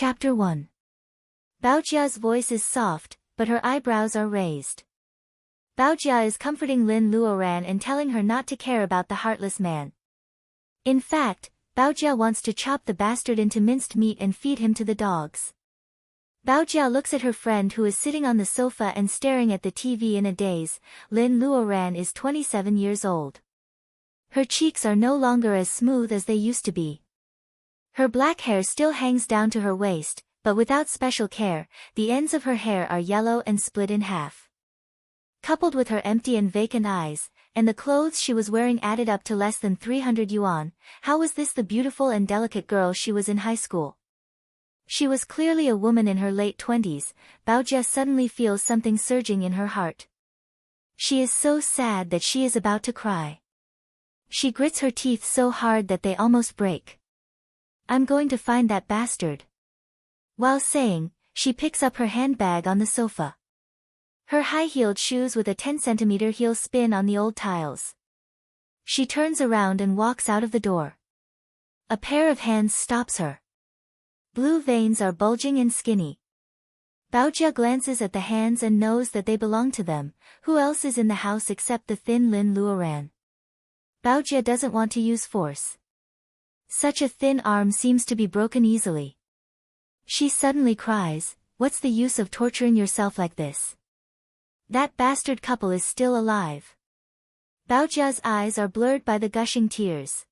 Chapter 1. Baojia's voice is soft, but her eyebrows are raised. Baojia is comforting Lin Luoran and telling her not to care about the heartless man. In fact, Baojia wants to chop the bastard into minced meat and feed him to the dogs. Baojia looks at her friend who is sitting on the sofa and staring at the TV in a daze. Lin Luoran is 27 years old. Her cheeks are no longer as smooth as they used to be. Her black hair still hangs down to her waist, but without special care, the ends of her hair are yellow and split in half. Coupled with her empty and vacant eyes, and the clothes she was wearing added up to less than 300 yuan, how was this the beautiful and delicate girl she was in high school? She was clearly a woman in her late 20s. Baojia suddenly feels something surging in her heart. She is so sad that she is about to cry. She grits her teeth so hard that they almost break. I'm going to find that bastard. While saying, she picks up her handbag on the sofa. Her high-heeled shoes with a 10-centimeter heel spin on the old tiles. She turns around and walks out of the door. A pair of hands stops her. Blue veins are bulging and skinny. Baojia glances at the hands and knows that they belong to them. Who else is in the house except the thin Lin Luoran? Baojia doesn't want to use force. Such a thin arm seems to be broken easily. She suddenly cries, "What's the use of torturing yourself like this? That bastard couple is still alive." Baojia's eyes are blurred by the gushing tears.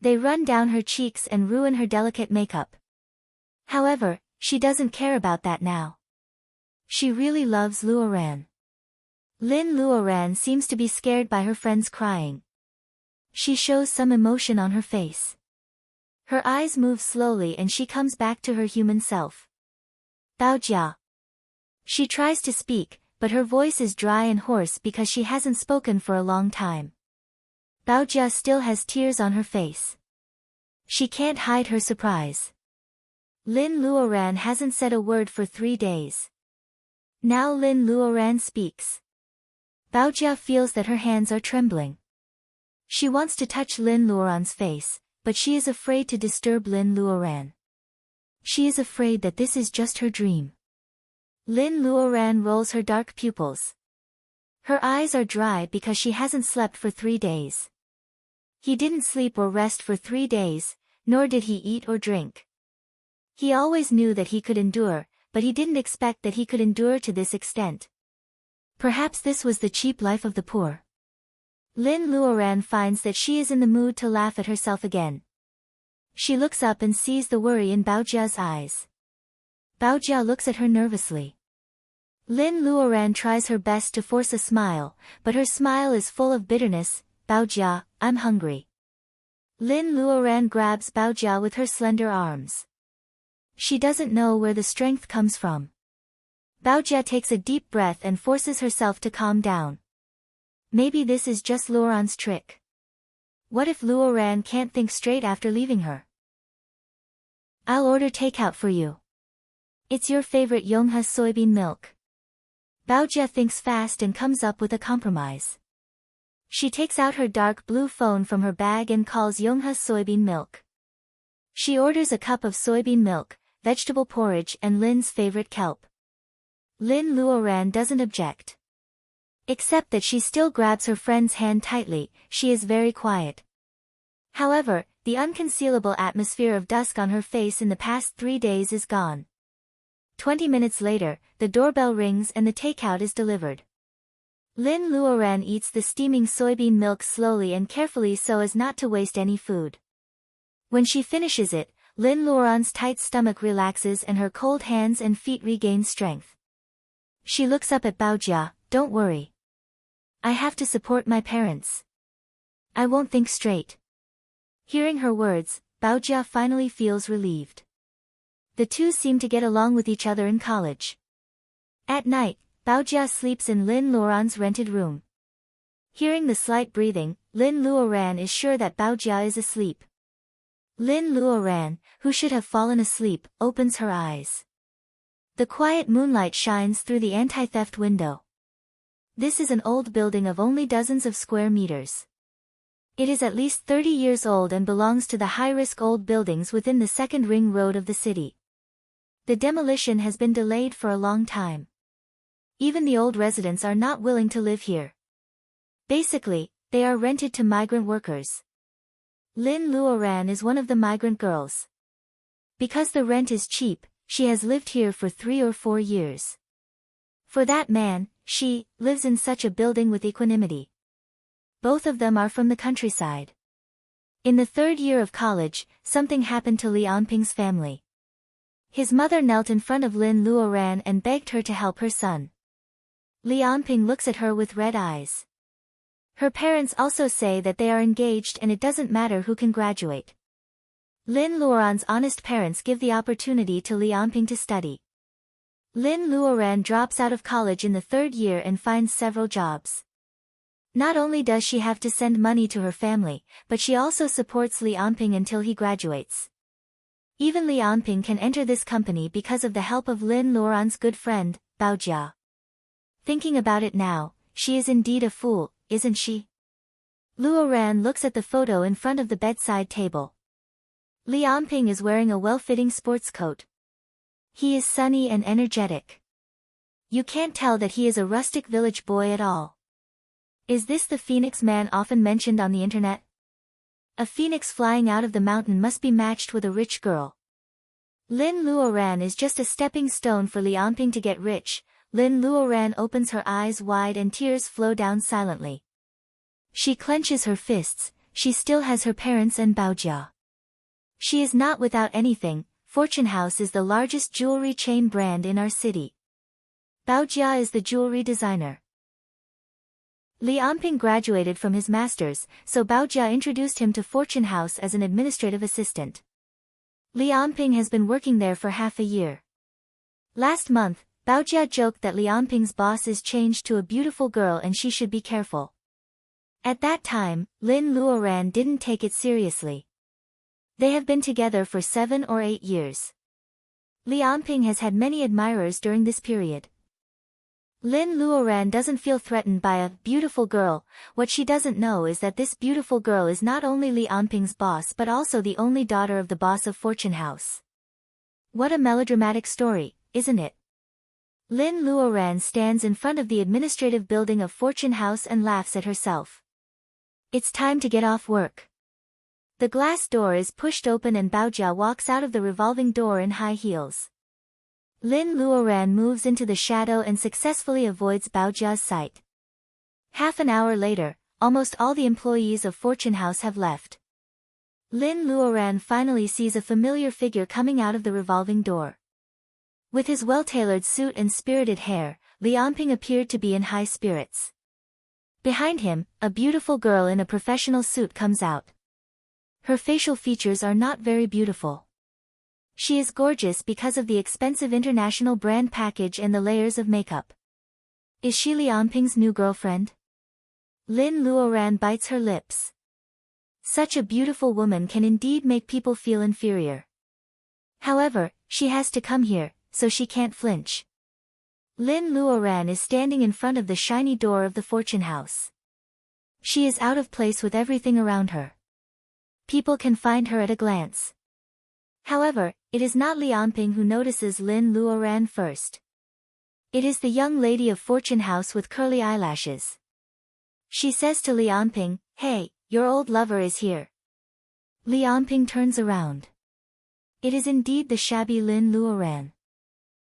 They run down her cheeks and ruin her delicate makeup. However, she doesn't care about that now. She really loves Luoran. Lin Luoran seems to be scared by her friends crying. She shows some emotion on her face. Her eyes move slowly and she comes back to her human self. Baojia. She tries to speak, but her voice is dry and hoarse because she hasn't spoken for a long time. Baojia still has tears on her face. She can't hide her surprise. Lin Luoran hasn't said a word for 3 days. Now Lin Luoran speaks. Baojia feels that her hands are trembling. She wants to touch Lin Luoran's face, but she is afraid to disturb Lin Luoran. She is afraid that this is just her dream. Lin Luoran rolls her dark pupils. Her eyes are dry because she hasn't slept for 3 days. He didn't sleep or rest for 3 days, nor did he eat or drink. He always knew that he could endure, but he didn't expect that he could endure to this extent. Perhaps this was the cheap life of the poor. Lin Luoran finds that she is in the mood to laugh at herself again. She looks up and sees the worry in Baojia's eyes. Baojia looks at her nervously. Lin Luoran tries her best to force a smile, but her smile is full of bitterness. "Baojia, I'm hungry." Lin Luoran grabs Baojia with her slender arms. She doesn't know where the strength comes from. Baojia takes a deep breath and forces herself to calm down. Maybe this is just Luoran's trick. What if Luoran can't think straight after leaving her? "I'll order takeout for you. It's your favorite Yonghe soybean milk." Baojia thinks fast and comes up with a compromise. She takes out her dark blue phone from her bag and calls Yonghe soybean milk. She orders a cup of soybean milk, vegetable porridge and Lin's favorite kelp. Lin Luoran doesn't object. Except that she still grabs her friend's hand tightly. She is very quiet. However, the unconcealable atmosphere of dusk on her face in the past 3 days is gone. 20 minutes later, the doorbell rings and the takeout is delivered. Lin Luoran eats the steaming soybean milk slowly and carefully so as not to waste any food. When she finishes it, Lin Luoran's tight stomach relaxes and her cold hands and feet regain strength. She looks up at Baojia. "Don't worry. I have to support my parents. I won't think straight." Hearing her words, Baojia finally feels relieved. The two seem to get along with each other in college. At night, Baojia sleeps in Lin Luoran's rented room. Hearing the slight breathing, Lin Luoran is sure that Baojia is asleep. Lin Luoran, who should have fallen asleep, opens her eyes. The quiet moonlight shines through the anti-theft window. This is an old building of only dozens of square meters. It is at least 30 years old and belongs to the high-risk old buildings within the second ring road of the city. The demolition has been delayed for a long time. Even the old residents are not willing to live here. Basically, they are rented to migrant workers. Lin Luoran is one of the migrant girls. Because the rent is cheap, she has lived here for 3 or 4 years. For that man, she lives in such a building with equanimity. Both of them are from the countryside. In the 3rd year of college, something happened to Li Anping's family. His mother knelt in front of Lin Luoran and begged her to help her son. Li Anping looks at her with red eyes. Her parents also say that they are engaged and it doesn't matter who can graduate. Lin Luoran's honest parents give the opportunity to Li Anping to study. Lin Luoran drops out of college in the 3rd year and finds several jobs. Not only does she have to send money to her family, but she also supports Li Anping until he graduates. Even Li Anping can enter this company because of the help of Lin Luoran's good friend, Bao Jia. Thinking about it now, she is indeed a fool, isn't she? Luoran looks at the photo in front of the bedside table. Li Anping is wearing a well-fitting sports coat. He is sunny and energetic. You can't tell that he is a rustic village boy at all. Is this the phoenix man often mentioned on the internet? A phoenix flying out of the mountain must be matched with a rich girl. Lin Luoran is just a stepping stone for Li Anping to get rich. Lin Luoran opens her eyes wide and tears flow down silently. She clenches her fists, she still has her parents and Bao Jia. She is not without anything. Fortune House is the largest jewelry chain brand in our city. Bao Jia is the jewelry designer. Li Anping graduated from his master's, so Bao Jia introduced him to Fortune House as an administrative assistant. Li Anping has been working there for half a year. Last month, Bao Jia joked that Li Anping's boss is changed to a beautiful girl and she should be careful. At that time, Lin Luoran didn't take it seriously. They have been together for 7 or 8 years. Li Anping has had many admirers during this period. Lin Luoran doesn't feel threatened by a beautiful girl. What she doesn't know is that this beautiful girl is not only Li Anping's boss but also the only daughter of the boss of Fortune House. What a melodramatic story, isn't it? Lin Luoran stands in front of the administrative building of Fortune House and laughs at herself. It's time to get off work. The glass door is pushed open and Bao Jia walks out of the revolving door in high heels. Lin Luoran moves into the shadow and successfully avoids Bao Jia's sight. Half an hour later, almost all the employees of Fortune House have left. Lin Luoran finally sees a familiar figure coming out of the revolving door. With his well-tailored suit and spirited hair, Li Anping appeared to be in high spirits. Behind him, a beautiful girl in a professional suit comes out. Her facial features are not very beautiful. She is gorgeous because of the expensive international brand package and the layers of makeup. Is she Li Anping's new girlfriend? Lin Luoran bites her lips. Such a beautiful woman can indeed make people feel inferior. However, she has to come here, so she can't flinch. Lin Luoran is standing in front of the shiny door of the Fortune House. She is out of place with everything around her. People can find her at a glance. However, it is not Li Anping who notices Lin Luoran first. It is the young lady of Fortune House with curly eyelashes. She says to Li Anping, "Hey, your old lover is here." Li Anping turns around. It is indeed the shabby Lin Luoran.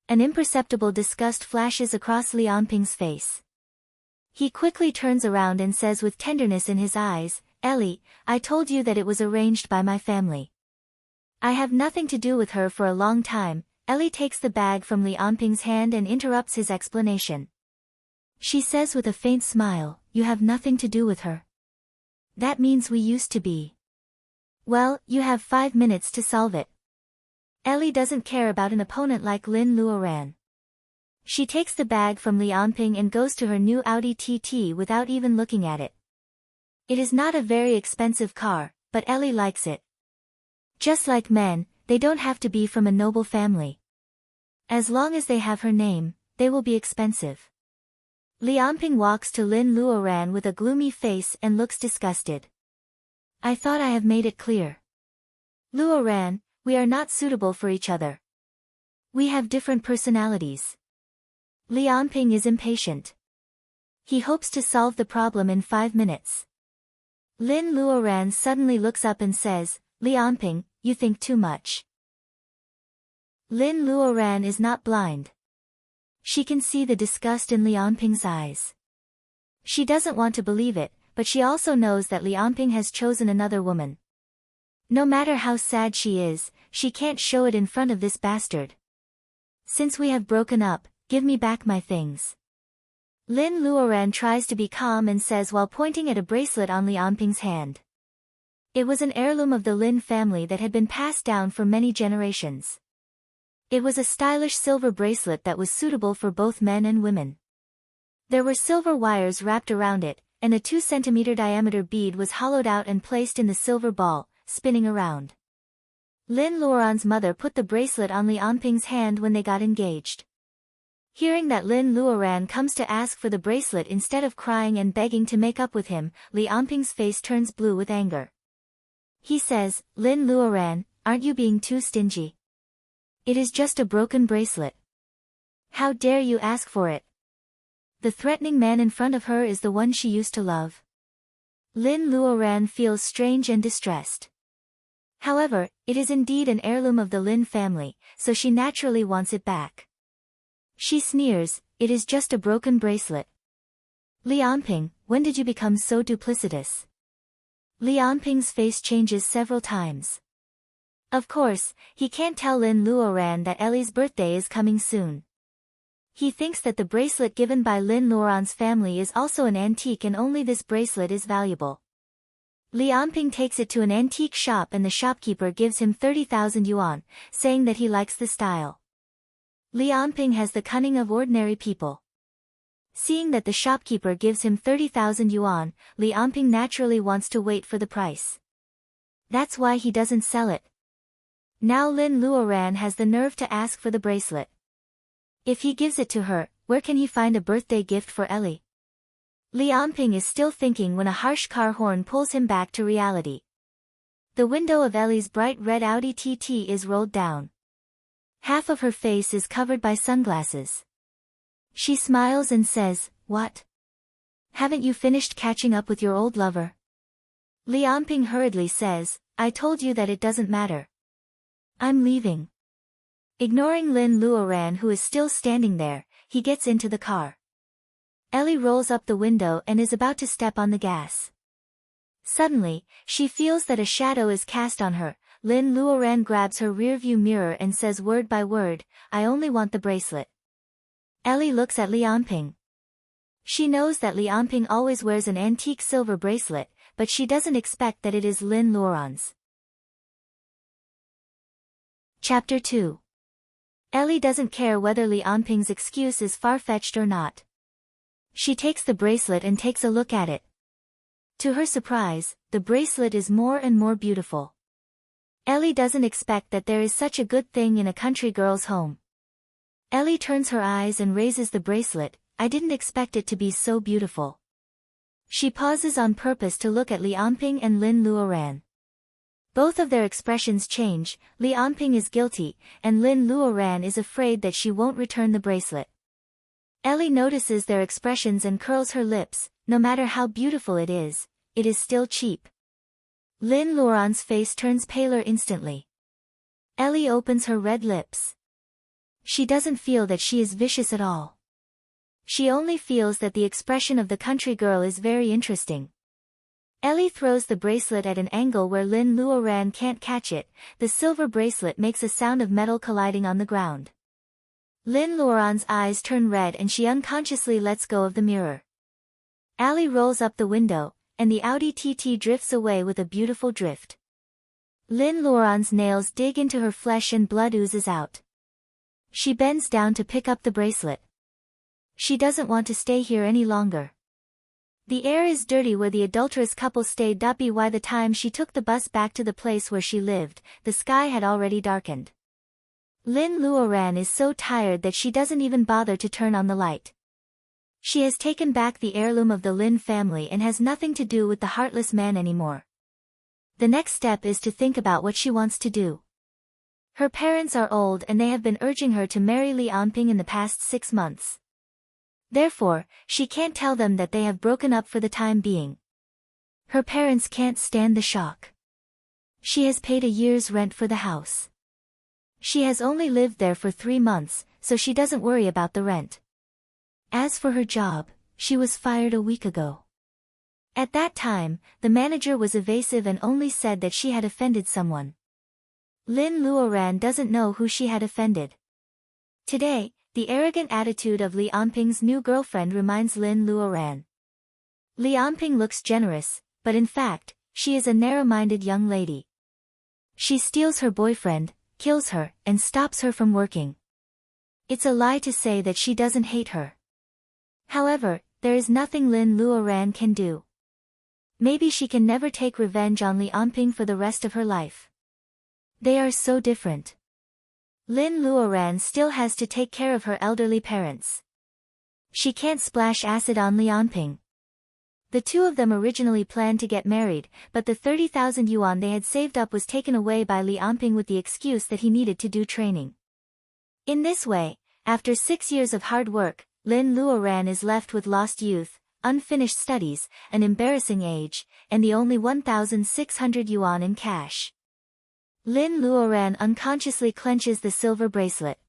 An imperceptible disgust flashes across Li Anping's face. He quickly turns around and says with tenderness in his eyes, "Ellie, I told you that it was arranged by my family. I have nothing to do with her for a long time." Ellie takes the bag from Li Anping's hand and interrupts his explanation. She says with a faint smile, "You have nothing to do with her? That means we used to be." "Well, you have 5 minutes to solve it." Ellie doesn't care about an opponent like Lin Luoran. She takes the bag from Li Anping and goes to her new Audi TT without even looking at it. It is not a very expensive car, but Ellie likes it. Just like men, they don't have to be from a noble family. As long as they have her name, they will be expensive. Li Anping walks to Lin Luoran with a gloomy face and looks disgusted. "I thought I have made it clear. Luoran, we are not suitable for each other. We have different personalities. Lianping is impatient. He hopes to solve the problem in 5 minutes. Lin Luoran suddenly looks up and says, Lianping, you think too much. Lin Luoran is not blind. She can see the disgust in Lianping's eyes. She doesn't want to believe it, but she also knows that Lianping has chosen another woman. No matter how sad she is, she can't show it in front of this bastard. Since we have broken up, give me back my things. Lin Luoran tries to be calm and says while pointing at a bracelet on Lianping's hand. It was an heirloom of the Lin family that had been passed down for many generations. It was a stylish silver bracelet that was suitable for both men and women. There were silver wires wrapped around it, and a 2-centimeter diameter bead was hollowed out and placed in the silver ball, spinning around. Lin Luoran's mother put the bracelet on Lianping's hand when they got engaged. Hearing that Lin Luoran comes to ask for the bracelet instead of crying and begging to make up with him, Lianping's face turns blue with anger. He says, Lin Luoran, aren't you being too stingy? It is just a broken bracelet. How dare you ask for it? The threatening man in front of her is the one she used to love. Lin Luoran feels strange and distressed. However, it is indeed an heirloom of the Lin family, so she naturally wants it back. She sneers, it is just a broken bracelet. Lianping, when did you become so duplicitous? Lianping's face changes several times. Of course, he can't tell Lin Luoran that Ellie's birthday is coming soon. He thinks that the bracelet given by Lin Luoran's family is also an antique and only this bracelet is valuable. Lianping takes it to an antique shop and the shopkeeper gives him 30,000 yuan, saying that he likes the style. Lianping has the cunning of ordinary people. Seeing that the shopkeeper gives him 30,000 yuan, Lianping naturally wants to wait for the price. That's why he doesn't sell it. Now Lin Luoran has the nerve to ask for the bracelet. If he gives it to her, where can he find a birthday gift for Ellie? Lianping is still thinking when a harsh car horn pulls him back to reality. The window of Ellie's bright red Audi TT is rolled down. Half of her face is covered by sunglasses. She smiles and says, What? Haven't you finished catching up with your old lover? Lianping hurriedly says, I told you that it doesn't matter. I'm leaving. Ignoring Lin Luoran who is still standing there, he gets into the car. Ellie rolls up the window and is about to step on the gas. Suddenly, she feels that a shadow is cast on her. Lin Luoran grabs her rearview mirror and says word by word, I only want the bracelet. Ellie looks at Lianping. She knows that Lianping always wears an antique silver bracelet, but she doesn't expect that it is Lin Luoran's. Chapter 2. Ellie doesn't care whether Lianping's excuse is far-fetched or not. She takes the bracelet and takes a look at it. To her surprise, the bracelet is more and more beautiful. Ellie doesn't expect that there is such a good thing in a country girl's home. Ellie turns her eyes and raises the bracelet, I didn't expect it to be so beautiful. She pauses on purpose to look at Lianping and Lin Luoran. Both of their expressions change, Lianping is guilty, and Lin Luoran is afraid that she won't return the bracelet. Ellie notices their expressions and curls her lips, no matter how beautiful it is still cheap. Lin Luoran's face turns paler instantly. Ellie opens her red lips. She doesn't feel that she is vicious at all. She only feels that the expression of the country girl is very interesting. Ellie throws the bracelet at an angle where Lin Luoran can't catch it. The silver bracelet makes a sound of metal colliding on the ground. Lin Luoran's eyes turn red and she unconsciously lets go of the mirror. Ellie rolls up the window, and the Audi TT drifts away with a beautiful drift. Lin Luoran's nails dig into her flesh and blood oozes out. She bends down to pick up the bracelet. She doesn't want to stay here any longer. The air is dirty where the adulterous couple stayed. By the time she took the bus back to the place where she lived, the sky had already darkened. Lin Luoran is so tired that she doesn't even bother to turn on the light. She has taken back the heirloom of the Lin family and has nothing to do with the heartless man anymore. The next step is to think about what she wants to do. Her parents are old and they have been urging her to marry Li Anping in the past 6 months. Therefore, she can't tell them that they have broken up for the time being. Her parents can't stand the shock. She has paid a year's rent for the house. She has only lived there for 3 months, so she doesn't worry about the rent. As for her job, she was fired a week ago. At that time, the manager was evasive and only said that she had offended someone. Lin Luoran doesn't know who she had offended. Today, the arrogant attitude of Li Anping's new girlfriend reminds Lin Luoran. Li Anping looks generous, but in fact, she is a narrow-minded young lady. She steals her boyfriend, kills her, and stops her from working. It's a lie to say that she doesn't hate her. However, there is nothing Lin Luoran can do. Maybe she can never take revenge on Li Anping for the rest of her life. They are so different. Lin Luoran still has to take care of her elderly parents. She can't splash acid on Li Anping. The two of them originally planned to get married, but the 30,000 yuan they had saved up was taken away by Li Anping with the excuse that he needed to do training. In this way, after 6 years of hard work, Lin Luoran is left with lost youth, unfinished studies, an embarrassing age, and the only 1,600 yuan in cash. Lin Luoran unconsciously clenches the silver bracelet.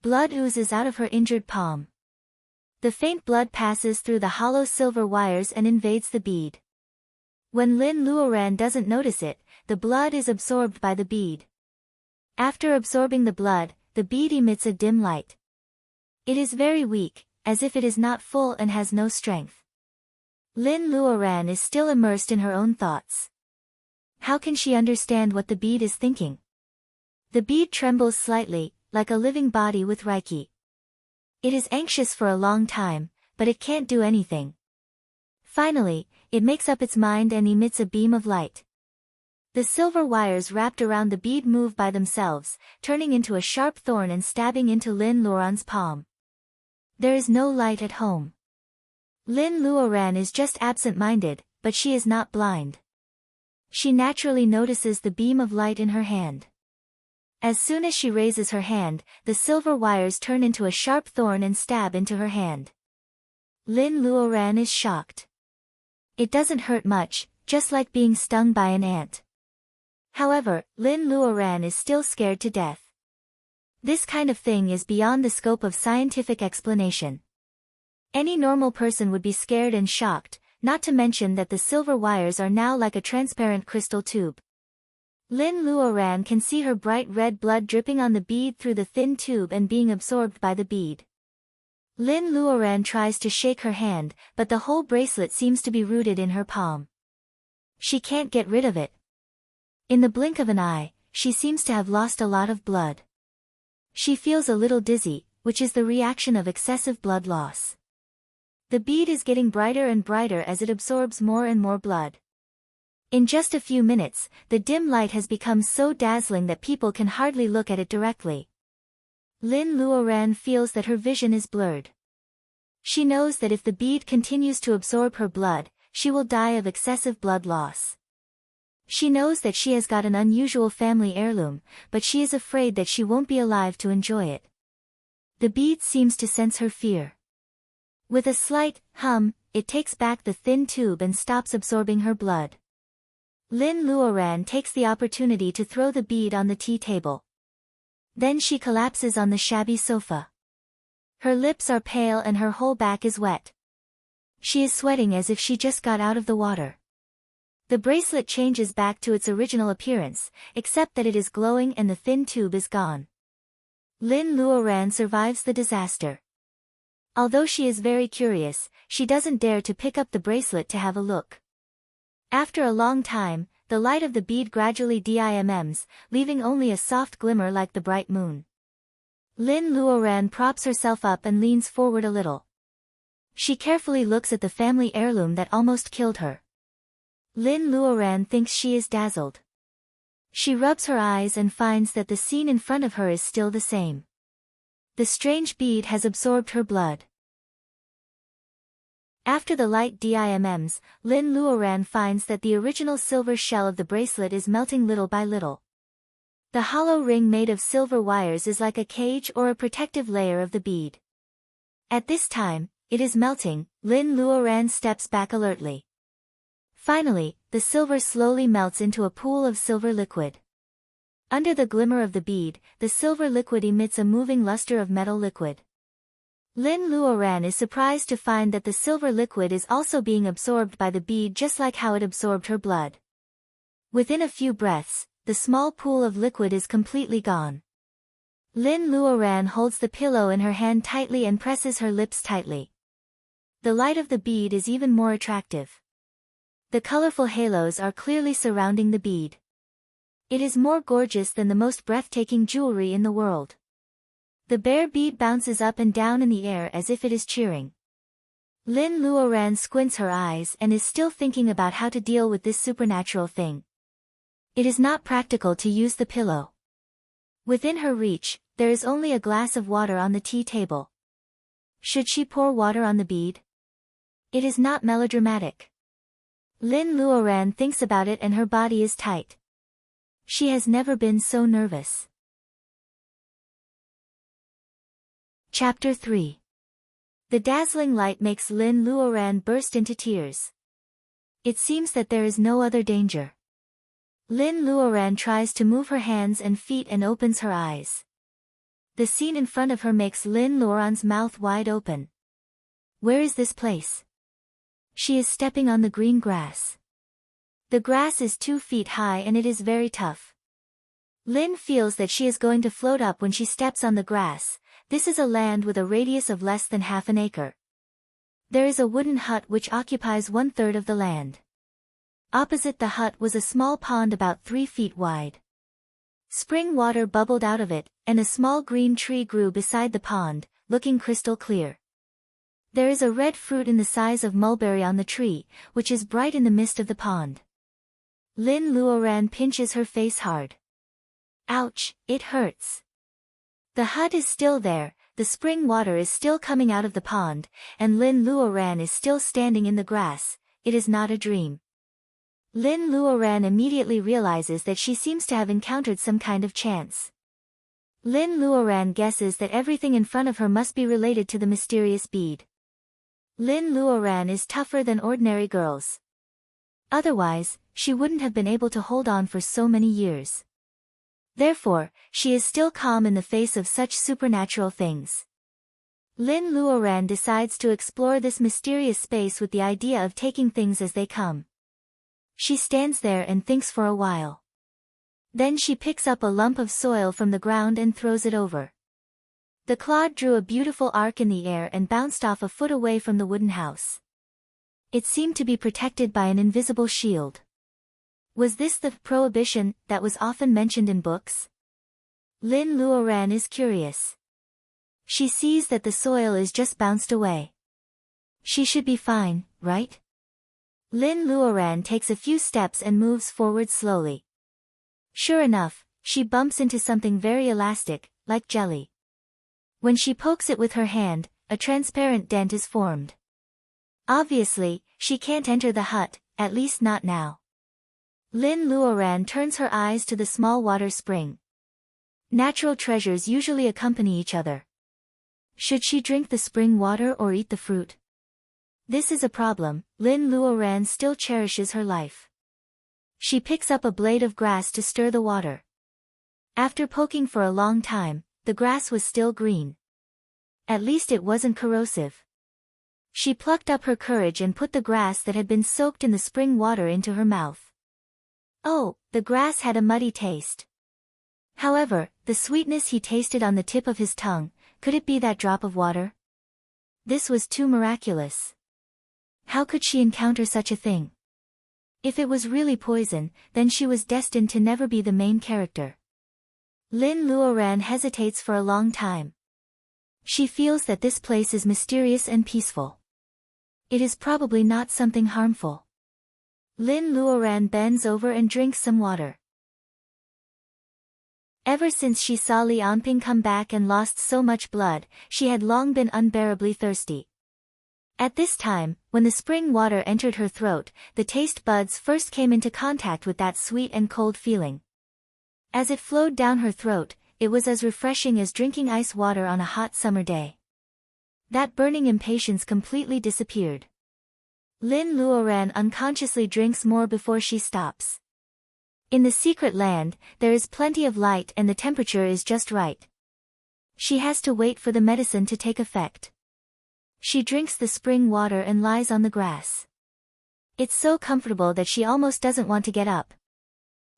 Blood oozes out of her injured palm. The faint blood passes through the hollow silver wires and invades the bead. When Lin Luoran doesn't notice it, the blood is absorbed by the bead. After absorbing the blood, the bead emits a dim light. It is very weak, as if it is not full and has no strength. Lin Luoran is still immersed in her own thoughts. How can she understand what the bead is thinking? The bead trembles slightly, like a living body with Reiki. It is anxious for a long time, but it can't do anything. Finally, it makes up its mind and emits a beam of light. The silver wires wrapped around the bead move by themselves, turning into a sharp thorn and stabbing into Lin Luoran's palm. There is no light at home. Lin Luoran is just absent-minded, but she is not blind. She naturally notices the beam of light in her hand. As soon as she raises her hand, the silver wires turn into a sharp thorn and stab into her hand. Lin Luoran is shocked. It doesn't hurt much, just like being stung by an ant. However, Lin Luoran is still scared to death. This kind of thing is beyond the scope of scientific explanation. Any normal person would be scared and shocked, not to mention that the silver wires are now like a transparent crystal tube. Lin Luoran can see her bright red blood dripping on the bead through the thin tube and being absorbed by the bead. Lin Luoran tries to shake her hand, but the whole bracelet seems to be rooted in her palm. She can't get rid of it. In the blink of an eye, she seems to have lost a lot of blood. She feels a little dizzy, which is the reaction of excessive blood loss. The bead is getting brighter and brighter as it absorbs more and more blood. In just a few minutes, the dim light has become so dazzling that people can hardly look at it directly. Lin Luoran feels that her vision is blurred. She knows that if the bead continues to absorb her blood, she will die of excessive blood loss. She knows that she has got an unusual family heirloom, but she is afraid that she won't be alive to enjoy it. The bead seems to sense her fear. With a slight hum, it takes back the thin tube and stops absorbing her blood. Lin Luoran takes the opportunity to throw the bead on the tea table. Then she collapses on the shabby sofa. Her lips are pale and her whole back is wet. She is sweating as if she just got out of the water. The bracelet changes back to its original appearance, except that it is glowing and the thin tube is gone. Lin Luoran survives the disaster. Although she is very curious, she doesn't dare to pick up the bracelet to have a look. After a long time, the light of the bead gradually dims, leaving only a soft glimmer like the bright moon. Lin Luoran props herself up and leans forward a little. She carefully looks at the family heirloom that almost killed her. Lin Luoran thinks she is dazzled. She rubs her eyes and finds that the scene in front of her is still the same. The strange bead has absorbed her blood. After the light dims, Lin Luoran finds that the original silver shell of the bracelet is melting little by little. The hollow ring made of silver wires is like a cage or a protective layer of the bead. At this time, it is melting. Lin Luoran steps back alertly. Finally, the silver slowly melts into a pool of silver liquid. Under the glimmer of the bead, the silver liquid emits a moving luster of metal liquid. Lin Luoran is surprised to find that the silver liquid is also being absorbed by the bead just like how it absorbed her blood. Within a few breaths, the small pool of liquid is completely gone. Lin Luoran holds the pillow in her hand tightly and presses her lips tightly. The light of the bead is even more attractive. The colorful halos are clearly surrounding the bead. It is more gorgeous than the most breathtaking jewelry in the world. The bare bead bounces up and down in the air as if it is cheering. Lin Luoran squints her eyes and is still thinking about how to deal with this supernatural thing. It is not practical to use the pillow. Within her reach, there is only a glass of water on the tea table. Should she pour water on the bead? It is not melodramatic. Lin Luoran thinks about it and her body is tight. She has never been so nervous. Chapter 3. The dazzling light makes Lin Luoran burst into tears. It seems that there is no other danger. Lin Luoran tries to move her hands and feet and opens her eyes. The scene in front of her makes Lin Luoran's mouth wide open. Where is this place? She is stepping on the green grass. The grass is 2 feet high and it is very tough. Lin feels that she is going to float up when she steps on the grass. This is a land with a radius of less than half an acre. There is a wooden hut which occupies 1/3 of the land. Opposite the hut was a small pond about 3 feet wide. Spring water bubbled out of it, and a small green tree grew beside the pond, looking crystal clear. There is a red fruit in the size of mulberry on the tree, which is bright in the mist of the pond. Lin Luoran pinches her face hard. Ouch, it hurts. The hut is still there, the spring water is still coming out of the pond, and Lin Luoran is still standing in the grass. It is not a dream. Lin Luoran immediately realizes that she seems to have encountered some kind of chance. Lin Luoran guesses that everything in front of her must be related to the mysterious bead. Lin Luoran is tougher than ordinary girls. Otherwise, she wouldn't have been able to hold on for so many years. Therefore, she is still calm in the face of such supernatural things. Lin Luoran decides to explore this mysterious space with the idea of taking things as they come. She stands there and thinks for a while. Then she picks up a lump of soil from the ground and throws it over. The clod drew a beautiful arc in the air and bounced off a foot away from the wooden house. It seemed to be protected by an invisible shield. Was this the prohibition that was often mentioned in books? Lin Luoran is curious. She sees that the soil is just bounced away. She should be fine, right? Lin Luoran takes a few steps and moves forward slowly. Sure enough, she bumps into something very elastic, like jelly. When she pokes it with her hand, a transparent dent is formed. Obviously, she can't enter the hut, at least not now. Lin Luoran turns her eyes to the small water spring. Natural treasures usually accompany each other. Should she drink the spring water or eat the fruit? This is a problem. Lin Luoran still cherishes her life. She picks up a blade of grass to stir the water. After poking for a long time, the grass was still green. At least it wasn't corrosive. She plucked up her courage and put the grass that had been soaked in the spring water into her mouth. Oh, the grass had a muddy taste. However, the sweetness he tasted on the tip of his tongue, could it be that drop of water? This was too miraculous. How could she encounter such a thing? If it was really poison, then she was destined to never be the main character. Lin Luoran hesitates for a long time. She feels that this place is mysterious and peaceful. It is probably not something harmful. Lin Luoran bends over and drinks some water. Ever since she saw Li Anping come back and lost so much blood, she had long been unbearably thirsty. At this time, when the spring water entered her throat, the taste buds first came into contact with that sweet and cold feeling. As it flowed down her throat, it was as refreshing as drinking ice water on a hot summer day. That burning impatience completely disappeared. Lin Luoran unconsciously drinks more before she stops. In the secret land, there is plenty of light and the temperature is just right. She has to wait for the medicine to take effect. She drinks the spring water and lies on the grass. It's so comfortable that she almost doesn't want to get up.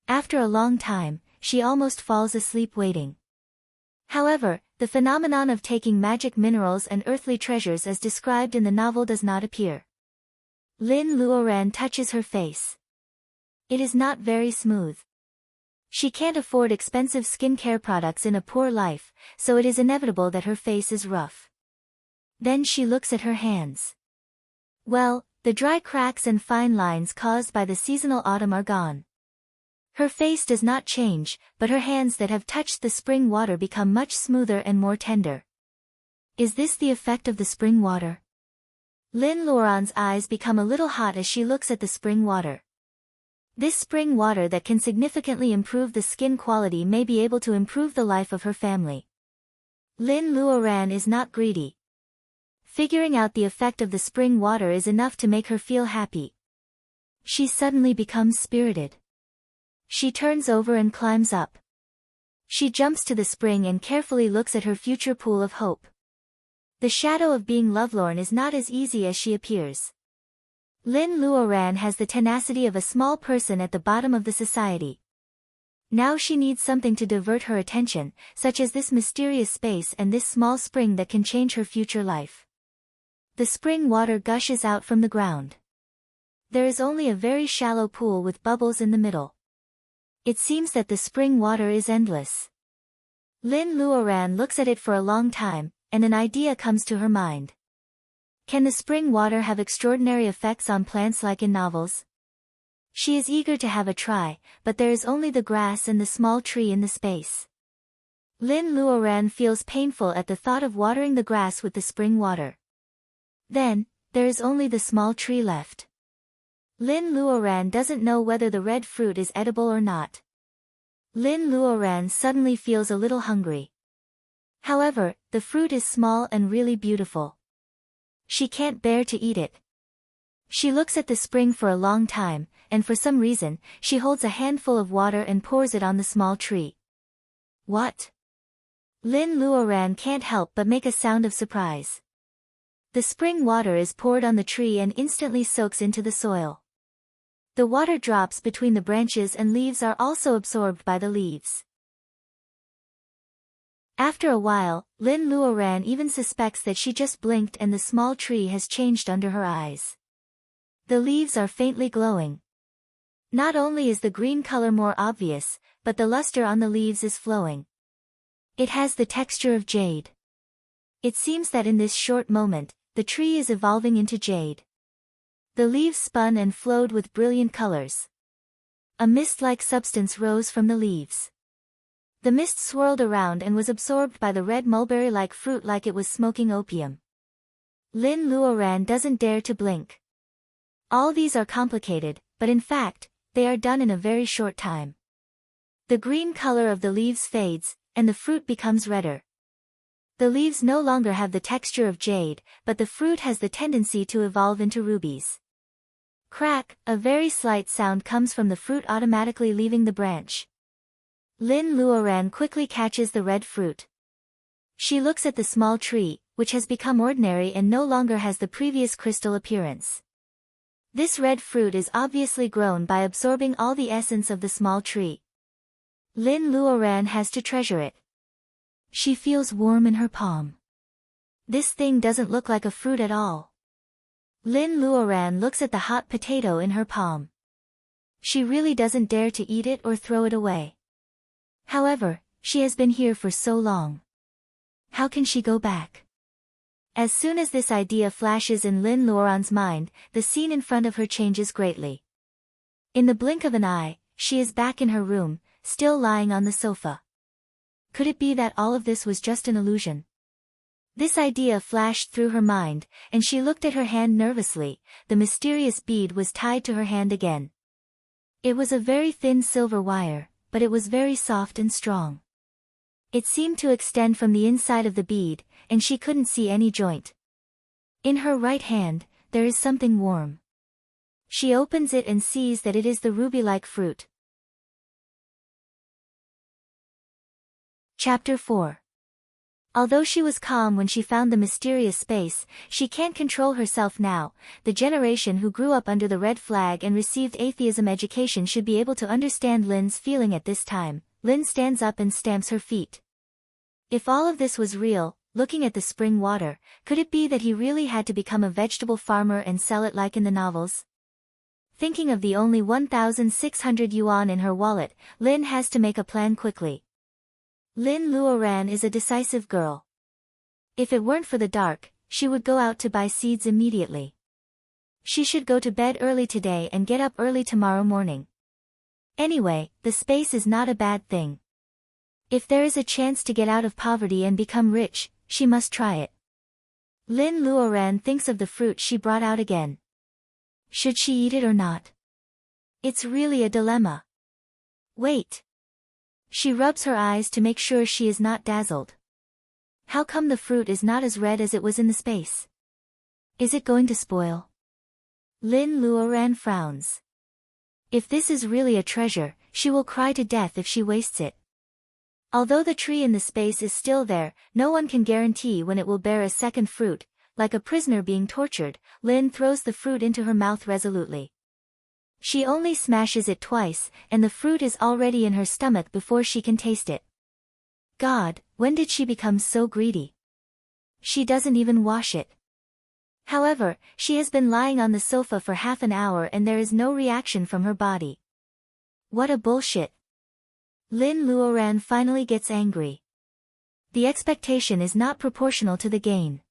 After a long time, she almost falls asleep waiting. However, the phenomenon of taking magic minerals and earthly treasures as described in the novel does not appear. Lin Luoran touches her face. It is not very smooth. She can't afford expensive skincare products in a poor life, so it is inevitable that her face is rough. Then she looks at her hands. Well, the dry cracks and fine lines caused by the seasonal autumn are gone. Her face does not change, but her hands that have touched the spring water become much smoother and more tender. Is this the effect of the spring water? Lin Luoran's eyes become a little hot as she looks at the spring water. This spring water that can significantly improve the skin quality may be able to improve the life of her family. Lin Luoran is not greedy. Figuring out the effect of the spring water is enough to make her feel happy. She suddenly becomes spirited. She turns over and climbs up. She jumps to the spring and carefully looks at her future pool of hope. The shadow of being lovelorn is not as easy as she appears. Lin Luoran has the tenacity of a small person at the bottom of the society. Now she needs something to divert her attention, such as this mysterious space and this small spring that can change her future life. The spring water gushes out from the ground. There is only a very shallow pool with bubbles in the middle. It seems that the spring water is endless. Lin Luoran looks at it for a long time, and an idea comes to her mind. Can the spring water have extraordinary effects on plants like in novels? She is eager to have a try, but there is only the grass and the small tree in the space. Lin Luoran feels painful at the thought of watering the grass with the spring water. Then, there is only the small tree left. Lin Luoran doesn't know whether the red fruit is edible or not. Lin Luoran suddenly feels a little hungry. However, the fruit is small and really beautiful. She can't bear to eat it. She looks at the spring for a long time, and for some reason, she holds a handful of water and pours it on the small tree. What? Lin Luoran can't help but make a sound of surprise. The spring water is poured on the tree and instantly soaks into the soil. The water drops between the branches and leaves are also absorbed by the leaves. After a while, Lin Luoran even suspects that she just blinked and the small tree has changed under her eyes. The leaves are faintly glowing. Not only is the green color more obvious, but the luster on the leaves is flowing. It has the texture of jade. It seems that in this short moment, the tree is evolving into jade. The leaves spun and flowed with brilliant colors. A mist-like substance rose from the leaves. The mist swirled around and was absorbed by the red mulberry-like fruit like it was smoking opium. Lin Luoran doesn't dare to blink. All these are complicated, but in fact, they are done in a very short time. The green color of the leaves fades, and the fruit becomes redder. The leaves no longer have the texture of jade, but the fruit has the tendency to evolve into rubies. Crack, a very slight sound comes from the fruit automatically leaving the branch. Lin Luoran quickly catches the red fruit. She looks at the small tree, which has become ordinary and no longer has the previous crystal appearance. This red fruit is obviously grown by absorbing all the essence of the small tree. Lin Luoran has to treasure it. She feels warm in her palm. This thing doesn't look like a fruit at all. Lin Luoran looks at the hot potato in her palm. She really doesn't dare to eat it or throw it away. However, she has been here for so long. How can she go back? As soon as this idea flashes in Lin Luoran's mind, the scene in front of her changes greatly. In the blink of an eye, she is back in her room, still lying on the sofa. Could it be that all of this was just an illusion? This idea flashed through her mind, and she looked at her hand nervously. The mysterious bead was tied to her hand again. It was a very thin silver wire, but it was very soft and strong. It seemed to extend from the inside of the bead, and she couldn't see any joint. In her right hand, there is something warm. She opens it and sees that it is the ruby-like fruit. Chapter 4. Although she was calm when she found the mysterious space, she can't control herself now. The generation who grew up under the red flag and received atheism education should be able to understand Lin's feeling at this time. Lin stands up and stamps her feet. If all of this was real, looking at the spring water, could it be that he really had to become a vegetable farmer and sell it like in the novels? Thinking of the only 1,600 yuan in her wallet, Lin has to make a plan quickly. Lin Luoran is a decisive girl. If it weren't for the dark, she would go out to buy seeds immediately. She should go to bed early today and get up early tomorrow morning. Anyway, the space is not a bad thing. If there is a chance to get out of poverty and become rich, she must try it. Lin Luoran thinks of the fruit she brought out again. Should she eat it or not? It's really a dilemma. Wait. She rubs her eyes to make sure she is not dazzled. How come the fruit is not as red as it was in the space? Is it going to spoil? Lin Luoran frowns. If this is really a treasure, she will cry to death if she wastes it. Although the tree in the space is still there, no one can guarantee when it will bear a second fruit. Like a prisoner being tortured, Lin throws the fruit into her mouth resolutely. She only smashes it twice, and the fruit is already in her stomach before she can taste it. God, when did she become so greedy? She doesn't even wash it. However, she has been lying on the sofa for half an hour and there is no reaction from her body. What a bullshit. Lin Luoran finally gets angry. The expectation is not proportional to the gain.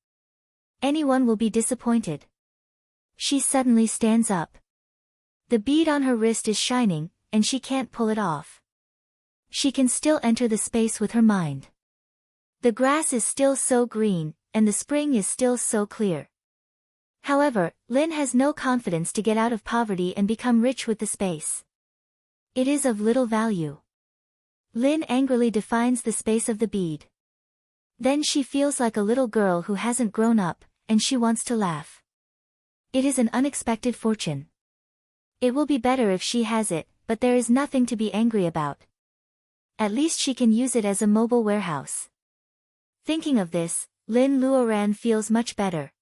Anyone will be disappointed. She suddenly stands up. The bead on her wrist is shining, and she can't pull it off. She can still enter the space with her mind. The grass is still so green, and the spring is still so clear. However, Lin has no confidence to get out of poverty and become rich with the space. It is of little value. Lin angrily defines the space of the bead. Then she feels like a little girl who hasn't grown up, and she wants to laugh. It is an unexpected fortune. It will be better if she has it, but there is nothing to be angry about. At least she can use it as a mobile warehouse. Thinking of this, Lin Luoran feels much better.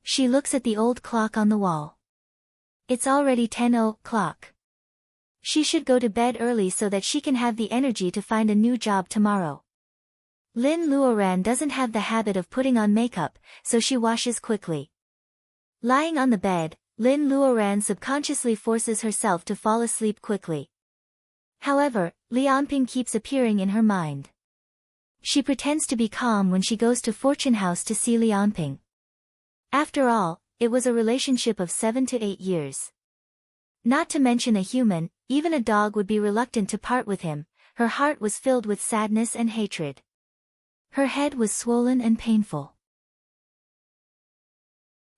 She looks at the old clock on the wall. It's already 10 o'clock. She should go to bed early so that she can have the energy to find a new job tomorrow. Lin Luoran doesn't have the habit of putting on makeup, so she washes quickly. Lying on the bed, Lin Luoran subconsciously forces herself to fall asleep quickly. However, Lianping keeps appearing in her mind. She pretends to be calm when she goes to Fortune House to see Lianping. After all, it was a relationship of 7 to 8 years. Not to mention a human, even a dog would be reluctant to part with him. Her heart was filled with sadness and hatred. Her head was swollen and painful.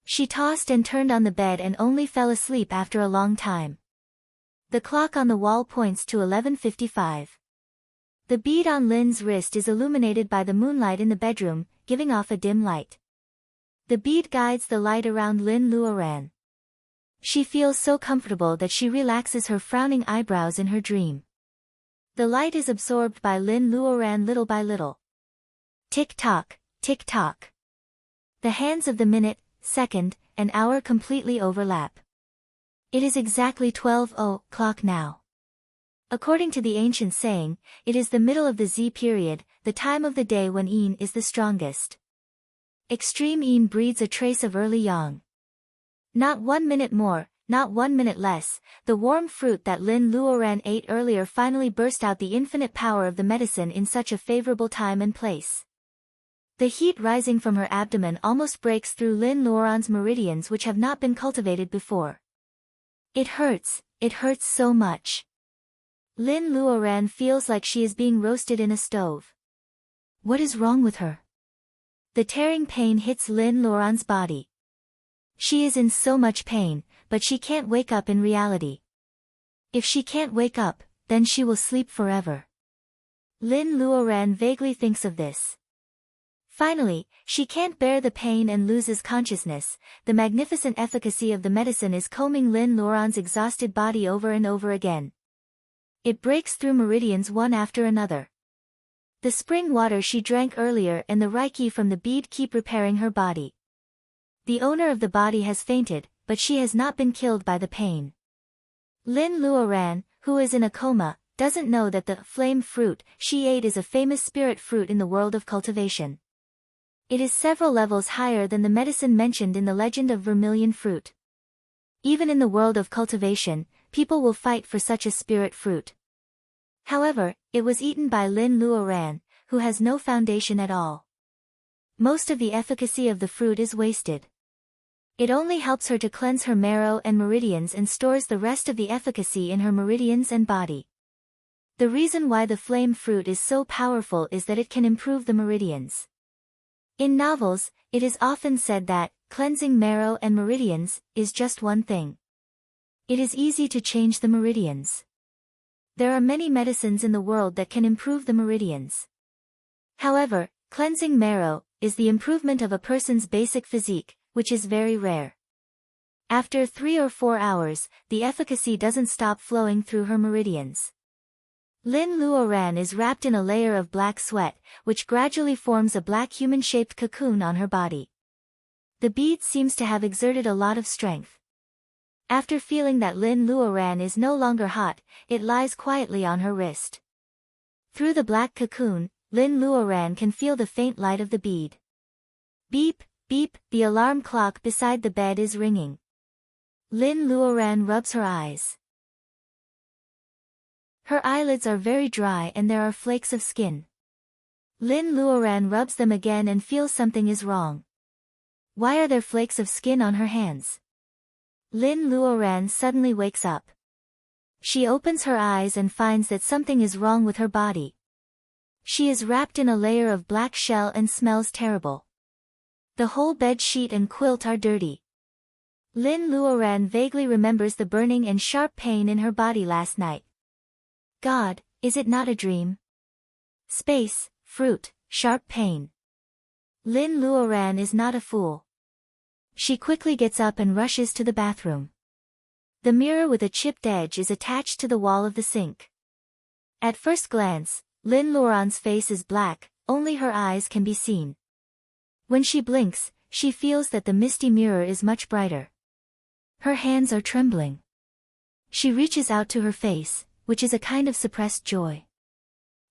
She tossed and turned on the bed and only fell asleep after a long time. The clock on the wall points to 11:55. The bead on Lin's wrist is illuminated by the moonlight in the bedroom, giving off a dim light. The bead guides the light around Lin Luoran. She feels so comfortable that she relaxes her frowning eyebrows in her dream. The light is absorbed by Lin Luoran little by little. Tick-tock, tick-tock. The hands of the minute, second, and hour completely overlap. It is exactly 12 o'clock now. According to the ancient saying, it is the middle of the Z period, the time of the day when Yin is the strongest. Extreme Yin breeds a trace of early Yang. Not 1 minute more, not 1 minute less, the warm fruit that Lin Luoran ate earlier finally burst out the infinite power of the medicine in such a favorable time and place. The heat rising from her abdomen almost breaks through Lin Luoran's meridians which have not been cultivated before. It hurts so much. Lin Luoran feels like she is being roasted in a stove. What is wrong with her? The tearing pain hits Lin Luoran's body. She is in so much pain, but she can't wake up in reality. If she can't wake up, then she will sleep forever. Lin Luoran vaguely thinks of this. Finally, she can't bear the pain and loses consciousness. The magnificent efficacy of the medicine is combing Lin Luoran's exhausted body over and over again. It breaks through meridians one after another. The spring water she drank earlier and the reiki from the bead keep repairing her body. The owner of the body has fainted, but she has not been killed by the pain. Lin Luoran, who is in a coma, doesn't know that the flame fruit she ate is a famous spirit fruit in the world of cultivation. It is several levels higher than the medicine mentioned in the legend of vermilion fruit. Even in the world of cultivation, people will fight for such a spirit fruit. However, it was eaten by Lin Luoran, who has no foundation at all. Most of the efficacy of the fruit is wasted. It only helps her to cleanse her marrow and meridians and stores the rest of the efficacy in her meridians and body. The reason why the flame fruit is so powerful is that it can improve the meridians. In novels, it is often said that cleansing marrow and meridians is just one thing. It is easy to change the meridians. There are many medicines in the world that can improve the meridians. However, cleansing marrow is the improvement of a person's basic physique, which is very rare. After 3 or 4 hours, the efficacy doesn't stop flowing through her meridians. Lin Luoran is wrapped in a layer of black sweat, which gradually forms a black human-shaped cocoon on her body. The bead seems to have exerted a lot of strength. After feeling that Lin Luoran is no longer hot, it lies quietly on her wrist. Through the black cocoon, Lin Luoran can feel the faint light of the bead. Beep, beep, the alarm clock beside the bed is ringing. Lin Luoran rubs her eyes. Her eyelids are very dry and there are flakes of skin. Lin Luoran rubs them again and feels something is wrong. Why are there flakes of skin on her hands? Lin Luoran suddenly wakes up. She opens her eyes and finds that something is wrong with her body. She is wrapped in a layer of black shell and smells terrible. The whole bed sheet and quilt are dirty. Lin Luoran vaguely remembers the burning and sharp pain in her body last night. God, is it not a dream? Space, fruit, sharp pain. Lin Luoran is not a fool. She quickly gets up and rushes to the bathroom. The mirror with a chipped edge is attached to the wall of the sink. At first glance, Lin Luoran's face is black, only her eyes can be seen. When she blinks, she feels that the misty mirror is much brighter. Her hands are trembling. She reaches out to her face, which is a kind of suppressed joy.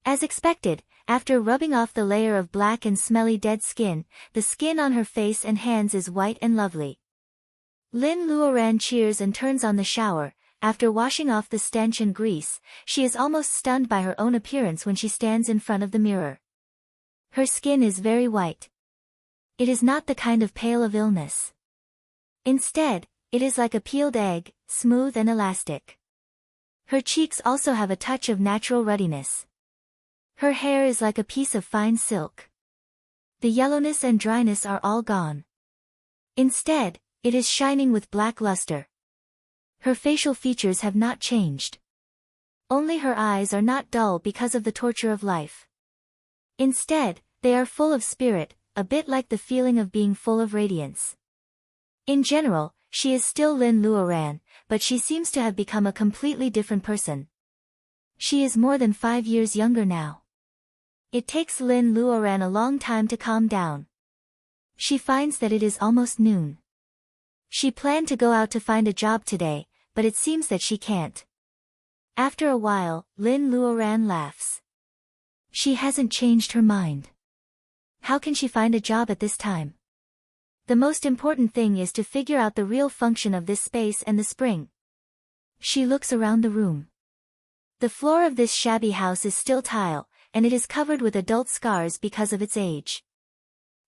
As expected, after rubbing off the layer of black and smelly dead skin, the skin on her face and hands is white and lovely. Lin Luoran cheers and turns on the shower. After washing off the stench and grease, she is almost stunned by her own appearance when she stands in front of the mirror. Her skin is very white. It is not the kind of pale of illness. Instead, it is like a peeled egg, smooth and elastic. Her cheeks also have a touch of natural ruddiness. Her hair is like a piece of fine silk. The yellowness and dryness are all gone. Instead, it is shining with black luster. Her facial features have not changed. Only her eyes are not dull because of the torture of life. Instead, they are full of spirit, a bit like the feeling of being full of radiance. In general, she is still Lin Luoran, but she seems to have become a completely different person. She is more than 5 years younger now. It takes Lin Luoran a long time to calm down. She finds that it is almost noon. She planned to go out to find a job today, but it seems that she can't. After a while, Lin Luoran laughs. She hasn't changed her mind. How can she find a job at this time? The most important thing is to figure out the real function of this space and the spring. She looks around the room. The floor of this shabby house is still tile, and it is covered with adult scars because of its age.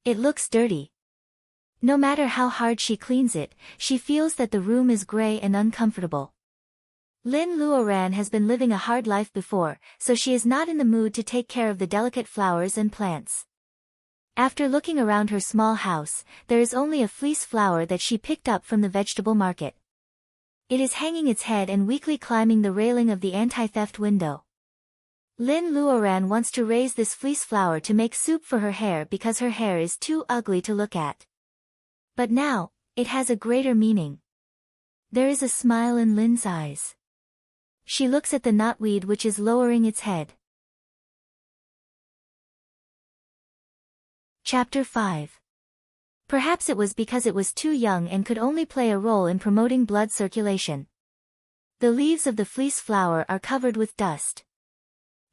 It looks dirty. No matter how hard she cleans it, she feels that the room is gray and uncomfortable. Lin Luoran has been living a hard life before, so she is not in the mood to take care of the delicate flowers and plants. After looking around her small house, there is only a fleece flower that she picked up from the vegetable market. It is hanging its head and weakly climbing the railing of the anti-theft window. Lin Luoran wants to raise this fleece flower to make soup for her hair because her hair is too ugly to look at. But now, it has a greater meaning. There is a smile in Lin's eyes. She looks at the knotweed which is lowering its head. Chapter 5. Perhaps it was because it was too young and could only play a role in promoting blood circulation. The leaves of the fleece flower are covered with dust.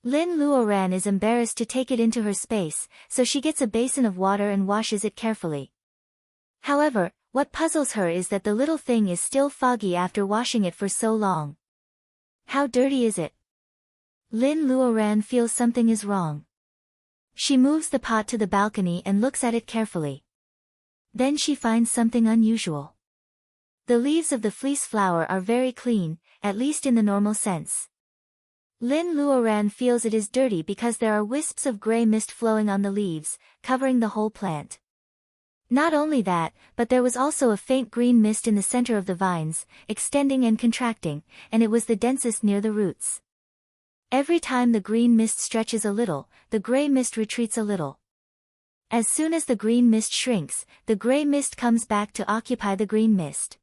Lin Luoran is embarrassed to take it into her space, so she gets a basin of water and washes it carefully. However, what puzzles her is that the little thing is still foggy after washing it for so long. How dirty is it? Lin Luoran feels something is wrong. She moves the pot to the balcony and looks at it carefully. Then she finds something unusual. The leaves of the fleece flower are very clean, at least in the normal sense. Lin Luoran feels it is dirty because there are wisps of gray mist flowing on the leaves, covering the whole plant. Not only that, but there was also a faint green mist in the center of the vines, extending and contracting, and it was the densest near the roots. Every time the green mist stretches a little, the gray mist retreats a little. As soon as the green mist shrinks, the gray mist comes back to occupy the green mist.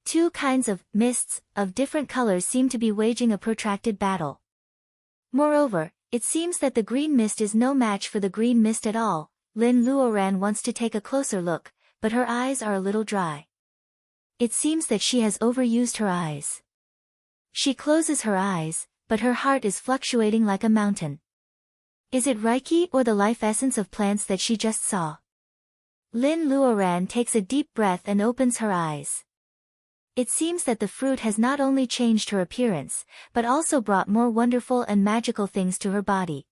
Two kinds of mists, of different colors seem to be waging a protracted battle. Moreover, it seems that the green mist is no match for the green mist at all. Lin Luoran wants to take a closer look, but her eyes are a little dry. It seems that she has overused her eyes. She closes her eyes, but her heart is fluctuating like a mountain. Is it Reiki or the life essence of plants that she just saw? Lin Luoran takes a deep breath and opens her eyes. It seems that the fruit has not only changed her appearance, but also brought more wonderful and magical things to her body.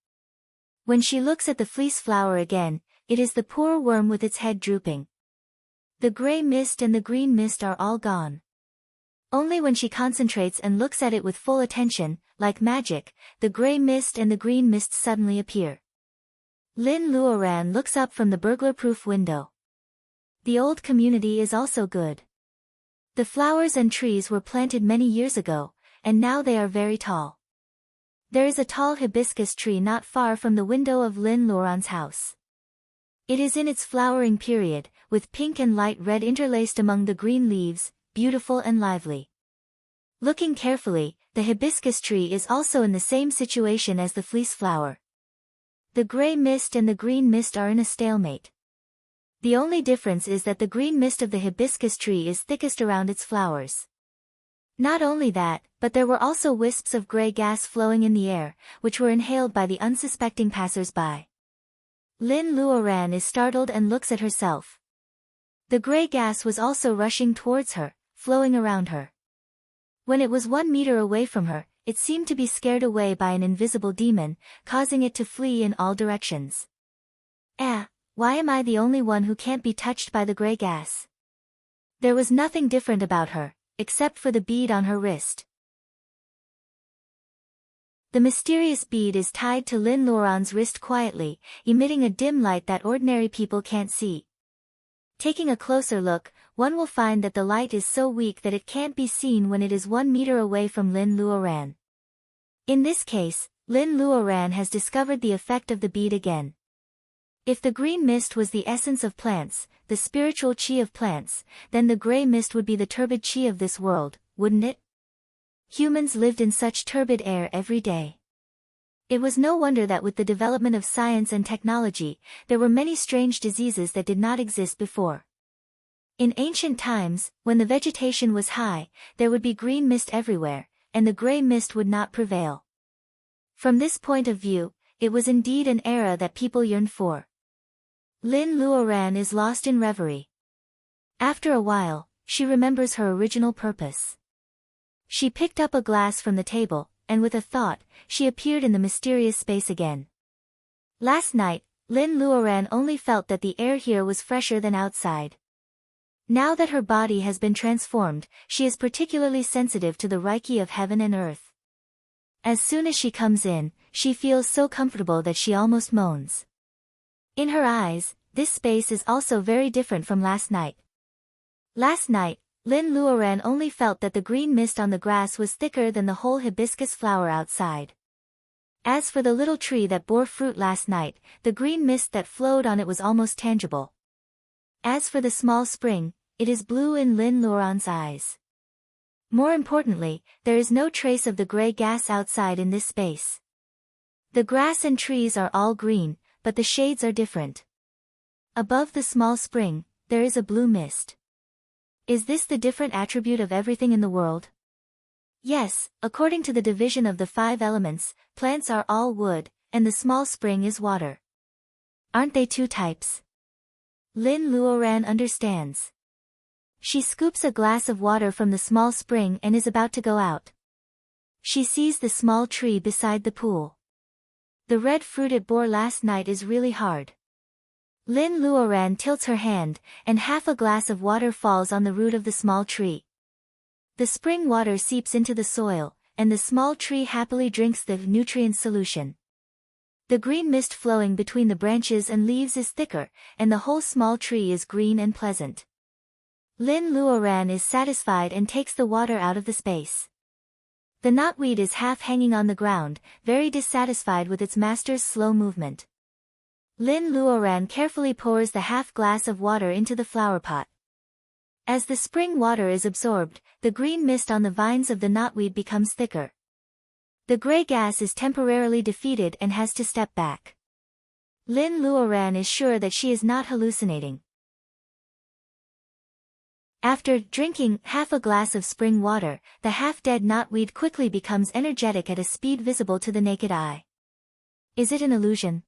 When she looks at the fleece flower again, it is the poor worm with its head drooping. The gray mist and the green mist are all gone. Only when she concentrates and looks at it with full attention, like magic, the gray mist and the green mist suddenly appear. Lin Luoran looks up from the burglar-proof window. The old community is also good. The flowers and trees were planted many years ago, and now they are very tall. There is a tall hibiscus tree not far from the window of Lin Luoran's house. It is in its flowering period, with pink and light red interlaced among the green leaves, beautiful and lively. Looking carefully, the hibiscus tree is also in the same situation as the fleece flower. The gray mist and the green mist are in a stalemate. The only difference is that the green mist of the hibiscus tree is thickest around its flowers. Not only that, but there were also wisps of gray gas flowing in the air, which were inhaled by the unsuspecting passers-by. Lin Luoran is startled and looks at herself. The gray gas was also rushing towards her, flowing around her. When it was 1 meter away from her, it seemed to be scared away by an invisible demon, causing it to flee in all directions. Why am I the only one who can't be touched by the gray gas? There was nothing different about her, except for the bead on her wrist. The mysterious bead is tied to Lin Luoran's wrist quietly, emitting a dim light that ordinary people can't see. Taking a closer look, one will find that the light is so weak that it can't be seen when it is 1 meter away from Lin Luoran. In this case, Lin Luoran has discovered the effect of the bead again. If the green mist was the essence of plants, the spiritual chi of plants, then the gray mist would be the turbid chi of this world, wouldn't it? Humans lived in such turbid air every day. It was no wonder that with the development of science and technology, there were many strange diseases that did not exist before. In ancient times, when the vegetation was high, there would be green mist everywhere, and the gray mist would not prevail. From this point of view, it was indeed an era that people yearned for. Lin Luoran is lost in reverie. After a while, she remembers her original purpose. She picked up a glass from the table, and with a thought, she appeared in the mysterious space again. Last night, Lin Luoran only felt that the air here was fresher than outside. Now that her body has been transformed, she is particularly sensitive to the Reiki of heaven and earth. As soon as she comes in, she feels so comfortable that she almost moans. In her eyes, this space is also very different from last night. Last night, Lin Luoran only felt that the green mist on the grass was thicker than the whole hibiscus flower outside. As for the little tree that bore fruit last night, the green mist that flowed on it was almost tangible. As for the small spring, it is blue in Lin Luoran's eyes. More importantly, there is no trace of the gray gas outside in this space. The grass and trees are all green, but the shades are different. Above the small spring, there is a blue mist. Is this the different attribute of everything in the world? Yes, according to the division of the 5 elements, plants are all wood, and the small spring is water. Aren't they 2 types? Lin Luoran understands. She scoops a glass of water from the small spring and is about to go out. She sees the small tree beside the pool. The red fruit it bore last night is really hard. Lin Luoran tilts her hand, and half a glass of water falls on the root of the small tree. The spring water seeps into the soil, and the small tree happily drinks the nutrient solution. The green mist flowing between the branches and leaves is thicker, and the whole small tree is green and pleasant. Lin Luoran is satisfied and takes the water out of the space. The knotweed is half hanging on the ground, very dissatisfied with its master's slow movement. Lin Luoran carefully pours the half glass of water into the flower pot. As the spring water is absorbed, the green mist on the vines of the knotweed becomes thicker. The gray gas is temporarily defeated and has to step back. Lin Luoran is sure that she is not hallucinating. After drinking half a glass of spring water, the half-dead knotweed quickly becomes energetic at a speed visible to the naked eye. Is it an illusion?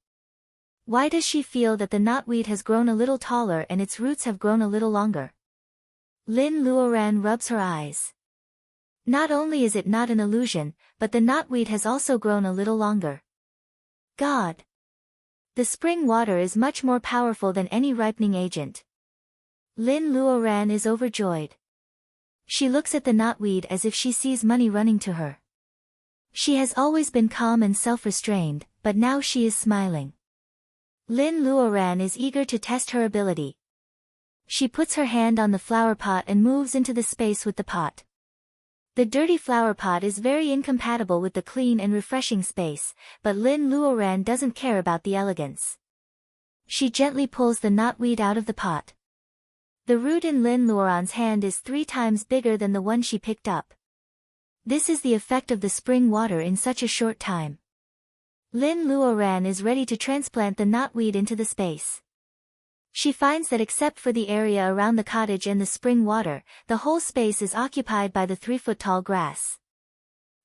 Why does she feel that the knotweed has grown a little taller and its roots have grown a little longer? Lin Luoran rubs her eyes. Not only is it not an illusion, but the knotweed has also grown a little longer. God! The spring water is much more powerful than any ripening agent. Lin Luoran is overjoyed. She looks at the knotweed as if she sees money running to her. She has always been calm and self-restrained, but now she is smiling. Lin Luoran is eager to test her ability. She puts her hand on the flower pot and moves into the space with the pot. The dirty flower pot is very incompatible with the clean and refreshing space, but Lin Luoran doesn't care about the elegance. She gently pulls the knotweed out of the pot. The root in Lin Luoran's hand is 3 times bigger than the one she picked up. This is the effect of the spring water in such a short time. Lin Luoran is ready to transplant the knotweed into the space. She finds that except for the area around the cottage and the spring water, the whole space is occupied by the 3-foot-tall grass.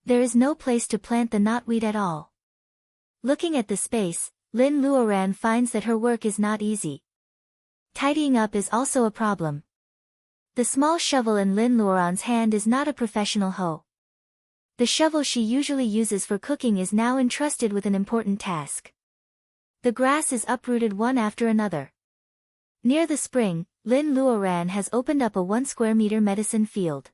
There is no place to plant the knotweed at all. Looking at the space, Lin Luoran finds that her work is not easy. Tidying up is also a problem. The small shovel in Lin Luoran's hand is not a professional hoe. The shovel she usually uses for cooking is now entrusted with an important task. The grass is uprooted one after another. Near the spring, Lin Luoran has opened up a 1 square meter medicine field.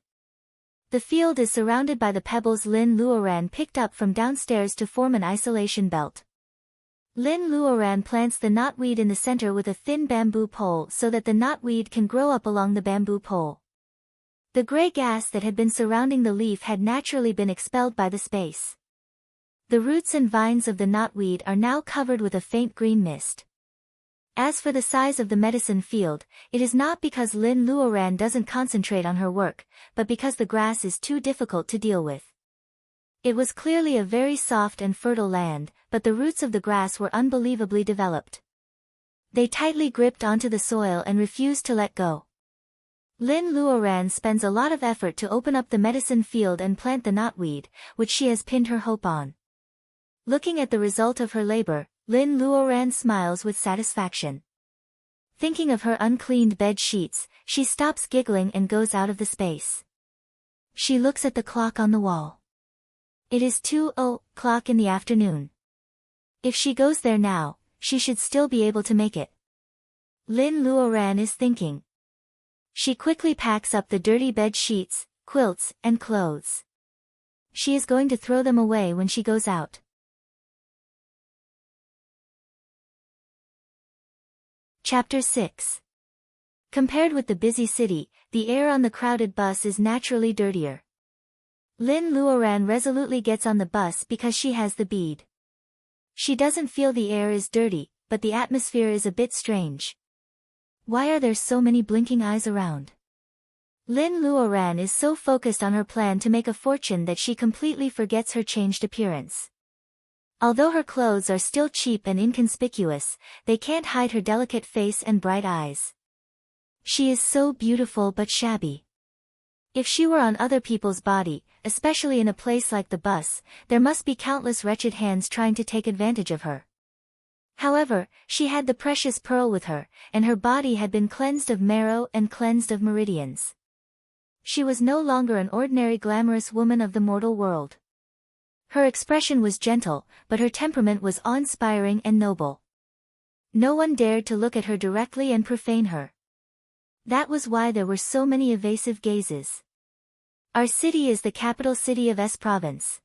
The field is surrounded by the pebbles Lin Luoran picked up from downstairs to form an isolation belt. Lin Luoran plants the knotweed in the center with a thin bamboo pole so that the knotweed can grow up along the bamboo pole. The gray gas that had been surrounding the leaf had naturally been expelled by the space. The roots and vines of the knotweed are now covered with a faint green mist. As for the size of the medicine field, it is not because Lin Luoran doesn't concentrate on her work, but because the grass is too difficult to deal with. It was clearly a very soft and fertile land, but the roots of the grass were unbelievably developed. They tightly gripped onto the soil and refused to let go. Lin Luoran spends a lot of effort to open up the medicine field and plant the knotweed, which she has pinned her hope on. Looking at the result of her labor, Lin Luoran smiles with satisfaction. Thinking of her uncleaned bed sheets, she stops giggling and goes out of the space. She looks at the clock on the wall. It is 2:00 in the afternoon. If she goes there now, she should still be able to make it. Lin Luoran is thinking. She quickly packs up the dirty bed sheets, quilts, and clothes. She is going to throw them away when she goes out. Chapter 6. Compared with the busy city, the air on the crowded bus is naturally dirtier. Lin Luoran resolutely gets on the bus because she has the bead. She doesn't feel the air is dirty, but the atmosphere is a bit strange. Why are there so many blinking eyes around? Lin Luoran is so focused on her plan to make a fortune that she completely forgets her changed appearance. Although her clothes are still cheap and inconspicuous, they can't hide her delicate face and bright eyes. She is so beautiful but shabby. If she were on other people's body, especially in a place like the bus, there must be countless wretched hands trying to take advantage of her. However, she had the precious pearl with her, and her body had been cleansed of marrow and cleansed of meridians. She was no longer an ordinary glamorous woman of the mortal world. Her expression was gentle, but her temperament was awe-inspiring and noble. No one dared to look at her directly and profane her. That was why there were so many evasive gazes. Our city is the capital city of S province.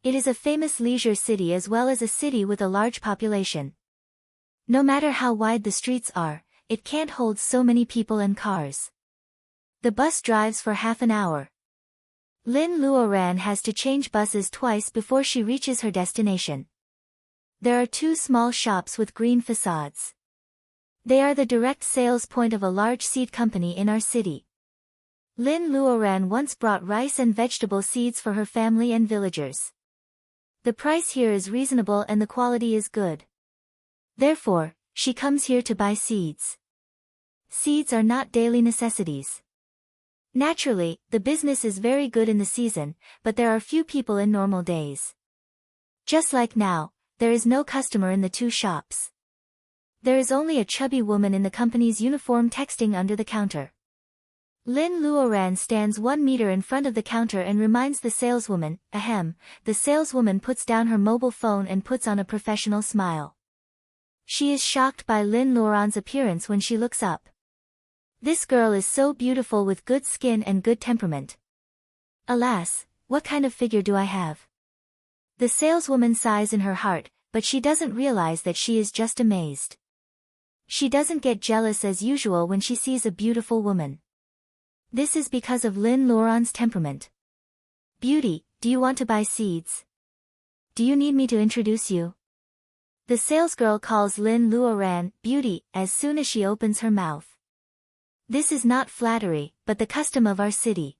It is a famous leisure city as well as a city with a large population. No matter how wide the streets are, it can't hold so many people and cars. The bus drives for half an hour. Lin Luoran has to change buses twice before she reaches her destination. There are two small shops with green facades. They are the direct sales point of a large seed company in our city. Lin Luoran once brought rice and vegetable seeds for her family and villagers. The price here is reasonable and the quality is good. Therefore, she comes here to buy seeds. Seeds are not daily necessities. Naturally, the business is very good in the season, but there are few people in normal days. Just like now, there is no customer in the two shops. There is only a chubby woman in the company's uniform texting under the counter. Lin Luoran stands 1 meter in front of the counter and reminds the saleswoman, ahem. The saleswoman puts down her mobile phone and puts on a professional smile. She is shocked by Lin Luoran's appearance when she looks up. This girl is so beautiful with good skin and good temperament. Alas, what kind of figure do I have? The saleswoman sighs in her heart, but she doesn't realize that she is just amazed. She doesn't get jealous as usual when she sees a beautiful woman. This is because of Lin Luoran's temperament. Beauty, do you want to buy seeds? Do you need me to introduce you? The salesgirl calls Lin Luoran beauty as soon as she opens her mouth. This is not flattery, but the custom of our city.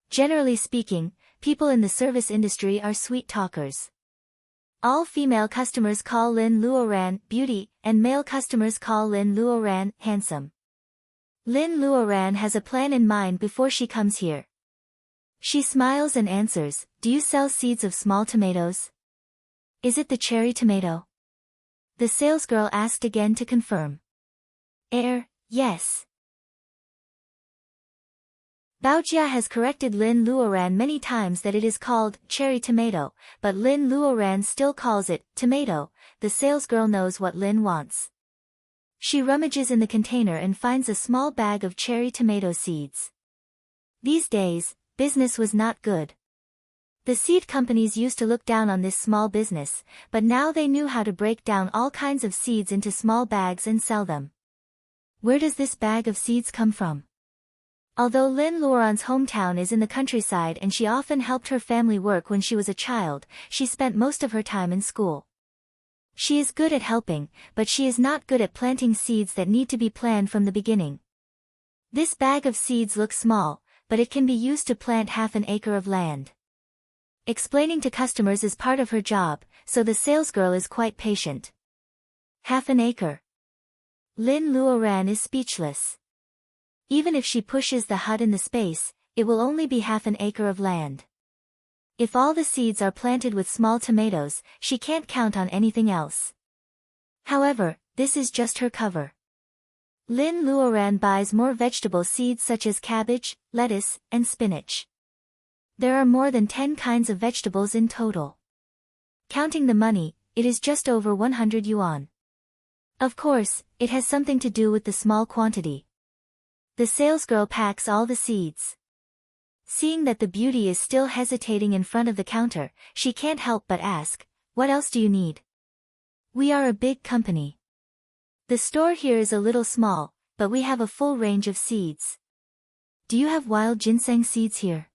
Generally speaking, people in the service industry are sweet talkers. All female customers call Lin Luoran beauty, and male customers call Lin Luoran handsome. Lin Luoran has a plan in mind before she comes here. She smiles and answers, "Do you sell seeds of small tomatoes? Is it the cherry tomato?" The salesgirl asked again to confirm. Yes. Baojia has corrected Lin Luoran many times that it is called cherry tomato, but Lin Luoran still calls it tomato. The salesgirl knows what Lin wants. She rummages in the container and finds a small bag of cherry tomato seeds. These days, business was not good. The seed companies used to look down on this small business, but now they knew how to break down all kinds of seeds into small bags and sell them. Where does this bag of seeds come from? Although Lin Luoran's hometown is in the countryside and she often helped her family work when she was a child, she spent most of her time in school. She is good at helping, but she is not good at planting seeds that need to be planned from the beginning. This bag of seeds looks small, but it can be used to plant half an acre of land. Explaining to customers is part of her job, so the salesgirl is quite patient. Half an acre. Lin Luoran is speechless. Even if she pushes the hut in the space, it will only be half an acre of land. If all the seeds are planted with small tomatoes, she can't count on anything else. However, this is just her cover. Lin Luoran buys more vegetable seeds such as cabbage, lettuce, and spinach. There are more than 10 kinds of vegetables in total. Counting the money, it is just over 100 yuan. Of course, it has something to do with the small quantity. The salesgirl packs all the seeds. Seeing that the beauty is still hesitating in front of the counter, she can't help but ask, "What else do you need?" "We are a big company. The store here is a little small, but we have a full range of seeds. Do you have wild ginseng seeds here?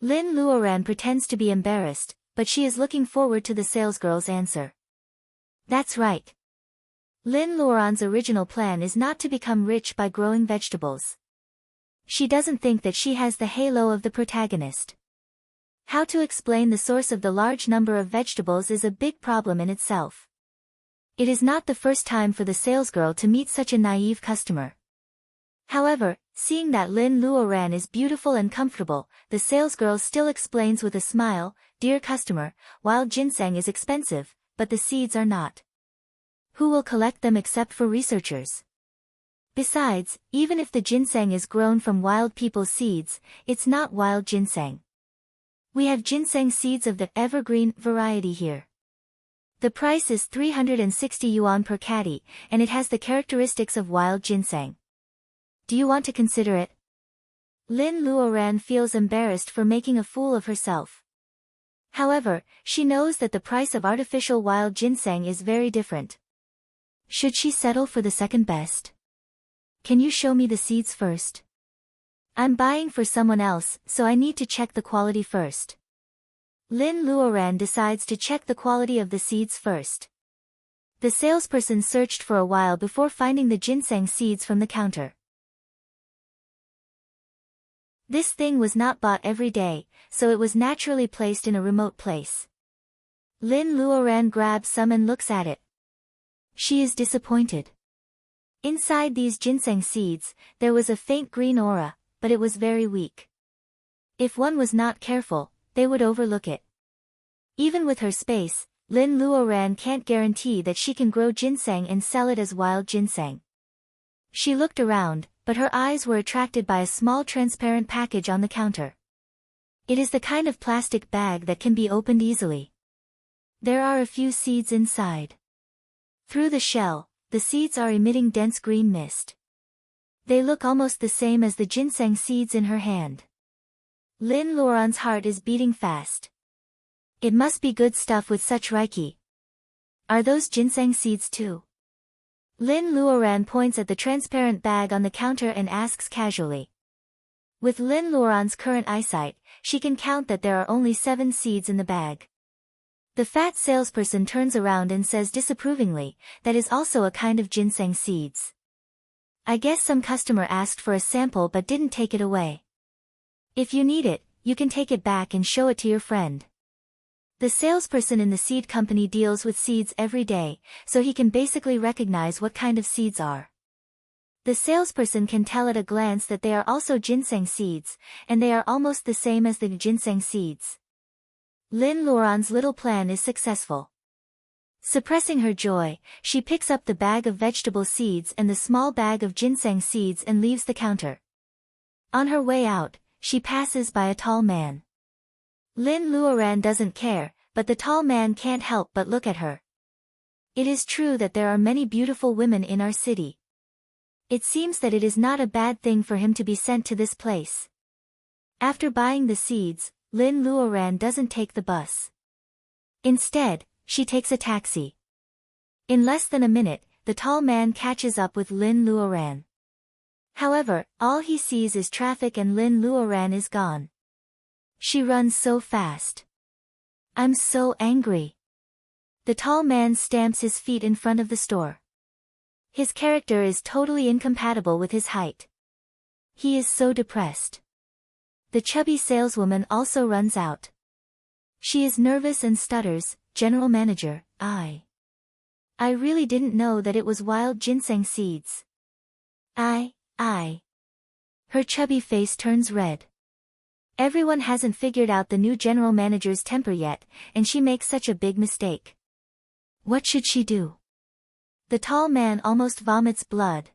Lin Luoran pretends to be embarrassed, but she is looking forward to the salesgirl's answer. That's right. Lin Luoran's original plan is not to become rich by growing vegetables. She doesn't think that she has the halo of the protagonist. How to explain the source of the large number of vegetables is a big problem in itself. It is not the first time for the salesgirl to meet such a naive customer. However, seeing that Lin Luoran is beautiful and comfortable, the salesgirl still explains with a smile, "Dear customer, wild ginseng is expensive, but the seeds are not. Who will collect them except for researchers? Besides, even if the ginseng is grown from wild people's seeds, it's not wild ginseng. We have ginseng seeds of the evergreen variety here. The price is 360 yuan per caddy, and it has the characteristics of wild ginseng. Do you want to consider it?" Lin Luoran feels embarrassed for making a fool of herself. However, she knows that the price of artificial wild ginseng is very different. Should she settle for the second best? "Can you show me the seeds first? I'm buying for someone else, so I need to check the quality first." Lin Luoran decides to check the quality of the seeds first. The salesperson searched for a while before finding the ginseng seeds from the counter. This thing was not bought every day, so it was naturally placed in a remote place. Lin Luoran grabs some and looks at it. She is disappointed. Inside these ginseng seeds, there was a faint green aura, but it was very weak. If one was not careful, they would overlook it. Even with her space, Lin Luoran can't guarantee that she can grow ginseng and sell it as wild ginseng. She looked around, but her eyes were attracted by a small transparent package on the counter. It is the kind of plastic bag that can be opened easily. There are a few seeds inside. Through the shell, the seeds are emitting dense green mist. They look almost the same as the ginseng seeds in her hand. Lin Luoran's heart is beating fast. It must be good stuff with such reiki. Are those ginseng seeds too? Lin Luoran points at the transparent bag on the counter and asks casually. With Lin Luoran's current eyesight, she can count that there are only 7 seeds in the bag. The fat salesperson turns around and says disapprovingly, "That is also a kind of ginseng seeds. I guess some customer asked for a sample but didn't take it away. If you need it, you can take it back and show it to your friend." The salesperson in the seed company deals with seeds every day, so he can basically recognize what kind of seeds are. The salesperson can tell at a glance that they are also ginseng seeds, and they are almost the same as the ginseng seeds. Lin Luoran's little plan is successful. Suppressing her joy, she picks up the bag of vegetable seeds and the small bag of ginseng seeds and leaves the counter. On her way out, she passes by a tall man. Lin Luoran doesn't care, but the tall man can't help but look at her. It is true that there are many beautiful women in our city. It seems that it is not a bad thing for him to be sent to this place. After buying the seeds, Lin Luoran doesn't take the bus. Instead, she takes a taxi. In less than a minute, the tall man catches up with Lin Luoran. However, all he sees is traffic and Lin Luoran is gone. She runs so fast. "I'm so angry." The tall man stamps his feet in front of the store. His character is totally incompatible with his height. He is so depressed. The chubby saleswoman also runs out. She is nervous and stutters, "General Manager, I really didn't know that it was wild ginseng seeds. I. Her chubby face turns red. Everyone hasn't figured out the new general manager's temper yet, and she makes such a big mistake. What should she do? The tall man almost vomits blood.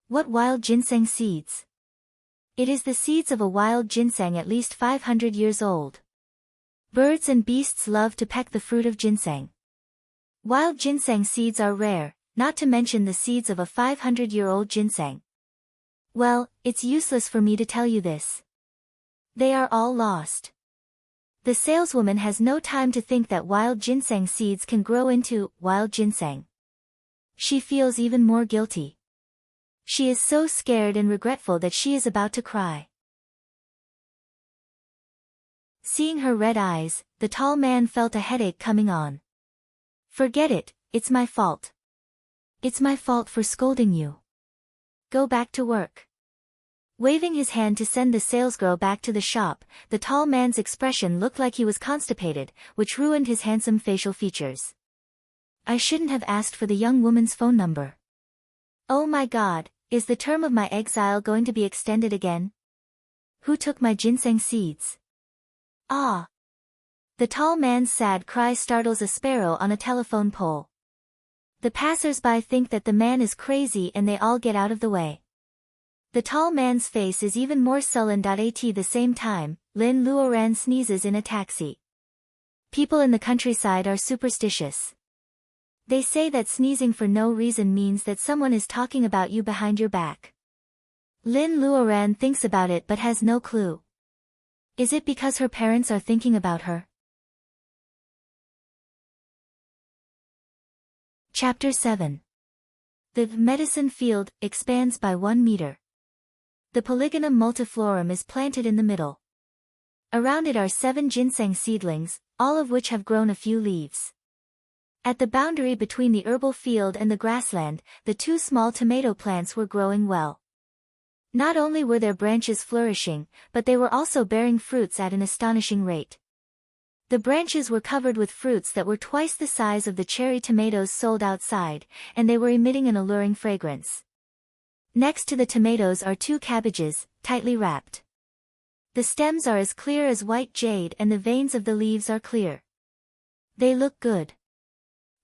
What wild ginseng seeds? It is the seeds of a wild ginseng at least 500 years old. Birds and beasts love to peck the fruit of ginseng. Wild ginseng seeds are rare, not to mention the seeds of a 500-year-old ginseng. Well, it's useless for me to tell you this. They are all lost. The saleswoman has no time to think that wild ginseng seeds can grow into wild ginseng. She feels even more guilty. She is so scared and regretful that she is about to cry. Seeing her red eyes, the tall man felt a headache coming on. Forget it, it's my fault. It's my fault for scolding you. Go back to work. Waving his hand to send the salesgirl back to the shop, the tall man's expression looked like he was constipated, which ruined his handsome facial features. I shouldn't have asked for the young woman's phone number. Oh my God, is the term of my exile going to be extended again? Who took my ginseng seeds? Ah! The tall man's sad cry startles a sparrow on a telephone pole. The passers-by think that the man is crazy and they all get out of the way. The tall man's face is even more sullen. At the same time, Lin Luoran sneezes in a taxi. People in the countryside are superstitious. They say that sneezing for no reason means that someone is talking about you behind your back. Lin Luoran thinks about it but has no clue. Is it because her parents are thinking about her? Chapter 7. The medicine field expands by 1 meter. The Polygonum multiflorum is planted in the middle. Around it are 7 ginseng seedlings, all of which have grown a few leaves. At the boundary between the herbal field and the grassland, the 2 small tomato plants were growing well. Not only were their branches flourishing, but they were also bearing fruits at an astonishing rate. The branches were covered with fruits that were twice the size of the cherry tomatoes sold outside, and they were emitting an alluring fragrance. Next to the tomatoes are 2 cabbages, tightly wrapped. The stems are as clear as white jade and the veins of the leaves are clear. They look good.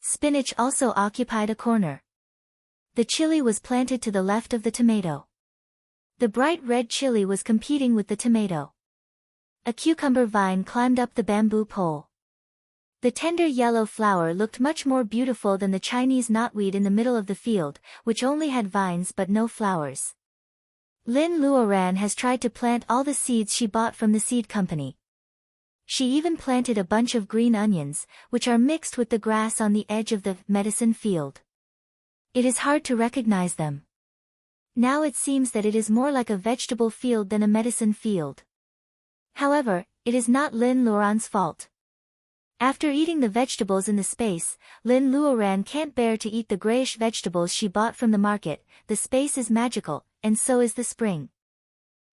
Spinach also occupied a corner. The chili was planted to the left of the tomato. The bright red chili was competing with the tomato. A cucumber vine climbed up the bamboo pole. The tender yellow flower looked much more beautiful than the Chinese knotweed in the middle of the field, which only had vines but no flowers. Lin Luoran has tried to plant all the seeds she bought from the seed company. She even planted a bunch of green onions, which are mixed with the grass on the edge of the medicine field. It is hard to recognize them. Now it seems that it is more like a vegetable field than a medicine field. However, it is not Lin Luoran's fault. After eating the vegetables in the space, Lin Luoran can't bear to eat the grayish vegetables she bought from the market. The space is magical, and so is the spring.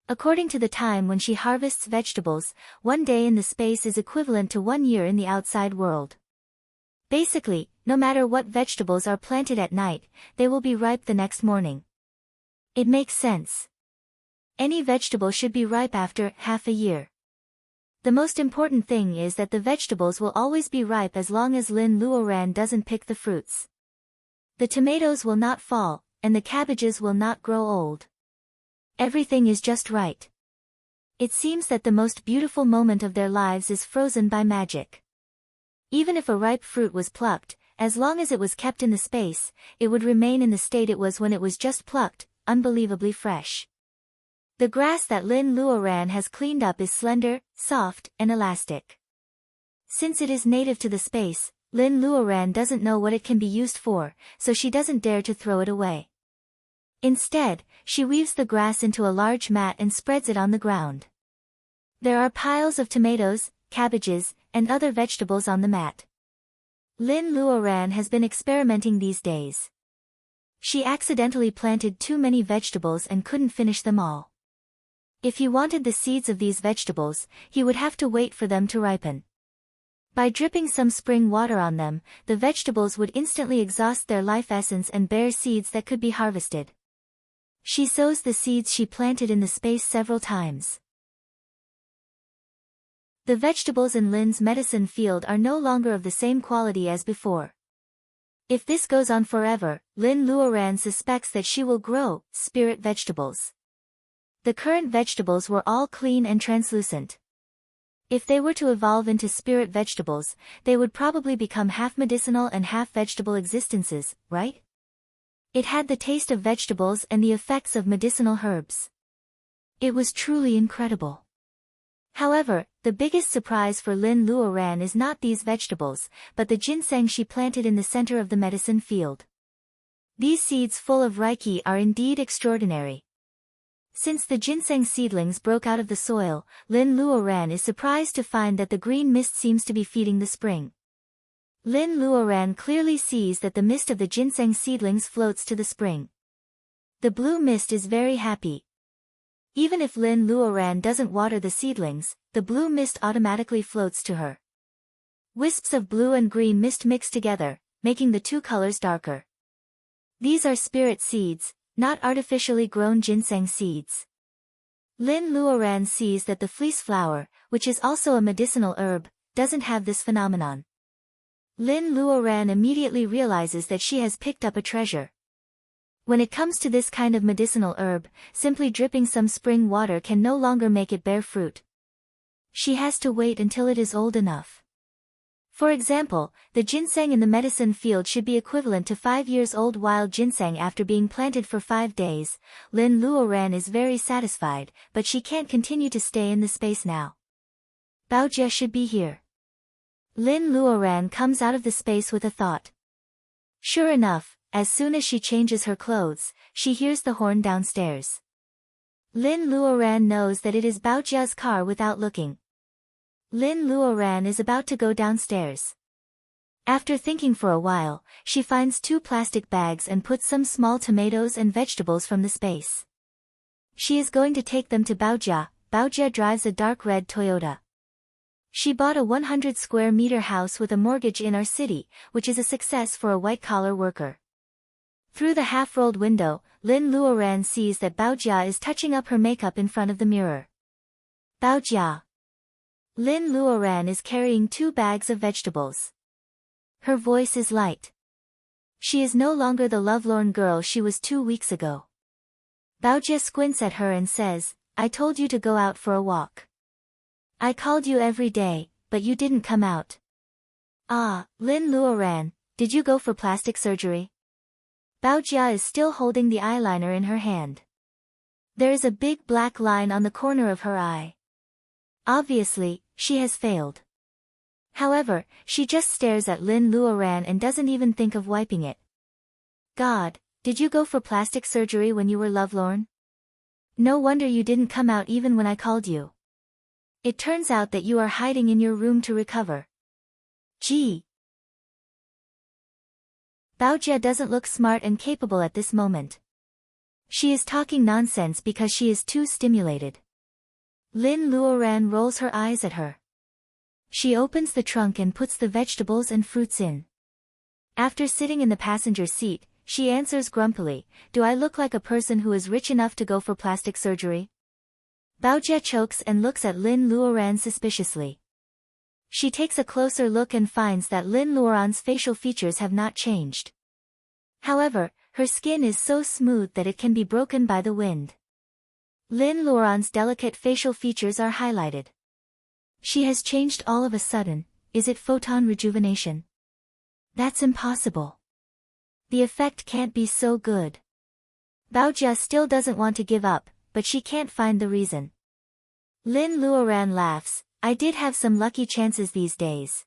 According to the time when she harvests vegetables, 1 day in the space is equivalent to 1 year in the outside world. Basically, no matter what vegetables are planted at night, they will be ripe the next morning. It makes sense. Any vegetable should be ripe after half a year. The most important thing is that the vegetables will always be ripe as long as Lin Luoran doesn't pick the fruits. The tomatoes will not fall, and the cabbages will not grow old. Everything is just right. It seems that the most beautiful moment of their lives is frozen by magic. Even if a ripe fruit was plucked, as long as it was kept in the space, it would remain in the state it was when it was just plucked, unbelievably fresh. The grass that Lin Luoran has cleaned up is slender, soft, and elastic. Since it is native to the space, Lin Luoran doesn't know what it can be used for, so she doesn't dare to throw it away. Instead, she weaves the grass into a large mat and spreads it on the ground. There are piles of tomatoes, cabbages, and other vegetables on the mat. Lin Luoran has been experimenting these days. She accidentally planted too many vegetables and couldn't finish them all. If he wanted the seeds of these vegetables, he would have to wait for them to ripen. By dripping some spring water on them, the vegetables would instantly exhaust their life essence and bear seeds that could be harvested. She sows the seeds she planted in the space several times. The vegetables in Lin's medicine field are no longer of the same quality as before. If this goes on forever, Lin Luoran suspects that she will grow spirit vegetables. The current vegetables were all clean and translucent. If they were to evolve into spirit vegetables, they would probably become half medicinal and half vegetable existences, right? It had the taste of vegetables and the effects of medicinal herbs. It was truly incredible. However, the biggest surprise for Lin Luoran is not these vegetables, but the ginseng she planted in the center of the medicine field. These seeds full of reiki are indeed extraordinary. Since the ginseng seedlings broke out of the soil, Lin Luoran is surprised to find that the green mist seems to be feeding the spring. Lin Luoran clearly sees that the mist of the ginseng seedlings floats to the spring. The blue mist is very happy. Even if Lin Luoran doesn't water the seedlings, the blue mist automatically floats to her. Wisps of blue and green mist mix together, making the two colors darker. These are spirit seeds, not artificially grown ginseng seeds. Lin Luoran sees that the fleece flower, which is also a medicinal herb, doesn't have this phenomenon. Lin Luoran immediately realizes that she has picked up a treasure. When it comes to this kind of medicinal herb, simply dripping some spring water can no longer make it bear fruit. She has to wait until it is old enough. For example, the ginseng in the medicine field should be equivalent to 5 years old wild ginseng after being planted for 5 days. Lin Luoran is very satisfied, but she can't continue to stay in the space now. Baojia should be here. Lin Luoran comes out of the space with a thought. Sure enough, as soon as she changes her clothes, she hears the horn downstairs. Lin Luoran knows that it is Baojia's car without looking. Lin Luoran is about to go downstairs. After thinking for a while, she finds 2 plastic bags and puts some small tomatoes and vegetables from the space. She is going to take them to Baojia. Baojia drives a dark red Toyota. She bought a 100 square meter house with a mortgage in our city, which is a success for a white-collar worker. Through the half-rolled window, Lin Luoran sees that Baojia is touching up her makeup in front of the mirror. Baojia. Lin Luoran is carrying 2 bags of vegetables. Her voice is light. She is no longer the lovelorn girl she was 2 weeks ago. Baojia squints at her and says, I told you to go out for a walk. I called you every day, but you didn't come out. Ah, Lin Luoran, did you go for plastic surgery? Baojia is still holding the eyeliner in her hand. There is a big black line on the corner of her eye. Obviously, she has failed. However, she just stares at Lin Luoran and doesn't even think of wiping it. God, did you go for plastic surgery when you were lovelorn? No wonder you didn't come out even when I called you. It turns out that you are hiding in your room to recover. Gee. Baojia doesn't look smart and capable at this moment. She is talking nonsense because she is too stimulated. Lin Luoran rolls her eyes at her. She opens the trunk and puts the vegetables and fruits in. After sitting in the passenger seat, she answers grumpily, do I look like a person who is rich enough to go for plastic surgery? Baojia chokes and looks at Lin Luoran suspiciously. She takes a closer look and finds that Lin Luoran's facial features have not changed. However, her skin is so smooth that it can be broken by the wind. Lin Luoran's delicate facial features are highlighted. She has changed all of a sudden. Is it photon rejuvenation? That's impossible. The effect can't be so good. Baojia still doesn't want to give up, but she can't find the reason. Lin Luoran laughs, I did have some lucky chances these days.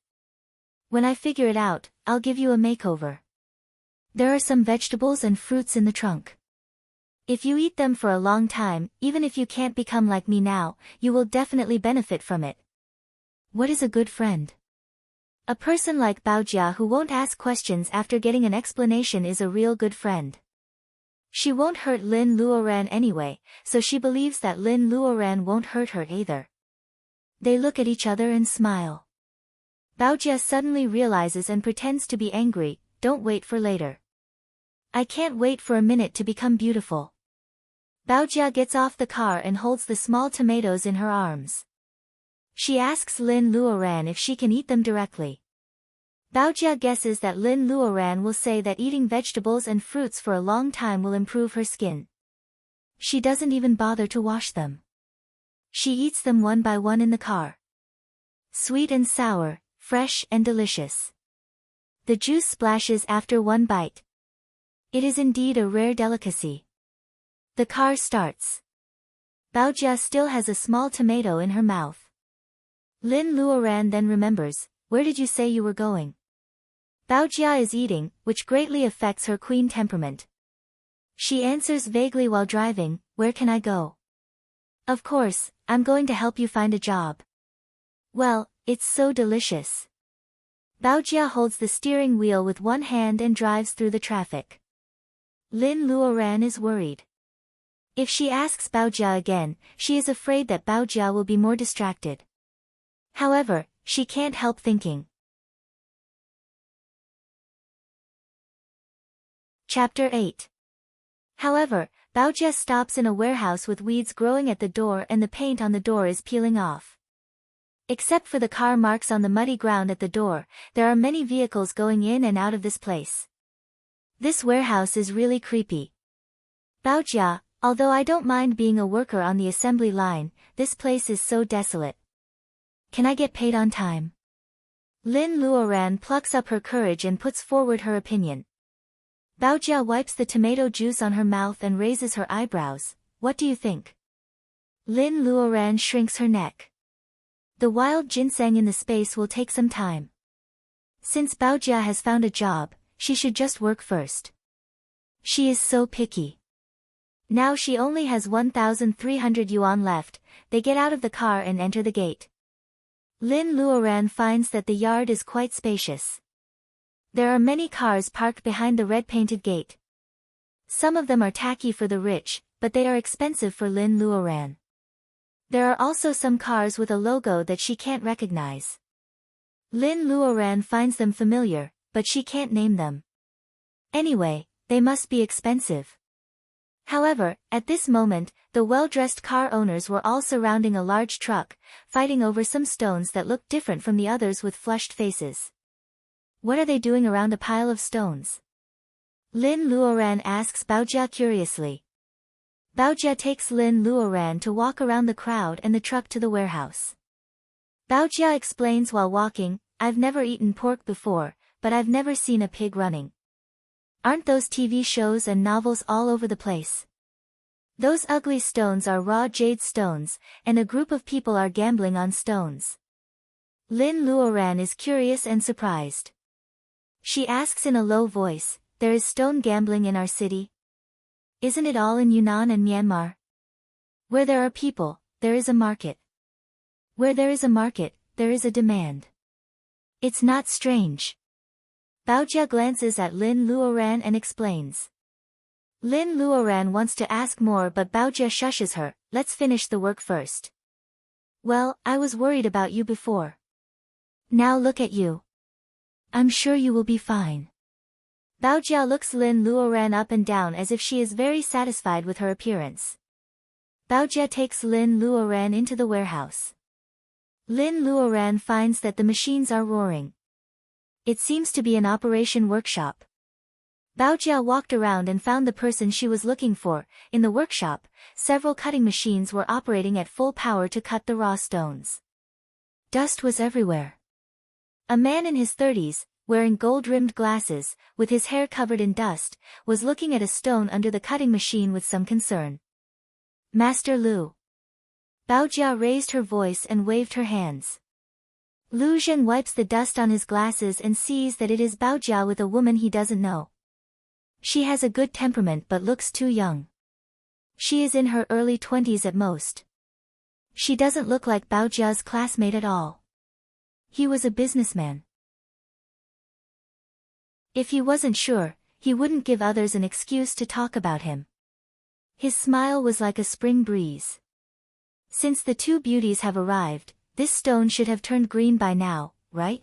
When I figure it out, I'll give you a makeover. There are some vegetables and fruits in the trunk. If you eat them for a long time, even if you can't become like me now, you will definitely benefit from it. What is a good friend? A person like Baojia who won't ask questions after getting an explanation is a real good friend. She won't hurt Lin Luoran anyway, so she believes that Lin Luoran won't hurt her either. They look at each other and smile. Baojia suddenly realizes and pretends to be angry, don't wait for later. I can't wait for a minute to become beautiful. Baojia gets off the car and holds the small tomatoes in her arms. She asks Lin Luoran if she can eat them directly. Baojia guesses that Lin Luoran will say that eating vegetables and fruits for a long time will improve her skin. She doesn't even bother to wash them. She eats them one by one in the car. Sweet and sour, fresh and delicious. The juice splashes after one bite. It is indeed a rare delicacy. The car starts. Baojia still has a small tomato in her mouth. Lin Luoran then remembers, where did you say you were going? Baojia is eating, which greatly affects her queen temperament. She answers vaguely while driving, "Where can I go?" "Of course, I'm going to help you find a job." "Well, it's so delicious." Baojia holds the steering wheel with one hand and drives through the traffic. Lin Luoran is worried. If she asks Baojia again, she is afraid that Baojia will be more distracted. However, she can't help thinking. Chapter 8. However, Baojia stops in a warehouse with weeds growing at the door and the paint on the door is peeling off. Except for the car marks on the muddy ground at the door, there are many vehicles going in and out of this place. This warehouse is really creepy. Baojia, although I don't mind being a worker on the assembly line, this place is so desolate. Can I get paid on time? Lin Luoran plucks up her courage and puts forward her opinion. Baojia wipes the tomato juice on her mouth and raises her eyebrows. "What do you think?" Lin Luoran shrinks her neck. The wild ginseng in the space will take some time. Since Baojia has found a job, she should just work first. She is so picky. Now she only has 1,300 yuan left. They get out of the car and enter the gate. Lin Luoran finds that the yard is quite spacious. There are many cars parked behind the red-painted gate. Some of them are tacky for the rich, but they are expensive for Lin Luoran. There are also some cars with a logo that she can't recognize. Lin Luoran finds them familiar, but she can't name them. Anyway, they must be expensive. However, at this moment, the well-dressed car owners were all surrounding a large truck, fighting over some stones that looked different from the others with flushed faces. What are they doing around a pile of stones? Lin Luoran asks Baojia curiously. Baojia takes Lin Luoran to walk around the crowd and the truck to the warehouse. Baojia explains while walking, "I've never eaten pork before, but I've never seen a pig running. Aren't those TV shows and novels all over the place? Those ugly stones are raw jade stones, and a group of people are gambling on stones." Lin Luoran is curious and surprised. She asks in a low voice, "There is stone gambling in our city? Isn't it all in Yunnan and Myanmar? Where there are people, there is a market. Where there is a market, there is a demand. It's not strange." Baojia glances at Lin Luoran and explains. Lin Luoran wants to ask more but Baojia shushes her. "Let's finish the work first." "Well, I was worried about you before. Now look at you. I'm sure you will be fine." Baojia looks Lin Luoran up and down as if she is very satisfied with her appearance. Baojia takes Lin Luoran into the warehouse. Lin Luoran finds that the machines are roaring. It seems to be an operation workshop. Baojia walked around and found the person she was looking for. In the workshop, several cutting machines were operating at full power to cut the raw stones. Dust was everywhere. A man in his 30s, wearing gold-rimmed glasses, with his hair covered in dust, was looking at a stone under the cutting machine with some concern. "Master Lu." Baojia raised her voice and waved her hands. Lu Zheng wipes the dust on his glasses and sees that it is Baojia with a woman he doesn't know. She has a good temperament but looks too young. She is in her early 20s at most. She doesn't look like Baojia's classmate at all. He was a businessman. If he wasn't sure, he wouldn't give others an excuse to talk about him. His smile was like a spring breeze. Since the two beauties have arrived, this stone should have turned green by now, right?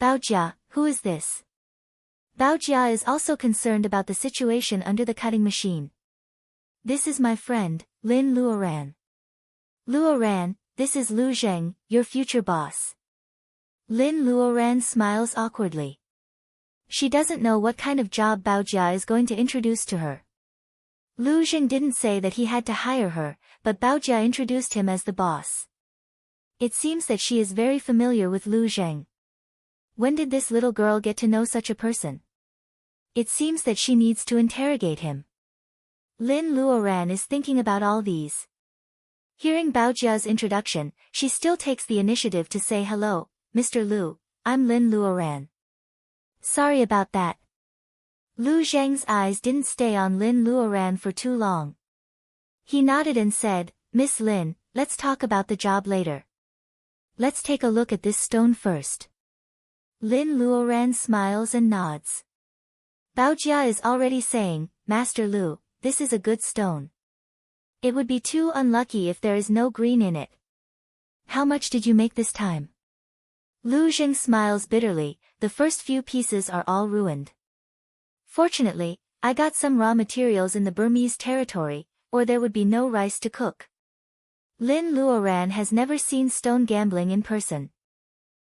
Baojia, who is this? Baojia is also concerned about the situation under the cutting machine. This is my friend, Lin Luoran. Luoran, this is Lu Zheng, your future boss. Lin Luoran smiles awkwardly. She doesn't know what kind of job Baojia is going to introduce to her. Lu Zheng didn't say that he had to hire her, but Baojia introduced him as the boss. It seems that she is very familiar with Lu Zheng. When did this little girl get to know such a person? It seems that she needs to interrogate him. Lin Luoran is thinking about all these. Hearing Baojia's introduction, she still takes the initiative to say hello, Mr. Lu, I'm Lin Luoran. Sorry about that. Lu Zheng's eyes didn't stay on Lin Luoran for too long. He nodded and said, Miss Lin, let's talk about the job later. Let's take a look at this stone first. Lin Luoran smiles and nods. Baojia is already saying, Master Lu, this is a good stone. It would be too unlucky if there is no green in it. How much did you make this time? Lu Zheng smiles bitterly, the first few pieces are all ruined. Fortunately, I got some raw materials in the Burmese territory, or there would be no rice to cook. Lin Luoran has never seen stone gambling in person.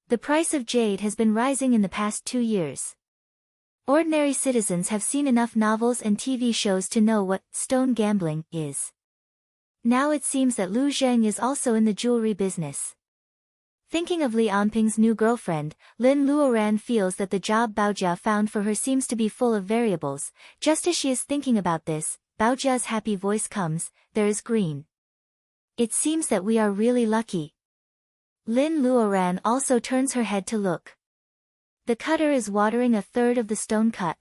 The price of jade has been rising in the past 2 years. Ordinary citizens have seen enough novels and TV shows to know what stone gambling is. Now it seems that Lu Zheng is also in the jewelry business. Thinking of Li Anping's new girlfriend, Lin Luoran feels that the job Baojia found for her seems to be full of variables. Just as she is thinking about this, Baojia's happy voice comes, there is green. It seems that we are really lucky. Lin Luoran also turns her head to look. The cutter is watering a third of the stone cut.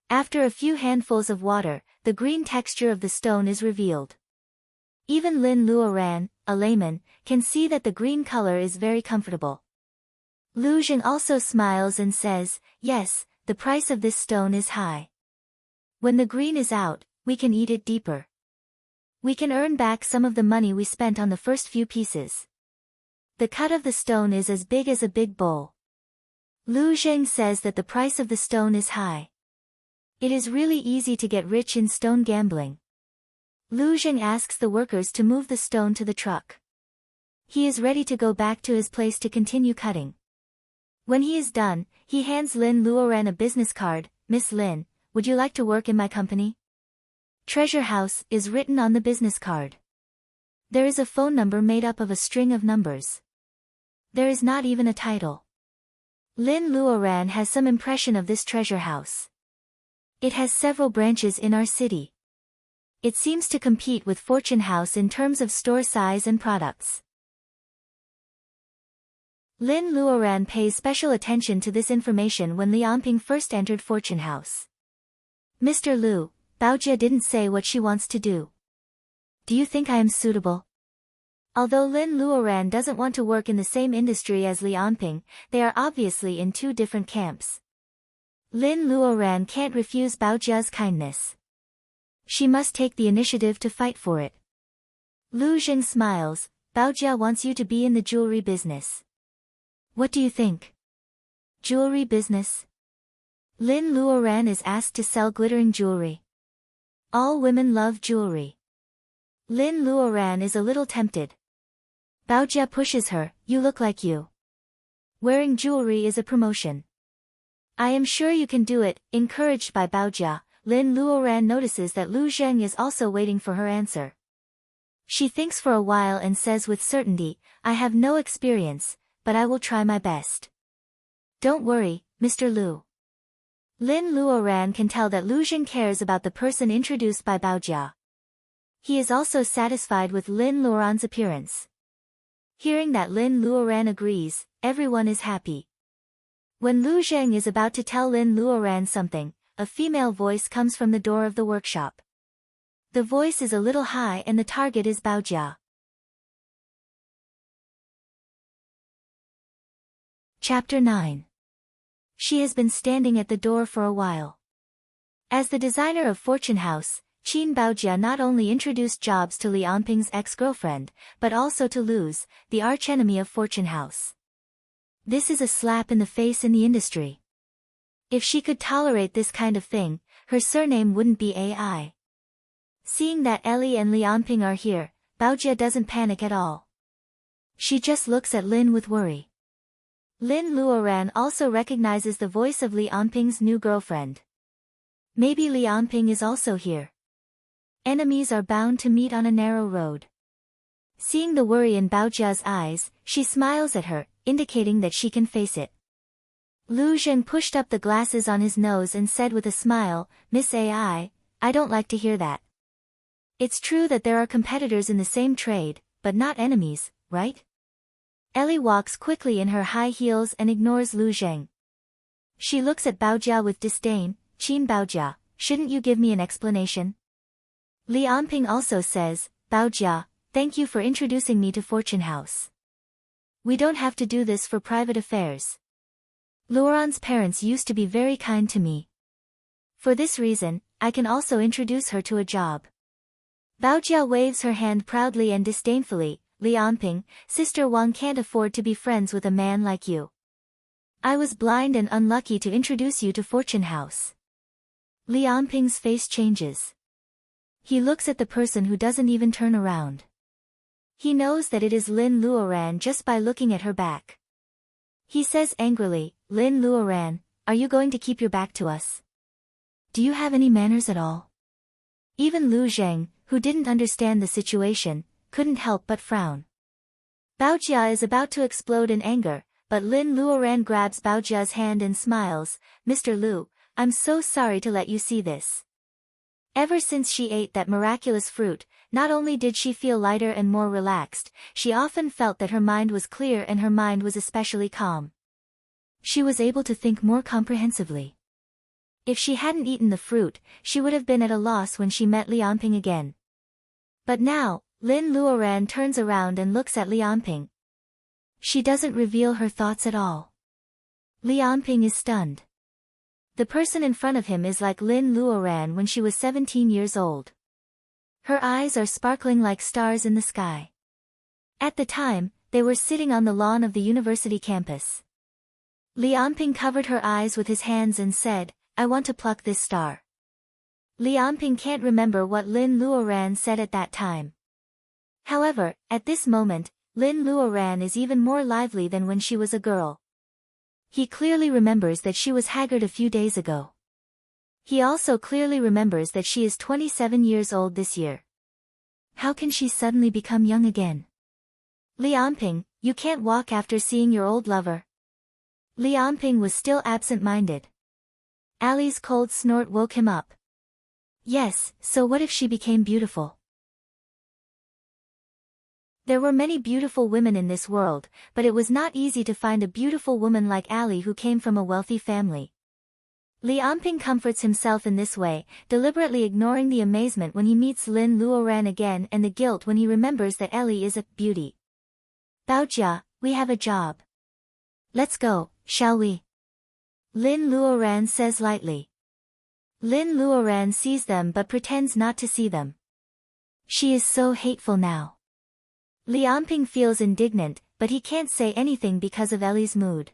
After a few handfuls of water, the green texture of the stone is revealed. Even Lin Luoran, a layman, can see that the green color is very comfortable. Lu Zheng also smiles and says, yes, the price of this stone is high. When the green is out, we can eat it deeper. We can earn back some of the money we spent on the first few pieces. The cut of the stone is as big as a big bowl. Lu Zheng says that the price of the stone is high. It is really easy to get rich in stone gambling. Lu Zheng asks the workers to move the stone to the truck. He is ready to go back to his place to continue cutting. When he is done, he hands Lin Luoran a business card. Miss Lin, would you like to work in my company? Treasure House is written on the business card. There is a phone number made up of a string of numbers. There is not even a title. Lin Luoran has some impression of this treasure house. It has several branches in our city. It seems to compete with Fortune House in terms of store size and products. Lin Luoran pays special attention to this information when Li Anping first entered Fortune House. Mr. Lu, Baojia didn't say what she wants to do. Do you think I am suitable? Although Lin Luoran doesn't want to work in the same industry as Li Anping, they are obviously in two different camps. Lin Luoran can't refuse Baojia's kindness. She must take the initiative to fight for it. Lu Zheng smiles, Baojia wants you to be in the jewelry business. What do you think? Jewelry business? Lin Luoran is asked to sell glittering jewelry. All women love jewelry. Lin Luoran is a little tempted. Baojia pushes her, you look like you. Wearing jewelry is a promotion. I am sure you can do it. Encouraged by Baojia, Lin Luoran notices that Lu Zheng is also waiting for her answer. She thinks for a while and says with certainty, I have no experience, but I will try my best. Don't worry, Mr. Lu. Lin Luoran can tell that Lu Zheng cares about the person introduced by Baojia. He is also satisfied with Lin Luoran's appearance. Hearing that Lin Luoran agrees, everyone is happy. When Lu Zheng is about to tell Lin Luoran something, a female voice comes from the door of the workshop. The voice is a little high and the target is Baojia. Chapter 9. She has been standing at the door for a while. As the designer of Fortune House, Qin Baojia not only introduced jobs to Li Anping's ex-girlfriend, but also to Lu's, the archenemy of Fortune House. This is a slap in the face in the industry. If she could tolerate this kind of thing, her surname wouldn't be AI. Seeing that Ellie and Li Anping are here, Baojia doesn't panic at all. She just looks at Lin with worry. Lin Luoran also recognizes the voice of Li Anping's new girlfriend. Maybe Li Anping is also here. Enemies are bound to meet on a narrow road. Seeing the worry in Baojia's eyes, she smiles at her, indicating that she can face it. Lu Zheng pushed up the glasses on his nose and said with a smile, Miss AI, I don't like to hear that. It's true that there are competitors in the same trade, but not enemies, right? Ellie walks quickly in her high heels and ignores Lu Zheng. She looks at Baojia with disdain. Qin Baojia, shouldn't you give me an explanation? Li Anping also says, Baojia, thank you for introducing me to Fortune House. We don't have to do this for private affairs. Luoran's parents used to be very kind to me. For this reason, I can also introduce her to a job. Baojia waves her hand proudly and disdainfully. Li Anping, Sister Wang can't afford to be friends with a man like you. I was blind and unlucky to introduce you to Fortune House. Li Anping's face changes. He looks at the person who doesn't even turn around. He knows that it is Lin Luoran just by looking at her back. He says angrily, Lin Luoran, are you going to keep your back to us? Do you have any manners at all? Even Lu Zheng, who didn't understand the situation, couldn't help but frown. Baojia is about to explode in anger, but Lin Luoran grabs Baojia's hand and smiles, Mr. Lu, I'm so sorry to let you see this. Ever since she ate that miraculous fruit, not only did she feel lighter and more relaxed, she often felt that her mind was clear and her mind was especially calm. She was able to think more comprehensively. If she hadn't eaten the fruit, she would have been at a loss when she met Li Anping again. But now, Lin Luoran turns around and looks at Li Anping. She doesn't reveal her thoughts at all. Li Anping is stunned. The person in front of him is like Lin Luoran when she was 17 years old. Her eyes are sparkling like stars in the sky. At the time, they were sitting on the lawn of the university campus. Li Anping covered her eyes with his hands and said, I want to pluck this star. Li Anping can't remember what Lin Luoran said at that time. However, at this moment, Lin Luoran is even more lively than when she was a girl. He clearly remembers that she was haggard a few days ago. He also clearly remembers that she is 27 years old this year. How can she suddenly become young again? Li Anping, you can't walk after seeing your old lover. Li Anping was still absent-minded. Ali's cold snort woke him up. Yes, so what if she became beautiful? There were many beautiful women in this world, but it was not easy to find a beautiful woman like Ali who came from a wealthy family. Li Anping comforts himself in this way, deliberately ignoring the amazement when he meets Lin Luoran again and the guilt when he remembers that Ellie is a beauty. Baojia, we have a job. Let's go, shall we? Lin Luoran says lightly. Lin Luoran sees them but pretends not to see them. She is so hateful now. Li Anping feels indignant, but he can't say anything because of Ellie's mood.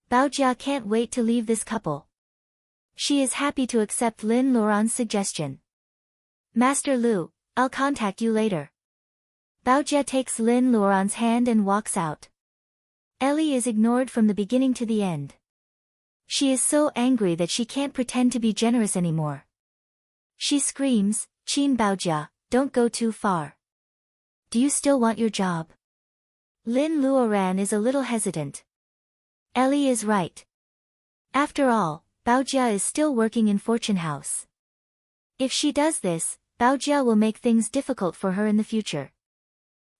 Baojia can't wait to leave this couple. She is happy to accept Lin Luoran's suggestion. Master Lu, I'll contact you later. Baojia takes Lin Luoran's hand and walks out. Ellie is ignored from the beginning to the end. She is so angry that she can't pretend to be generous anymore. She screams, Qin Baojia, don't go too far. Do you still want your job? Lin Luoran is a little hesitant. Ellie is right. After all, Baojia is still working in Fortune House. If she does this, Baojia will make things difficult for her in the future.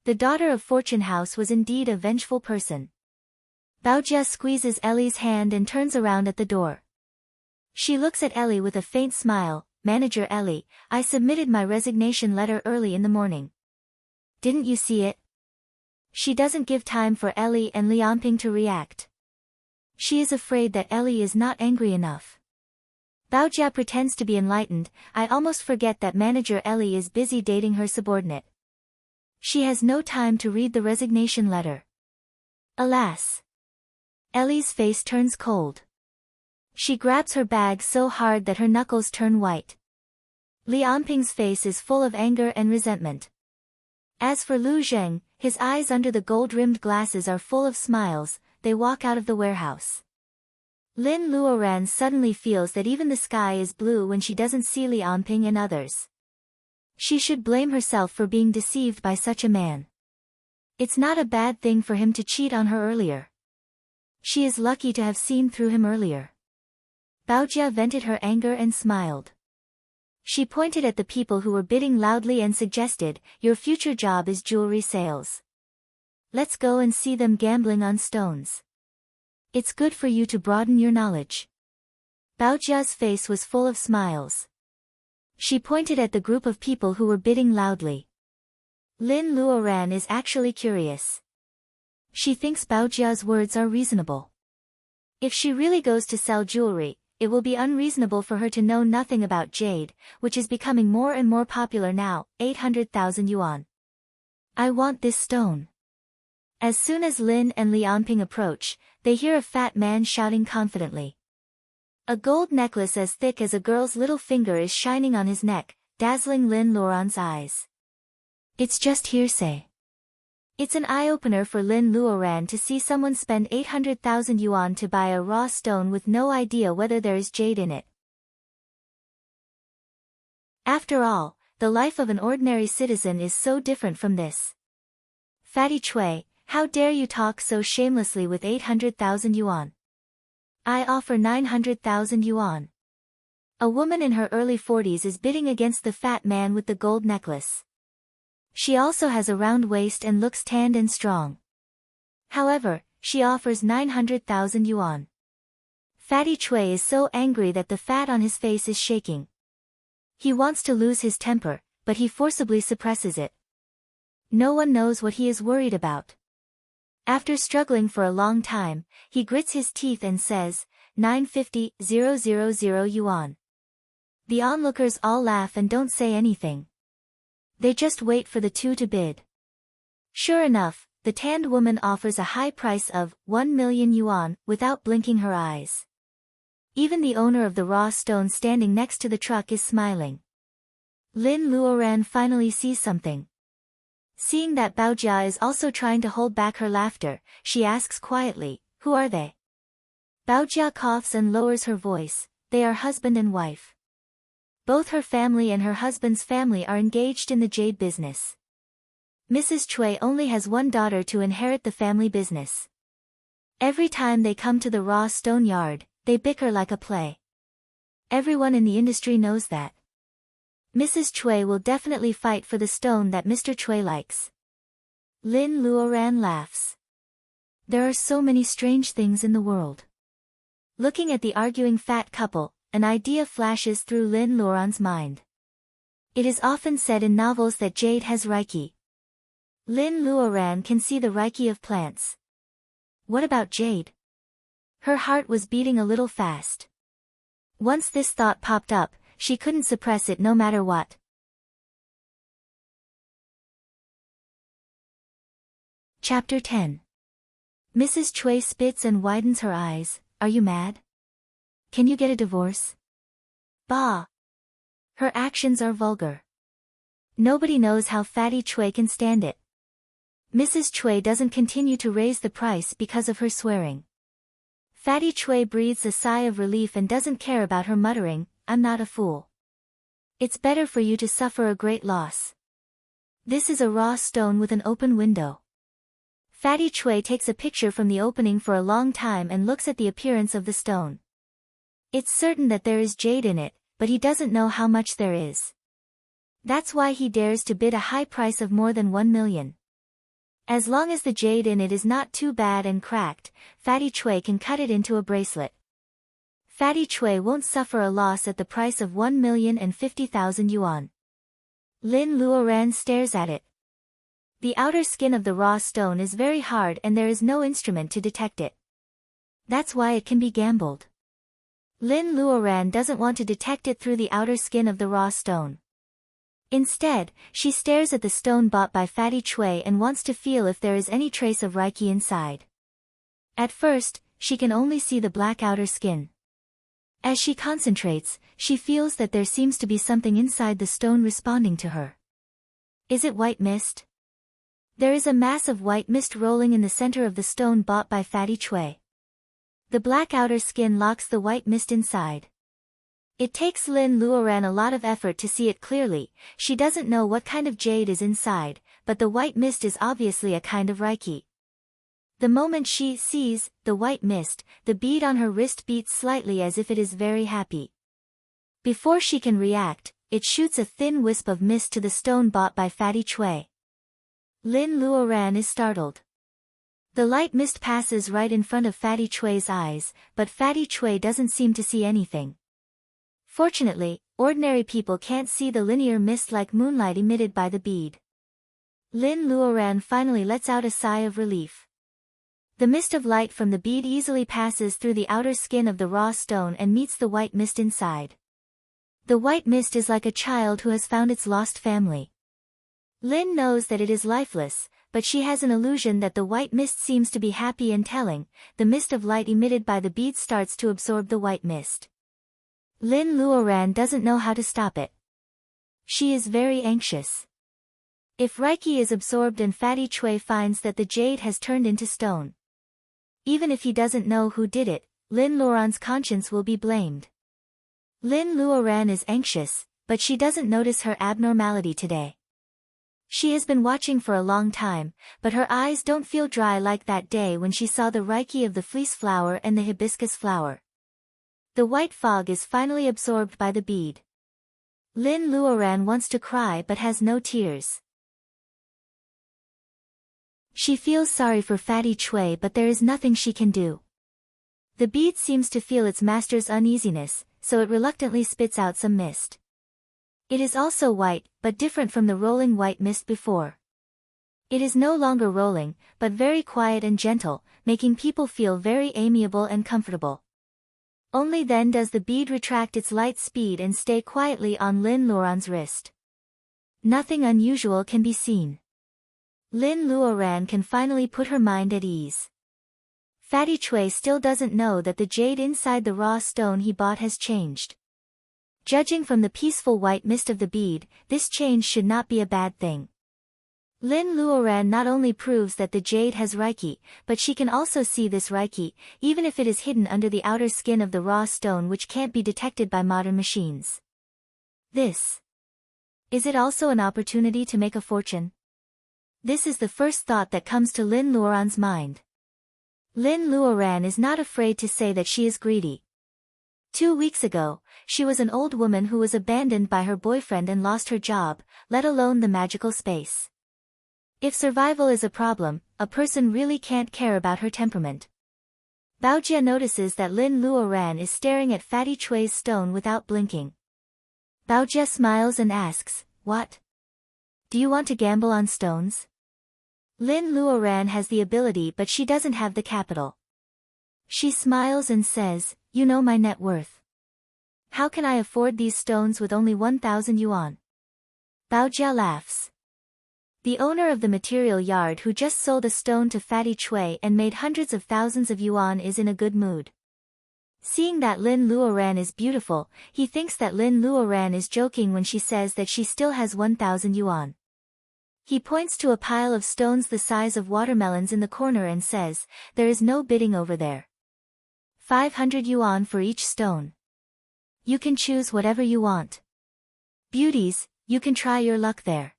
The daughter of Fortune House was indeed a vengeful person. Baojia squeezes Ellie's hand and turns around at the door. She looks at Ellie with a faint smile, Manager Ellie, I submitted my resignation letter early in the morning. Didn't you see it? She doesn't give time for Ellie and Li Anping to react. She is afraid that Ellie is not angry enough. Baojia pretends to be enlightened, I almost forget that Manager Ellie is busy dating her subordinate. She has no time to read the resignation letter. Alas! Ellie's face turns cold. She grabs her bag so hard that her knuckles turn white. Li Anping's face is full of anger and resentment. As for Lu Zheng, his eyes under the gold-rimmed glasses are full of smiles. They walk out of the warehouse. Lin Luoran suddenly feels that even the sky is blue when she doesn't see Li Anping and others. She should blame herself for being deceived by such a man. It's not a bad thing for him to cheat on her earlier. She is lucky to have seen through him earlier. Baojia vented her anger and smiled. She pointed at the people who were bidding loudly and suggested, your future job is jewelry sales. Let's go and see them gambling on stones. It's good for you to broaden your knowledge. Baojia's face was full of smiles. She pointed at the group of people who were bidding loudly. Lin Luoran is actually curious. She thinks Baojia's words are reasonable. If she really goes to sell jewelry, it will be unreasonable for her to know nothing about jade, which is becoming more and more popular now. 800,000 yuan. I want this stone. As soon as Lin and Lianping approach, they hear a fat man shouting confidently. A gold necklace as thick as a girl's little finger is shining on his neck, dazzling Lin Luoran's eyes. It's just hearsay. It's an eye-opener for Lin Luoran to see someone spend 800,000 yuan to buy a raw stone with no idea whether there is jade in it. After all, the life of an ordinary citizen is so different from this. Fatty Chui, how dare you talk so shamelessly with 800,000 yuan? I offer 900,000 yuan. A woman in her early 40s is bidding against the fat man with the gold necklace. She also has a round waist and looks tanned and strong. However, she offers 900,000 yuan. Fatty Chui is so angry that the fat on his face is shaking. He wants to lose his temper, but he forcibly suppresses it. No one knows what he is worried about. After struggling for a long time, he grits his teeth and says, 950,000 yuan. The onlookers all laugh and don't say anything. They just wait for the two to bid. Sure enough, the tanned woman offers a high price of 1 million yuan without blinking her eyes. Even the owner of the raw stone standing next to the truck is smiling. Lin Luoran finally sees something. Seeing that Baojia is also trying to hold back her laughter, she asks quietly, "Who are they?" Baojia coughs and lowers her voice. They are husband and wife. Both her family and her husband's family are engaged in the jade business. Mrs. Chui only has one daughter to inherit the family business. Every time they come to the raw stone yard, they bicker like a play. Everyone in the industry knows that. Mrs. Chui will definitely fight for the stone that Mr. Chui likes. Lin Luoran laughs. There are so many strange things in the world. Looking at the arguing fat couple, an idea flashes through Lin Luoran's mind. It is often said in novels that jade has reiki. Lin Luoran can see the reiki of plants. What about jade? Her heart was beating a little fast. Once this thought popped up, she couldn't suppress it no matter what. Chapter 10. Mrs. Chui spits and widens her eyes. Are you mad? Can you get a divorce? Bah! Her actions are vulgar. Nobody knows how Fatty Chui can stand it. Mrs. Chui doesn't continue to raise the price because of her swearing. Fatty Chui breathes a sigh of relief and doesn't care about her muttering, "I'm not a fool. It's better for you to suffer a great loss. This is a raw stone with an open window." Fatty Chui takes a picture from the opening for a long time and looks at the appearance of the stone. It's certain that there is jade in it, but he doesn't know how much there is. That's why he dares to bid a high price of more than 1 million. As long as the jade in it is not too bad and cracked, Fatty Chui can cut it into a bracelet. Fatty Chui won't suffer a loss at the price of 1,050,000 yuan. Lin Luoran stares at it. The outer skin of the raw stone is very hard and there is no instrument to detect it. That's why it can be gambled. Lin Luoran doesn't want to detect it through the outer skin of the raw stone. Instead, she stares at the stone bought by Fatty Chui and wants to feel if there is any trace of reiki inside. At first, she can only see the black outer skin. As she concentrates, she feels that there seems to be something inside the stone responding to her. Is it white mist? There is a mass of white mist rolling in the center of the stone bought by Fatty Chui. The black outer skin locks the white mist inside. It takes Lin Luoran a lot of effort to see it clearly. She doesn't know what kind of jade is inside, but the white mist is obviously a kind of reiki. The moment she sees the white mist, the bead on her wrist beats slightly as if it is very happy. Before she can react, it shoots a thin wisp of mist to the stone bought by Fatty Chui. Lin Luoran is startled. The light mist passes right in front of Fatty Chui's eyes, but Fatty Chui doesn't seem to see anything. Fortunately, ordinary people can't see the linear mist like moonlight emitted by the bead. Lin Luoran finally lets out a sigh of relief. The mist of light from the bead easily passes through the outer skin of the raw stone and meets the white mist inside. The white mist is like a child who has found its lost family. Lin knows that it is lifeless, but she has an illusion that the white mist seems to be happy and telling. The mist of light emitted by the bead starts to absorb the white mist. Lin Luoran doesn't know how to stop it. She is very anxious. If Reiki is absorbed and Fatty Chui finds that the jade has turned into stone, even if he doesn't know who did it, Lin Luoran's conscience will be blamed. Lin Luoran is anxious, but she doesn't notice her abnormality today. She has been watching for a long time, but her eyes don't feel dry like that day when she saw the Reiki of the fleece flower and the hibiscus flower. The white fog is finally absorbed by the bead. Lin Luoran wants to cry but has no tears. She feels sorry for Fatty Chui, but there is nothing she can do. The bead seems to feel its master's uneasiness, so it reluctantly spits out some mist. It is also white, but different from the rolling white mist before. It is no longer rolling, but very quiet and gentle, making people feel very amiable and comfortable. Only then does the bead retract its light speed and stay quietly on Lin Luoran's wrist. Nothing unusual can be seen. Lin Luoran can finally put her mind at ease. Fatty Chui still doesn't know that the jade inside the raw stone he bought has changed. Judging from the peaceful white mist of the bead, this change should not be a bad thing. Lin Luoran not only proves that the jade has Reiki, but she can also see this Reiki, even if it is hidden under the outer skin of the raw stone, which can't be detected by modern machines. Is it also an opportunity to make a fortune? This is the first thought that comes to Lin Luoran's mind. Lin Luoran is not afraid to say that she is greedy. 2 weeks ago, she was an old woman who was abandoned by her boyfriend and lost her job, let alone the magical space. If survival is a problem, a person really can't care about her temperament. Baojia notices that Lin Luoran is staring at Fatty Chui's stone without blinking. Baojia smiles and asks, "What? Do you want to gamble on stones?" Lin Luoran has the ability, but she doesn't have the capital. She smiles and says, "You know my net worth. How can I afford these stones with only 1,000 yuan?" Baojia laughs. The owner of the material yard who just sold a stone to Fatty Chui and made hundreds of thousands of yuan is in a good mood. Seeing that Lin Luoran is beautiful, he thinks that Lin Luoran is joking when she says that she still has 1,000 yuan. He points to a pile of stones the size of watermelons in the corner and says, "There is no bidding over there. 500 yuan for each stone. You can choose whatever you want. Beauties, you can try your luck there."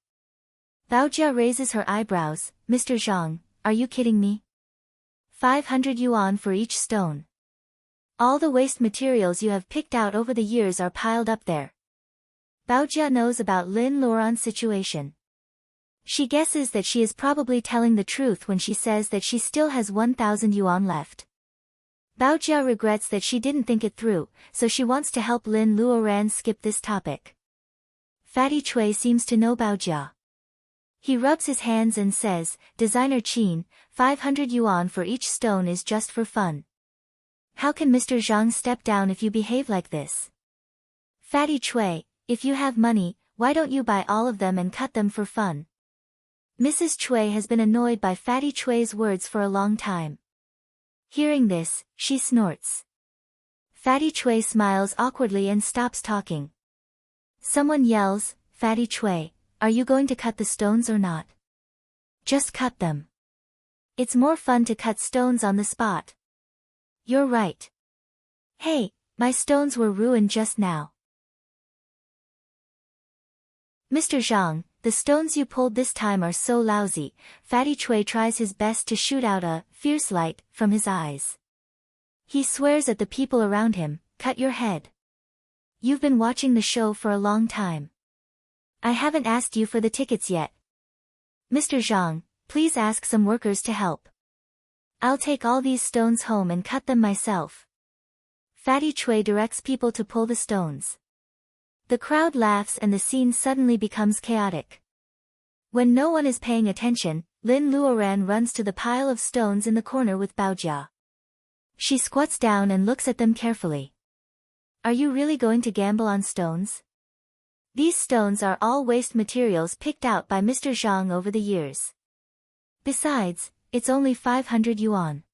Baojia raises her eyebrows. "Mr. Zhang, are you kidding me? 500 yuan for each stone. All the waste materials you have picked out over the years are piled up there." Baojia knows about Lin Luoran's situation. She guesses that she is probably telling the truth when she says that she still has 1,000 yuan left. Baojia regrets that she didn't think it through, so she wants to help Lin Luoran skip this topic. Fatty Chui seems to know Baojia. He rubs his hands and says, "Designer Qin, 500 yuan for each stone is just for fun. How can Mr. Zhang step down if you behave like this? Fatty Chui, if you have money, why don't you buy all of them and cut them for fun?" Mrs. Chui has been annoyed by Fatty Chui's words for a long time. Hearing this, she snorts. Fatty Chui smiles awkwardly and stops talking. Someone yells, "Fatty Chui, are you going to cut the stones or not? Just cut them. It's more fun to cut stones on the spot." "You're right. Hey, my stones were ruined just now." "Mr. Zhang, the stones you pulled this time are so lousy." Fatty Chui tries his best to shoot out a fierce light from his eyes. He swears at the people around him, "Cut your head. You've been watching the show for a long time. I haven't asked you for the tickets yet. Mr. Zhang, please ask some workers to help." I'll take all these stones home and cut them myself. Fatty Chui directs people to pull the stones. The crowd laughs and the scene suddenly becomes chaotic. When no one is paying attention, Lin Luoran runs to the pile of stones in the corner with Baojia. She squats down and looks at them carefully. Are you really going to gamble on stones? These stones are all waste materials picked out by Mr. Zhang over the years. Besides, it's only 500 yuan.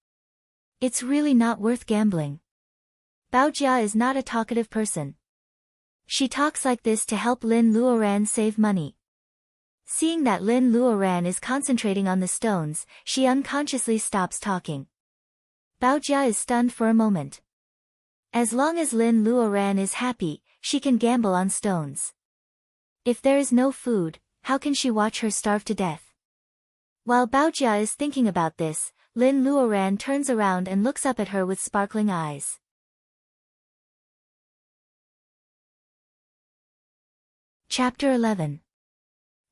It's really not worth gambling. Baojia is not a talkative person. She talks like this to help Lin Luoran save money. Seeing that Lin Luoran is concentrating on the stones, she unconsciously stops talking. Baojia is stunned for a moment. As long as Lin Luoran is happy, she can gamble on stones. If there is no food, how can she watch her starve to death? While Baojia is thinking about this, Lin Luoran turns around and looks up at her with sparkling eyes. Chapter 11.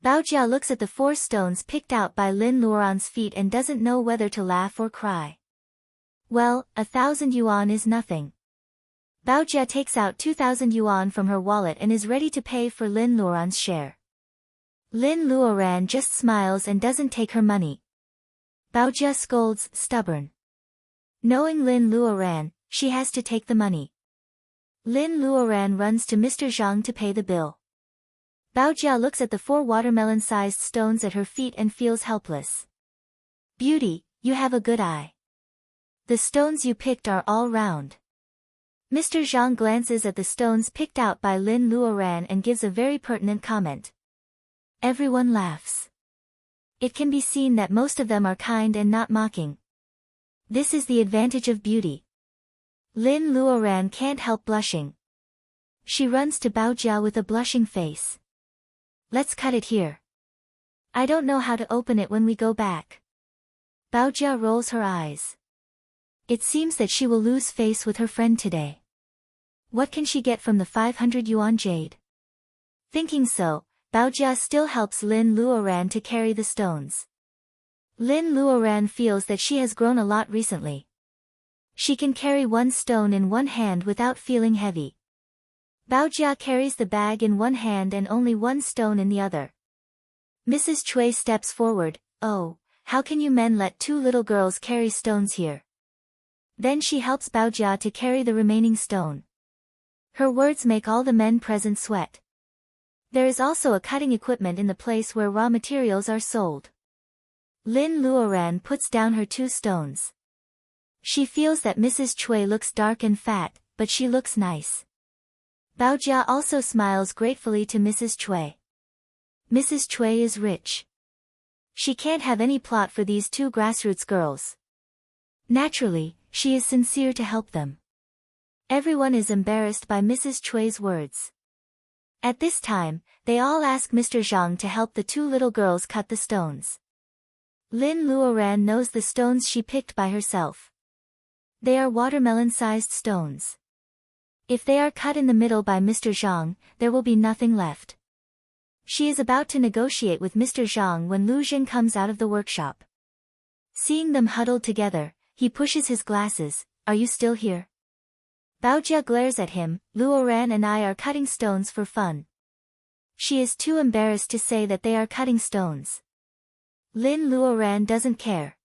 Baojia looks at the 4 stones picked out by Lin Luoran's feet and doesn't know whether to laugh or cry. Well, 1,000 yuan is nothing. Baojia takes out 2,000 yuan from her wallet and is ready to pay for Lin Luoran's share. Lin Luoran just smiles and doesn't take her money. Baojia scolds, stubborn. Knowing Lin Luoran, she has to take the money. Lin Luoran runs to Mr. Zhang to pay the bill. Baojia looks at the 4 watermelon-sized stones at her feet and feels helpless. Beauty, you have a good eye. The stones you picked are all round. Mr. Zhang glances at the stones picked out by Lin Luoran and gives a very pertinent comment. Everyone laughs. It can be seen that most of them are kind and not mocking. This is the advantage of beauty. Lin Luoran can't help blushing. She runs to Baojia with a blushing face. Let's cut it here. I don't know how to open it when we go back. Baojia rolls her eyes. It seems that she will lose face with her friend today. What can she get from the 500 yuan jade? Thinking so, Baojia still helps Lin Luoran to carry the stones. Lin Luoran feels that she has grown a lot recently. She can carry 1 stone in one hand without feeling heavy. Baojia carries the bag in one hand and only 1 stone in the other. Mrs. Chui steps forward. Oh, how can you men let 2 little girls carry stones here? Then she helps Baojia to carry the remaining stone. Her words make all the men present sweat. There is also a cutting equipment in the place where raw materials are sold. Lin Luoran puts down her 2 stones. She feels that Mrs. Chui looks dark and fat, but she looks nice. Baojia also smiles gratefully to Mrs. Chui. Mrs. Chui is rich. She can't have any plot for these 2 grassroots girls. Naturally, she is sincere to help them. Everyone is embarrassed by Mrs. Chui's words. At this time, they all ask Mr. Zhang to help the 2 little girls cut the stones. Lin Luoran knows the stones she picked by herself. They are watermelon-sized stones. If they are cut in the middle by Mr. Zhang, there will be nothing left. She is about to negotiate with Mr. Zhang when Lu Jing comes out of the workshop. Seeing them huddled together, he pushes his glasses. Are you still here? Baojia glares at him. Luoran and I are cutting stones for fun. She is too embarrassed to say that they are cutting stones. Lin Luoran doesn't care.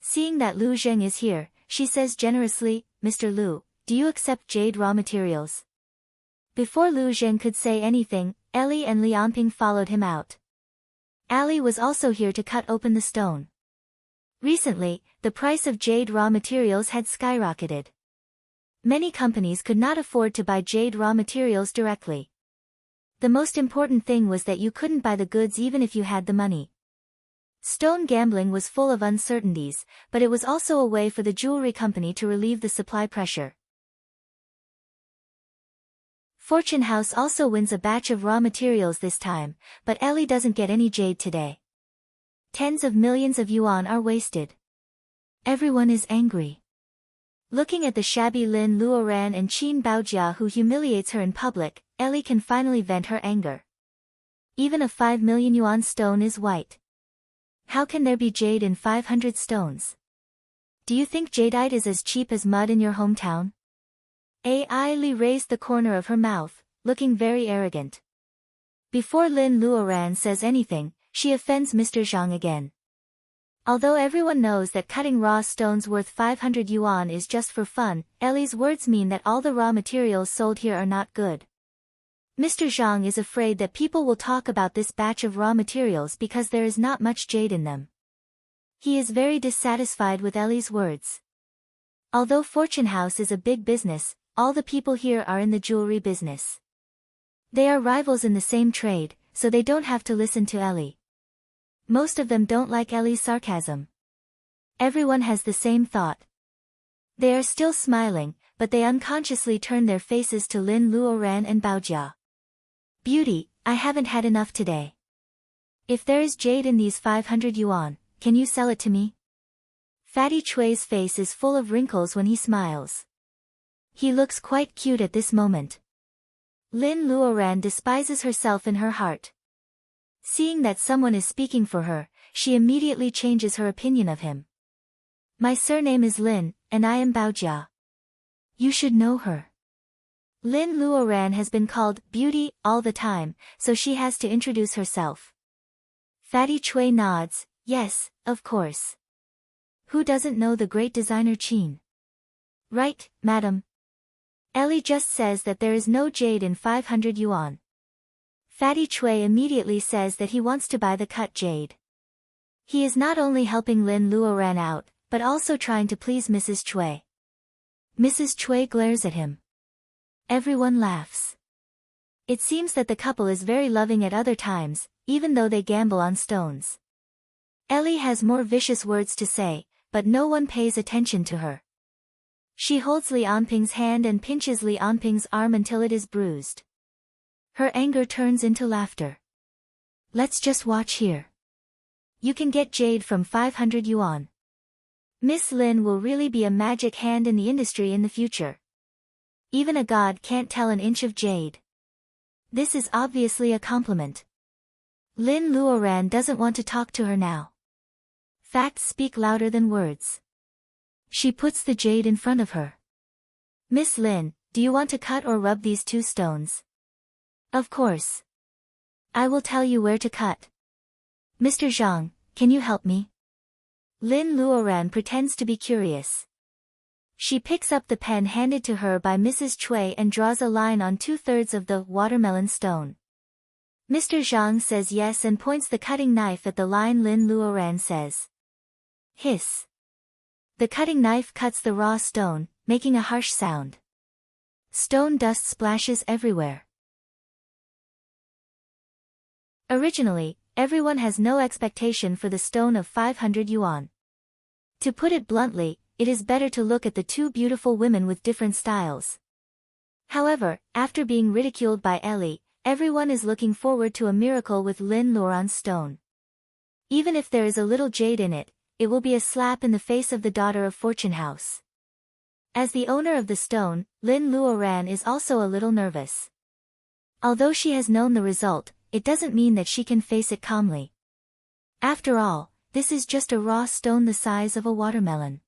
Seeing that Lu Jing is here, she says generously, Mr. Lu, do you accept jade raw materials? Before Lu Jing could say anything, Ellie and Lianping followed him out. Ali was also here to cut open the stone. Recently, the price of jade raw materials had skyrocketed. Many companies could not afford to buy jade raw materials directly. The most important thing was that you couldn't buy the goods even if you had the money. Stone gambling was full of uncertainties, but it was also a way for the jewelry company to relieve the supply pressure. Fortune House also wins a batch of raw materials this time, but Ellie doesn't get any jade today. Tens of millions of yuan are wasted. Everyone is angry. Looking at the shabby Lin Luoran and Qin Baojia who humiliates her in public, Ellie can finally vent her anger. Even a 5 million yuan stone is white. How can there be jade in 500 stones? do you think jadeite is as cheap as mud in your hometown? Ai Li raised the corner of her mouth, looking very arrogant. Before Lin Luoran says anything, she offends Mr. Zhang again. Although everyone knows that cutting raw stones worth 500 yuan is just for fun, Ellie's words mean that all the raw materials sold here are not good. Mr. Zhang is afraid that people will talk about this batch of raw materials because there is not much jade in them. He is very dissatisfied with Ellie's words. Although Fortune House is a big business, all the people here are in the jewelry business. They are rivals in the same trade, so they don't have to listen to Ellie. Most of them don't like Ellie's sarcasm. Everyone has the same thought. They are still smiling, but they unconsciously turn their faces to Lin Luoran and Baojia. Beauty, I haven't had enough today. If there is jade in these 500 yuan, can you sell it to me? Fatty Chui's face is full of wrinkles when he smiles. He looks quite cute at this moment. Lin Luoran despises herself in her heart. Seeing that someone is speaking for her, she immediately changes her opinion of him. My surname is Lin, and I am Baojia. You should know her. Lin Luoran has been called Beauty all the time, so she has to introduce herself. Fatty Chui nods, yes, of course. Who doesn't know the great designer Qin? Right, madam. Ellie just says that there is no jade in 500 yuan. Fatty Chui immediately says that he wants to buy the cut jade. He is not only helping Lin Luoran out, but also trying to please Mrs. Chui. Mrs. Chui glares at him. Everyone laughs. It seems that the couple is very loving at other times, even though they gamble on stones. Ellie has more vicious words to say, but no one pays attention to her. She holds Li Anping's hand and pinches Li Anping's arm until it is bruised. Her anger turns into laughter. Let's just watch here. You can get jade from 500 yuan. Miss Lin will really be a magic hand in the industry in the future. Even a god can't tell an inch of jade. This is obviously a compliment. Lin Luoran doesn't want to talk to her now. Facts speak louder than words. She puts the jade in front of her. Miss Lin, do you want to cut or rub these 2 stones? Of course. I will tell you where to cut. Mr. Zhang, can you help me? Lin Luoran pretends to be curious. She picks up the pen handed to her by Mrs. Chui and draws a line on 2/3 of the watermelon stone. Mr. Zhang says yes and points the cutting knife at the line Lin Luoran says. Hiss. The cutting knife cuts the raw stone, making a harsh sound. Stone dust splashes everywhere. Originally, everyone has no expectation for the stone of 500 yuan. To put it bluntly, it is better to look at the 2 beautiful women with different styles. However, after being ridiculed by Ellie, everyone is looking forward to a miracle with Lin Luoran's stone. Even if there is a little jade in it, it will be a slap in the face of the daughter of Fortune House. As the owner of the stone, Lin Luoran is also a little nervous. Although she has known the result, it doesn't mean that she can face it calmly. After all, this is just a raw stone the size of a watermelon.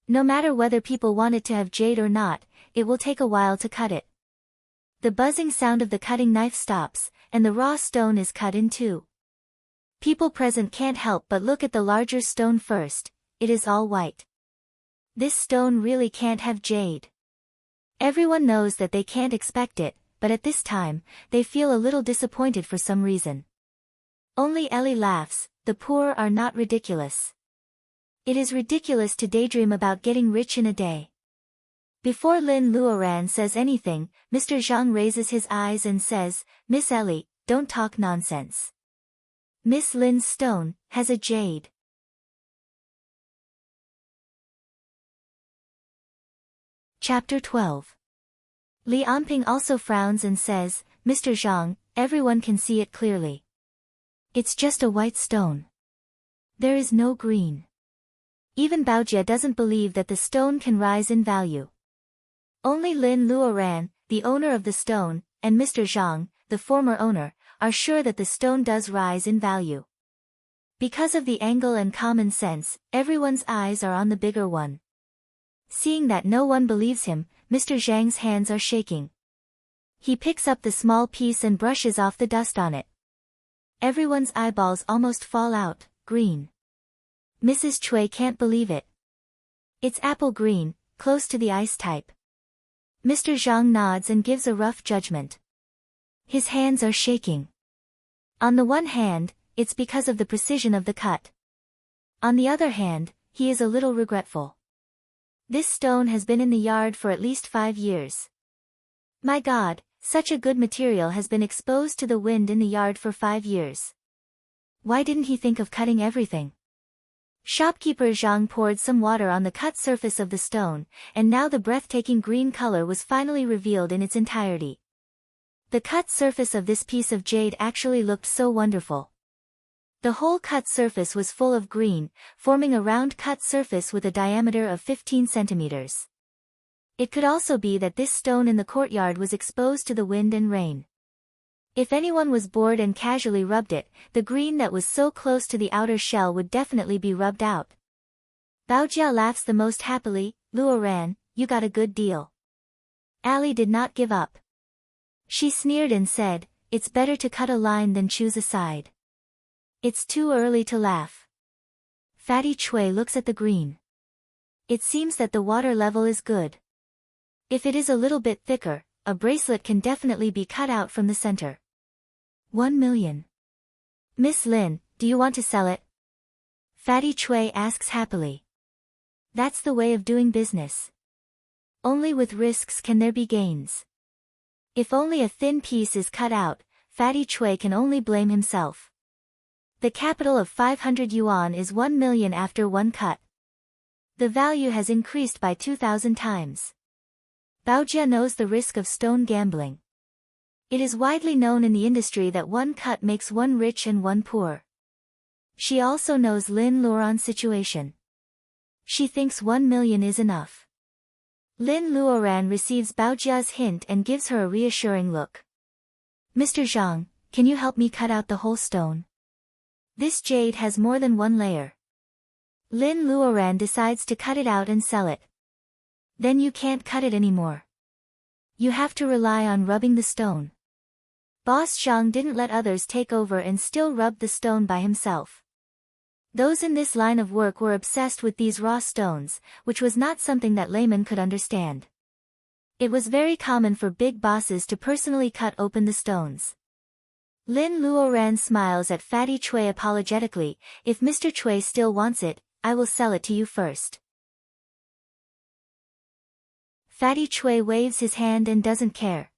No matter whether people want it to have jade or not, it will take a while to cut it. The buzzing sound of the cutting knife stops, and the raw stone is cut in 2. People present can't help but look at the larger stone first. It is all white. This stone really can't have jade. Everyone knows that they can't expect it, but at this time, they feel a little disappointed for some reason. Only Ellie laughs. The poor are not ridiculous. It is ridiculous to daydream about getting rich in a day. Before Lin Luoran says anything, Mr. Zhang raises his eyes and says, Miss Ellie, don't talk nonsense. Miss Lin's stone has a jade. Chapter 12. Li Anping also frowns and says, Mr. Zhang, everyone can see it clearly. It's just a white stone. There is no green. Even Baojia doesn't believe that the stone can rise in value. Only Lin Luoran, the owner of the stone, and Mr. Zhang, the former owner, are sure that the stone does rise in value. Because of the angle and common sense, everyone's eyes are on the bigger one. Seeing that no one believes him, Mr. Zhang's hands are shaking. He picks up the small piece and brushes off the dust on it. Everyone's eyeballs almost fall out, green. Mrs. Chui can't believe it. It's apple green, close to the ice type. Mr. Zhang nods and gives a rough judgment. His hands are shaking. On the one hand, it's because of the precision of the cut. On the other hand, he is a little regretful. This stone has been in the yard for at least 5 years. My God, such a good material has been exposed to the wind in the yard for 5 years. Why didn't he think of cutting everything? Shopkeeper Zhang poured some water on the cut surface of the stone, and now the breathtaking green color was finally revealed in its entirety. The cut surface of this piece of jade actually looked so wonderful. The whole cut surface was full of green, forming a round cut surface with a diameter of 15 centimeters. It could also be that this stone in the courtyard was exposed to the wind and rain. If anyone was bored and casually rubbed it, the green that was so close to the outer shell would definitely be rubbed out. Baojia laughs the most happily. Luoran, you got a good deal. Ali did not give up. She sneered and said, it's better to cut a line than choose a side. It's too early to laugh. Fatty Chui looks at the green. It seems that the water level is good. If it is a little bit thicker, a bracelet can definitely be cut out from the center. 1 million. Miss Lin, do you want to sell it? Fatty Chui asks happily. That's the way of doing business. Only with risks can there be gains. If only a thin piece is cut out, Fatty Chui can only blame himself. The capital of 500 yuan is 1 million after one cut. The value has increased by 2,000 times. Baojia knows the risk of stone gambling. It is widely known in the industry that one cut makes one rich and one poor. She also knows Lin Luoran's situation. She thinks 1 million is enough. Lin Luoran receives Baojia's hint and gives her a reassuring look. Mr. Zhang, can you help me cut out the whole stone? This jade has more than one layer. Lin Luoran decides to cut it out and sell it. Then you can't cut it anymore. You have to rely on rubbing the stone. Boss Zhang didn't let others take over and still rubbed the stone by himself. Those in this line of work were obsessed with these raw stones, which was not something that laymen could understand. It was very common for big bosses to personally cut open the stones. Lin Luoran smiles at Fatty Chui apologetically. If Mr. Chui still wants it, I will sell it to you first. Fatty Chui waves his hand and doesn't care.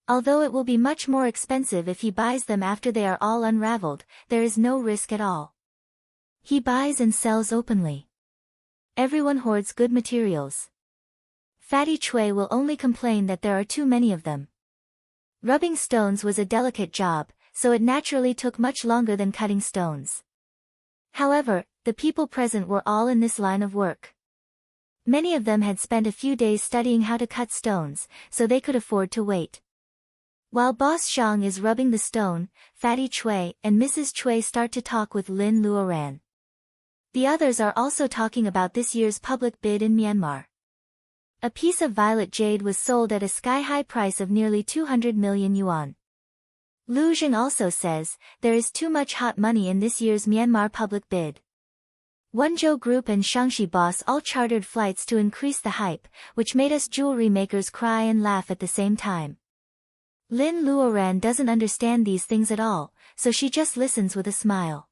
Although it will be much more expensive if he buys them after they are all unraveled, there is no risk at all. He buys and sells openly. Everyone hoards good materials. Fatty Chui will only complain that there are too many of them. Rubbing stones was a delicate job, so it naturally took much longer than cutting stones. However, the people present were all in this line of work. Many of them had spent a few days studying how to cut stones, so they could afford to wait. While Boss Zhang is rubbing the stone, Fatty Chui and Mrs. Chui start to talk with Lin Luoran. The others are also talking about this year's public bid in Myanmar. A piece of violet jade was sold at a sky-high price of nearly 200 million yuan. Lu Jing also says, there is too much hot money in this year's Myanmar public bid. Wenzhou Group and Shangxi Boss all chartered flights to increase the hype, which made us jewelry makers cry and laugh at the same time. Lin Luoran doesn't understand these things at all, so she just listens with a smile.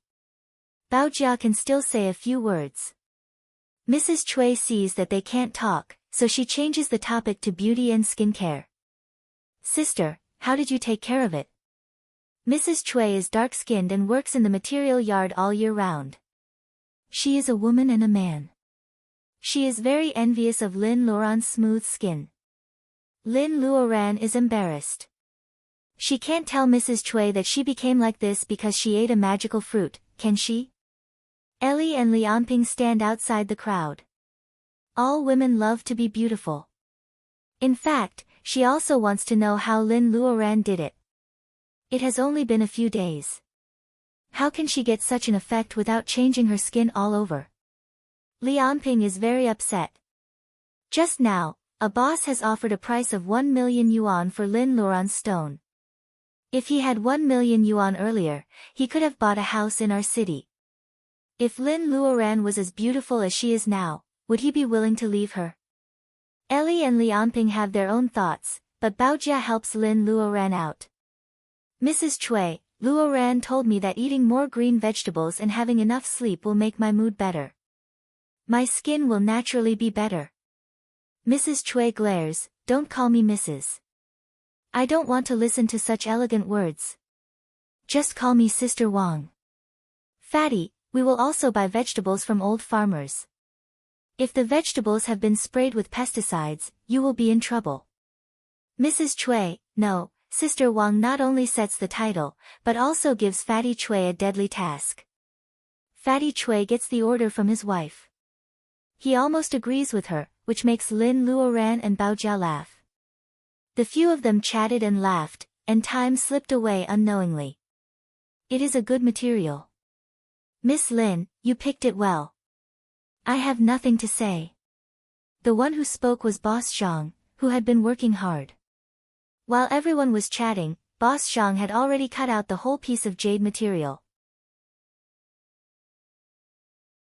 Baojia can still say a few words. Mrs. Chui sees that they can't talk, so she changes the topic to beauty and skincare. Sister, how did you take care of it? Mrs. Chui is dark-skinned and works in the material yard all year round. She is a woman and a man. She is very envious of Lin Luoran's smooth skin. Lin Luoran is embarrassed. She can't tell Mrs. Chui that she became like this because she ate a magical fruit, can she? Ellie and Lianping stand outside the crowd. All women love to be beautiful. In fact, she also wants to know how Lin Luoran did it. It has only been a few days. How can she get such an effect without changing her skin all over? Li Anping is very upset. Just now, a boss has offered a price of 1 million yuan for Lin Luoran's stone. If he had 1 million yuan earlier, he could have bought a house in our city. If Lin Luoran was as beautiful as she is now, would he be willing to leave her? Ellie and Li Anping have their own thoughts, but Baojia helps Lin Luoran out. Mrs. Cui, Luoran told me that eating more green vegetables and having enough sleep will make my mood better. My skin will naturally be better. Mrs. Cui glares, don't call me Mrs. I don't want to listen to such elegant words. Just call me Sister Wang. Fatty, we will also buy vegetables from old farmers. If the vegetables have been sprayed with pesticides, you will be in trouble. Mrs. Cui, no, Sister Wang not only sets the title, but also gives Fatty Cui a deadly task. Fatty Cui gets the order from his wife. He almost agrees with her, which makes Lin Luoran and Baojia laugh. The few of them chatted and laughed, and time slipped away unknowingly. It is a good material. Miss Lin, you picked it well. I have nothing to say. The one who spoke was Boss Zhang, who had been working hard. While everyone was chatting, Boss Zhang had already cut out the whole piece of jade material.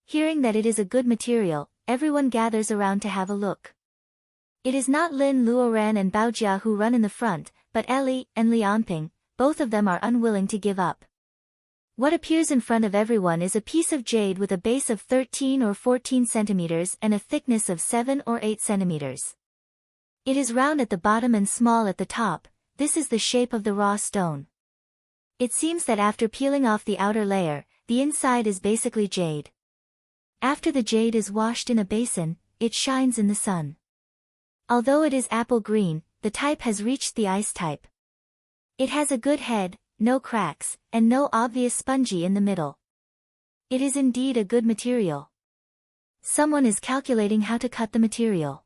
Hearing that it is a good material, everyone gathers around to have a look. It is not Lin Luoran and Baojia who run in the front, but Ellie and Li Anping, both of them are unwilling to give up. What appears in front of everyone is a piece of jade with a base of 13 or 14 centimeters and a thickness of 7 or 8 centimeters. It is round at the bottom and small at the top. This is the shape of the raw stone. It seems that after peeling off the outer layer, the inside is basically jade. After the jade is washed in a basin, it shines in the sun. Although it is apple green, the type has reached the ice type. It has a good head, no cracks, and no obvious spongy in the middle. It is indeed a good material. Someone is calculating how to cut the material.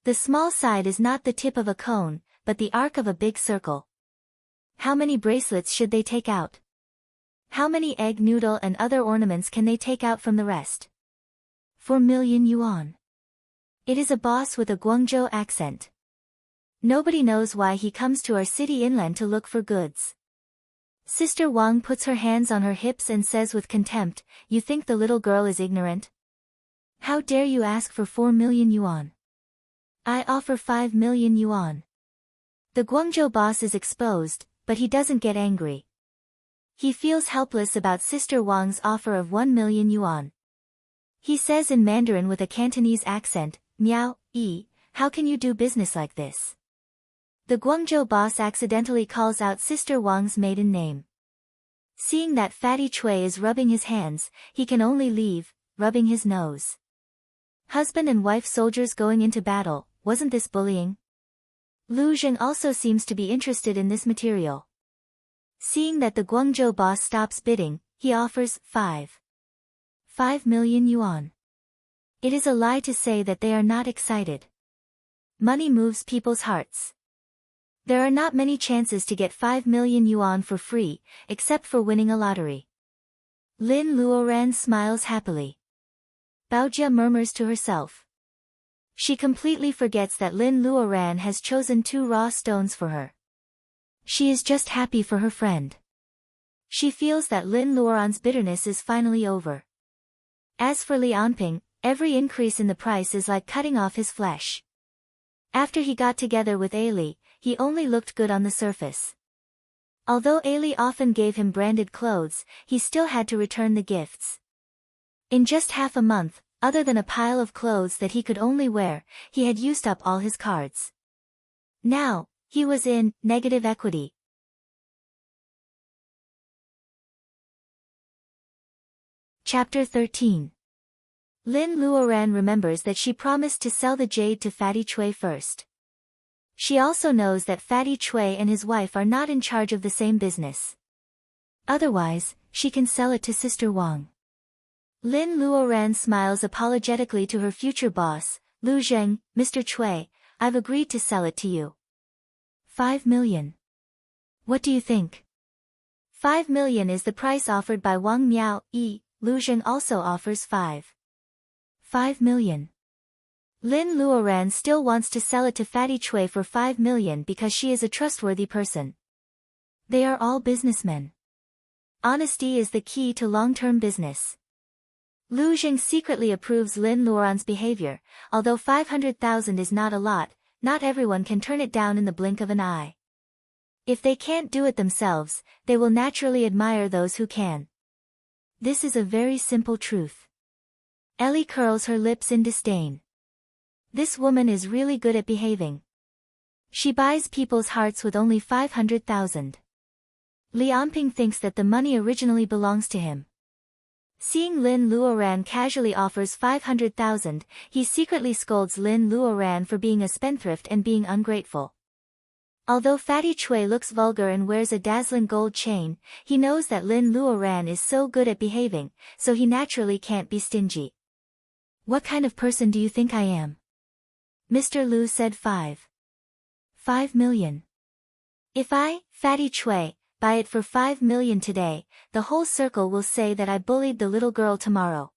The small side is not the tip of a cone, but the arc of a big circle. How many bracelets should they take out? How many egg noodle and other ornaments can they take out from the rest? 4 million yuan. It is a boss with a Guangzhou accent. Nobody knows why he comes to our city inland to look for goods. Sister Wang puts her hands on her hips and says with contempt, you think the little girl is ignorant? How dare you ask for 4 million yuan? I offer 5 million yuan. The Guangzhou boss is exposed, but he doesn't get angry. He feels helpless about Sister Wang's offer of 1 million yuan. He says in Mandarin with a Cantonese accent, Miao, how can you do business like this? The Guangzhou boss accidentally calls out Sister Wang's maiden name. Seeing that Fatty Cui is rubbing his hands, he can only leave, rubbing his nose. Husband and wife soldiers going into battle, wasn't this bullying? Lu Zheng also seems to be interested in this material. Seeing that the Guangzhou boss stops bidding, he offers 5 million yuan. It is a lie to say that they are not excited. Money moves people's hearts. There are not many chances to get 5 million yuan for free, except for winning a lottery. Lin Luoran smiles happily. Baojia murmurs to herself. She completely forgets that Lin Luoran has chosen 2 raw stones for her. She is just happy for her friend. She feels that Lin Luoran's bitterness is finally over. As for Li Anping, every increase in the price is like cutting off his flesh. After he got together with Ailey, he only looked good on the surface. Although Ailey often gave him branded clothes, he still had to return the gifts. In just half a month, other than a pile of clothes that he could only wear, he had used up all his cards. Now, he was in negative equity. Chapter 13. Lin Luoran remembers that she promised to sell the jade to Fatty Cui first. She also knows that Fatty Cui and his wife are not in charge of the same business. Otherwise, she can sell it to Sister Wang. Lin Luoran smiles apologetically to her future boss, Lu Zheng, Mr. Cui, I've agreed to sell it to you. 5 million. What do you think? 5 million is the price offered by Wang Miao. Lu Zheng also offers 5 million. Lin Luoran still wants to sell it to Fatty Chui for 5 million because she is a trustworthy person. They are all businessmen. Honesty is the key to long-term business. Lu Zheng secretly approves Lin Luoran's behavior. Although 500,000 is not a lot, not everyone can turn it down in the blink of an eye. If they can't do it themselves, they will naturally admire those who can. This is a very simple truth. Ellie curls her lips in disdain. This woman is really good at behaving. She buys people's hearts with only 500,000. Li Anping thinks that the money originally belongs to him. Seeing Lin Luoran casually offers 500,000, he secretly scolds Lin Luoran for being a spendthrift and being ungrateful. Although Fatty Chui looks vulgar and wears a dazzling gold chain, he knows that Lin Luoran is so good at behaving, so he naturally can't be stingy. What kind of person do you think I am? Mr. Lu said 5 million. If I, Fatty Chui, buy it for 5 million today, the whole circle will say that I bullied the little girl tomorrow.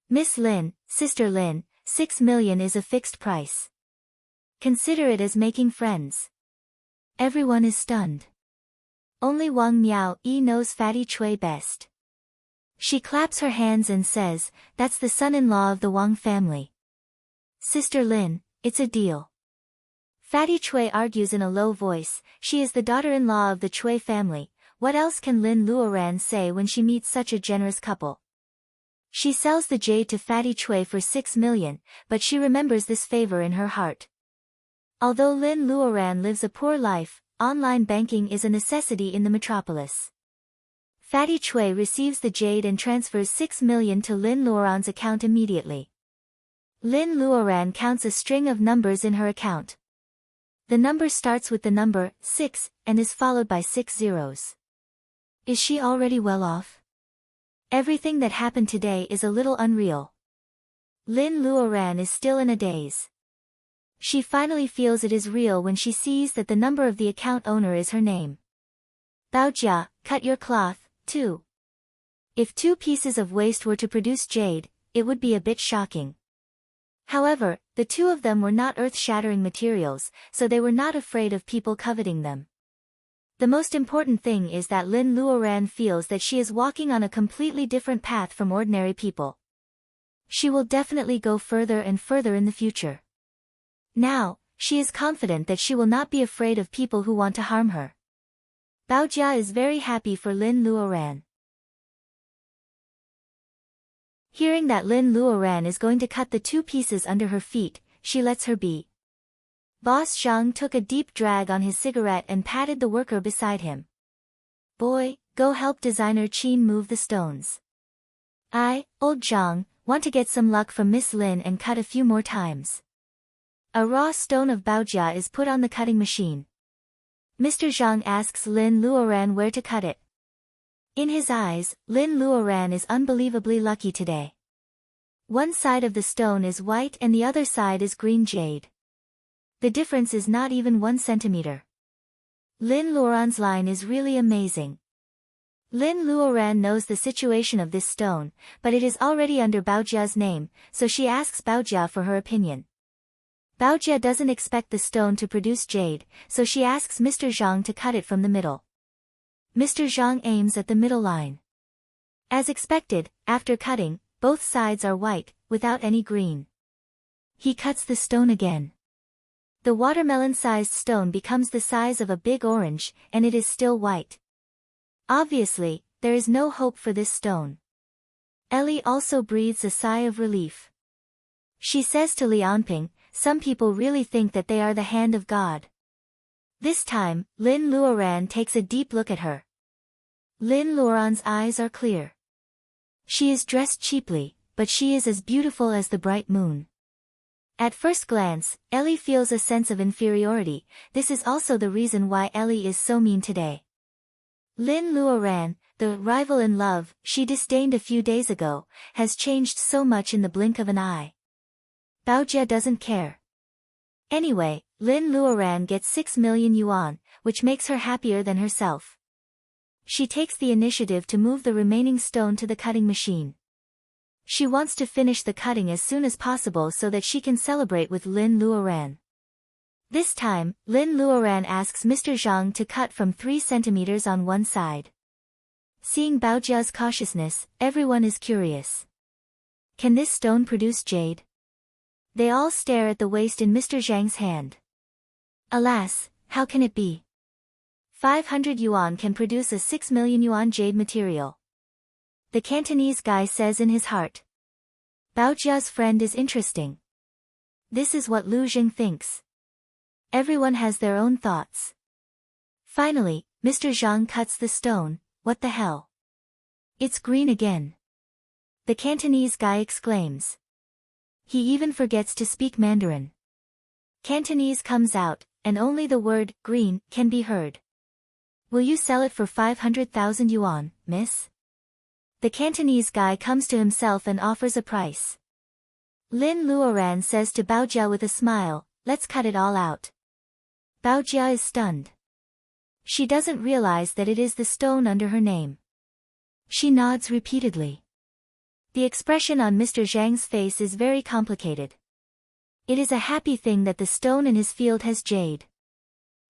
Miss Lin, Sister Lin, 6 million is a fixed price. Consider it as making friends. Everyone is stunned. Only Wang Miao knows Fatty Chui best. She claps her hands and says, that's the son-in-law of the Wang family. Sister Lin, it's a deal. Fatty Chui argues in a low voice, she is the daughter-in-law of the Chui family. What else can Lin Luoran say when she meets such a generous couple? She sells the jade to Fatty Chui for 6 million, but she remembers this favor in her heart. Although Lin Luoran lives a poor life, online banking is a necessity in the metropolis. Fatty Chui receives the jade and transfers 6 million to Lin Luoran's account immediately. Lin Luoran counts a string of numbers in her account. The number starts with the number 6 and is followed by 6 zeros. Is she already well off? Everything that happened today is a little unreal. Lin Luoran is still in a daze. She finally feels it is real when she sees that the number of the account owner is her name. Baojia, cut your cloth, too. If 2 pieces of waste were to produce jade, it would be a bit shocking. However, the 2 of them were not earth-shattering materials, so they were not afraid of people coveting them. The most important thing is that Lin Luoran feels that she is walking on a completely different path from ordinary people. She will definitely go further and further in the future. Now, she is confident that she will not be afraid of people who want to harm her. Baojia is very happy for Lin Luoran. Hearing that Lin Luoran is going to cut the 2 pieces under her feet, she lets her be. Boss Zhang took a deep drag on his cigarette and patted the worker beside him. Boy, go help designer Qin move the stones. I, old Zhang, want to get some luck from Miss Lin and cut a few more times. A raw stone of Baojia is put on the cutting machine. Mr. Zhang asks Lin Luoran where to cut it. In his eyes, Lin Luoran is unbelievably lucky today. One side of the stone is white and the other side is green jade. The difference is not even 1 centimeter. Lin Luoran's line is really amazing. Lin Luoran knows the situation of this stone, but it is already under Baojia's name, so she asks Baojia for her opinion. Baojia doesn't expect the stone to produce jade, so she asks Mr. Zhang to cut it from the middle. Mr. Zhang aims at the middle line. As expected, after cutting, both sides are white, without any green. He cuts the stone again. The watermelon-sized stone becomes the size of a big orange, and it is still white. Obviously, there is no hope for this stone. Ellie also breathes a sigh of relief. She says to Li Anping, some people really think that they are the hand of God. This time, Lin Luoran takes a deep look at her. Lin Luoran's eyes are clear. She is dressed cheaply, but she is as beautiful as the bright moon. At first glance, Ellie feels a sense of inferiority. This is also the reason why Ellie is so mean today. Lin Luoran, the rival in love she disdained a few days ago, has changed so much in the blink of an eye. Baojia doesn't care. Anyway, Lin Luoran gets 6 million yuan, which makes her happier than herself. She takes the initiative to move the remaining stone to the cutting machine. She wants to finish the cutting as soon as possible so that she can celebrate with Lin Luoran. This time, Lin Luoran asks Mr. Zhang to cut from 3 centimeters on one side. Seeing Baojia's cautiousness, everyone is curious. Can this stone produce jade? They all stare at the waste in Mr. Zhang's hand. Alas, how can it be? 500 yuan can produce a 6 million yuan jade material. The Cantonese guy says in his heart. Baojia's friend is interesting. This is what Lu Jing thinks. Everyone has their own thoughts. Finally, Mr. Zhang cuts the stone. What the hell? It's green again. The Cantonese guy exclaims. He even forgets to speak Mandarin. Cantonese comes out, and only the word, green, can be heard. Will you sell it for 500,000 yuan, miss? The Cantonese guy comes to himself and offers a price. Lin Luoran says to Baojia with a smile, let's cut it all out. Baojia is stunned. She doesn't realize that it is the stone under her name. She nods repeatedly. The expression on Mr. Zhang's face is very complicated. It is a happy thing that the stone in his field has jade.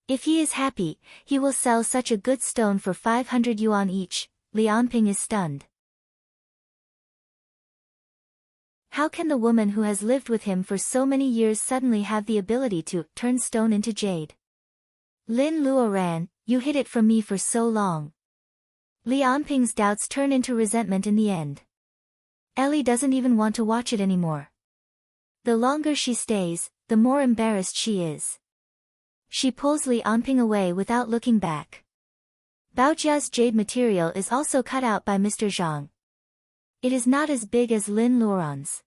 If he is happy, he will sell such a good stone for 500 yuan each. Lianping is stunned. How can the woman who has lived with him for so many years suddenly have the ability to turn stone into jade? Lin Luoran, you hid it from me for so long. Lianping's doubts turn into resentment in the end. Ellie doesn't even want to watch it anymore. The longer she stays, the more embarrassed she is. She pulls Lianping away without looking back. Baojia's jade material is also cut out by Mr. Zhang. It is not as big as Lin Luoran's.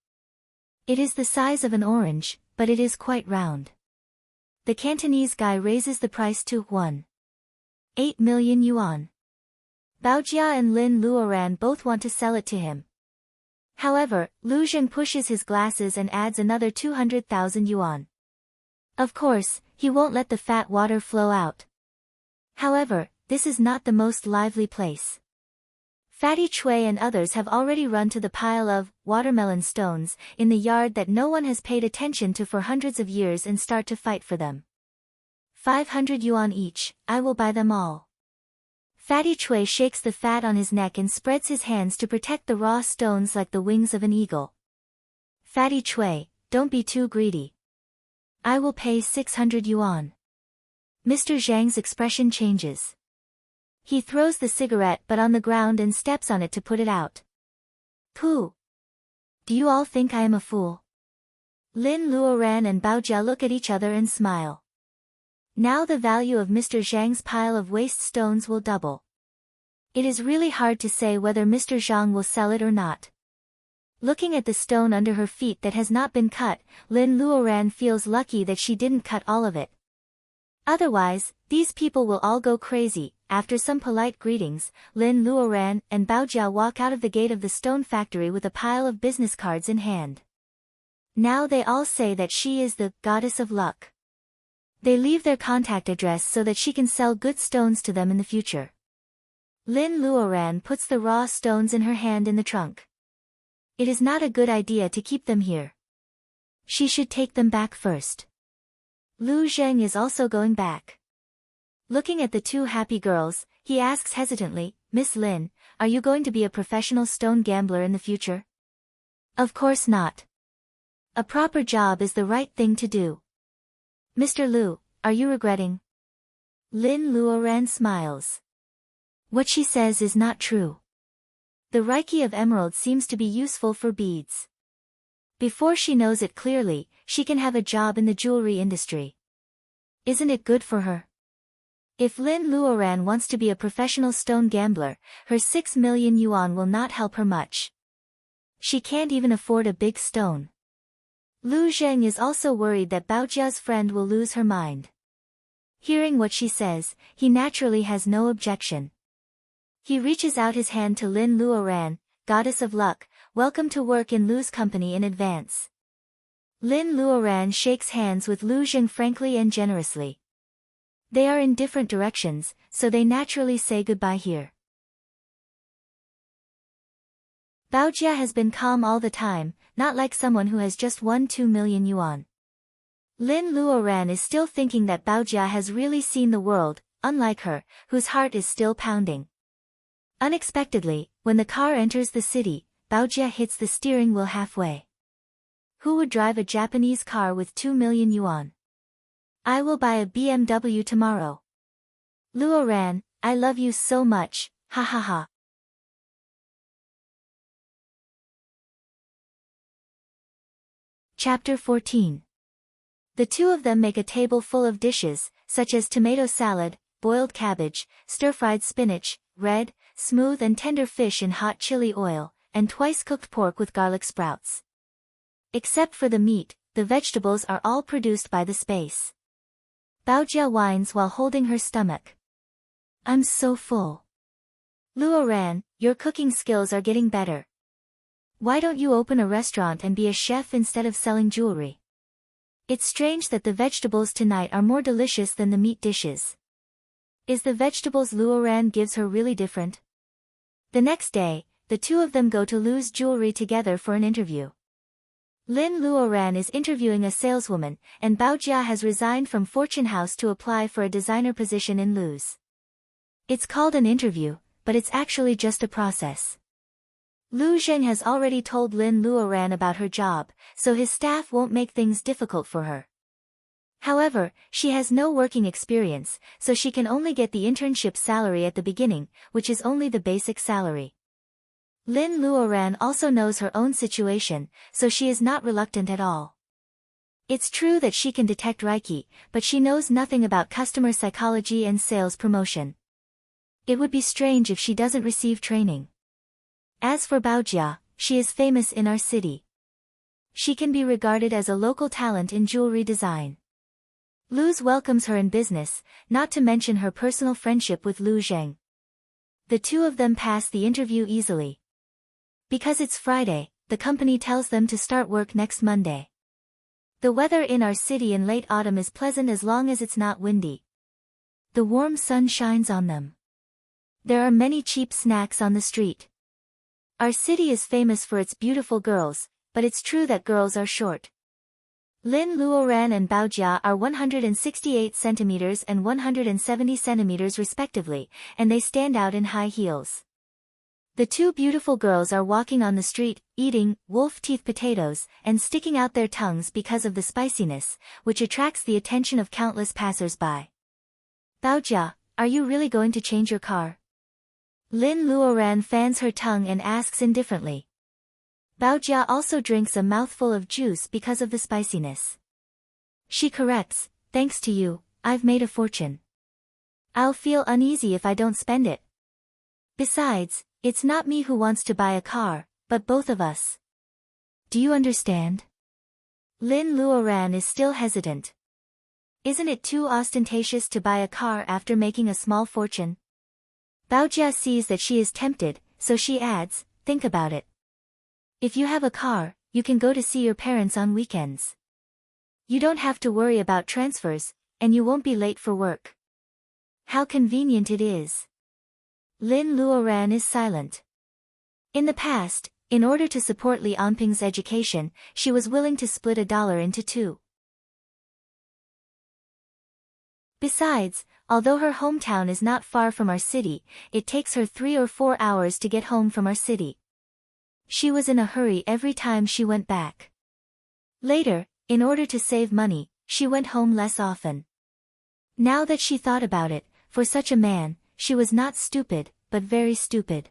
It is the size of an orange, but it is quite round. The Cantonese guy raises the price to 1.8 million yuan. Baojia and Lin Luoran both want to sell it to him. However, Lu Jing pushes his glasses and adds another 200,000 yuan. Of course, he won't let the fat water flow out. However, this is not the most lively place. Fatty Chui and others have already run to the pile of watermelon stones in the yard that no one has paid attention to for hundreds of years and start to fight for them. 500 yuan each, I will buy them all. Fatty Chui shakes the fat on his neck and spreads his hands to protect the raw stones like the wings of an eagle. Fatty Chui, don't be too greedy. I will pay 600 yuan. Mr. Zhang's expression changes. He throws the cigarette butt on the ground and steps on it to put it out. Pooh! Do you all think I am a fool? Lin Luoran and Baojia look at each other and smile. Now the value of Mr. Zhang's pile of waste stones will double. It is really hard to say whether Mr. Zhang will sell it or not. Looking at the stone under her feet that has not been cut, Lin Luoran feels lucky that she didn't cut all of it. Otherwise, these people will all go crazy. After some polite greetings, Lin Luoran and Baojia walk out of the gate of the stone factory with a pile of business cards in hand. Now they all say that she is the goddess of luck. They leave their contact address so that she can sell good stones to them in the future. Lin Luoran puts the raw stones in her hand in the trunk. It is not a good idea to keep them here. She should take them back first. Lu Zheng is also going back. Looking at the two happy girls, he asks hesitantly, Miss Lin, are you going to be a professional stone gambler in the future? Of course not. A proper job is the right thing to do. Mr. Lu, are you regretting? Lin Luoran smiles. What she says is not true. The Reiki of emerald seems to be useful for beads. Before she knows it clearly, she can have a job in the jewelry industry. Isn't it good for her? If Lin Luoran wants to be a professional stone gambler, her 6 million yuan will not help her much. She can't even afford a big stone. Lu Zheng is also worried that Baojia's friend will lose her mind. Hearing what she says, he naturally has no objection. He reaches out his hand to Lin Luoran, goddess of luck, welcome to work in Lu's company in advance. Lin Luoran shakes hands with Lu Zheng frankly and generously. They are in different directions, so they naturally say goodbye here. Baojia has been calm all the time, not like someone who has just won 2 million yuan. Lin Luoran is still thinking that Baojia has really seen the world, unlike her, whose heart is still pounding. Unexpectedly, when the car enters the city, Baojia hits the steering wheel halfway. Who would drive a Japanese car with 2 million yuan? I will buy a BMW tomorrow. Luoran, I love you so much, ha ha ha. Chapter 14. The two of them make a table full of dishes, such as tomato salad, boiled cabbage, stir-fried spinach, red, smooth and tender fish in hot chili oil, and twice-cooked pork with garlic sprouts. Except for the meat, the vegetables are all produced by the space. Baojia whines while holding her stomach. I'm so full. Luoran, your cooking skills are getting better. Why don't you open a restaurant and be a chef instead of selling jewelry? It's strange that the vegetables tonight are more delicious than the meat dishes. Is the vegetables Luoran gives her really different? The next day, the two of them go to Lu's jewelry together for an interview. Lin Luoran is interviewing a saleswoman, and Baojia has resigned from Fortune House to apply for a designer position in Lu's. It's called an interview, but it's actually just a process. Lu Zheng has already told Lin Luoran about her job, so his staff won't make things difficult for her. However, she has no working experience, so she can only get the internship salary at the beginning, which is only the basic salary. Lin Luoran also knows her own situation, so she is not reluctant at all. It's true that she can detect Reiki, but she knows nothing about customer psychology and sales promotion. It would be strange if she doesn't receive training. As for Baojia, she is famous in our city. She can be regarded as a local talent in jewelry design. Luz welcomes her in business, not to mention her personal friendship with Lu Zheng. The two of them pass the interview easily. Because it's Friday, the company tells them to start work next Monday. The weather in our city in late autumn is pleasant as long as it's not windy. The warm sun shines on them. There are many cheap snacks on the street. Our city is famous for its beautiful girls, but it's true that girls are short. Lin Luoran and Baojia are 168 centimeters and 170 centimeters respectively, and they stand out in high heels. The two beautiful girls are walking on the street, eating wolf-teeth potatoes, and sticking out their tongues because of the spiciness, which attracts the attention of countless passers-by. Baojia, are you really going to change your car? Lin Luoran fans her tongue and asks indifferently. Baojia also drinks a mouthful of juice because of the spiciness. She corrects, thanks to you, I've made a fortune. I'll feel uneasy if I don't spend it. Besides, it's not me who wants to buy a car, but both of us. Do you understand? Lin Luoran is still hesitant. Isn't it too ostentatious to buy a car after making a small fortune? Baojia sees that she is tempted, so she adds, think about it. If you have a car, you can go to see your parents on weekends. You don't have to worry about transfers, and you won't be late for work. How convenient it is. Lin Luoran is silent. In the past, in order to support Li Anping's education, she was willing to split $1 into two. Besides, although her hometown is not far from our city, it takes her 3 or 4 hours to get home from our city. She was in a hurry every time she went back. Later, in order to save money, she went home less often. Now that she thought about it, for such a man, she was not stupid, but very stupid.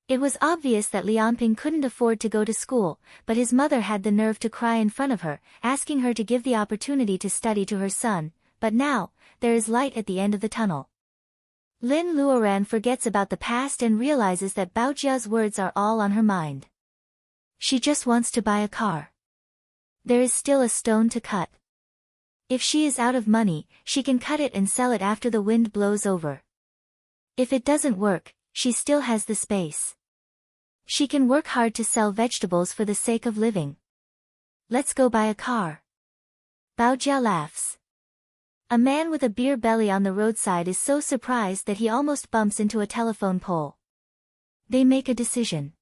It was obvious that Li Anping couldn't afford to go to school, but his mother had the nerve to cry in front of her, asking her to give the opportunity to study to her son, but now, there is light at the end of the tunnel. Lin Luoran forgets about the past and realizes that Baojia's words are all on her mind. She just wants to buy a car. There is still a stone to cut. If she is out of money, she can cut it and sell it after the wind blows over. If it doesn't work, she still has the space. She can work hard to sell vegetables for the sake of living. Let's go buy a car. Baojia laughs. A man with a beer belly on the roadside is so surprised that he almost bumps into a telephone pole. They make a decision.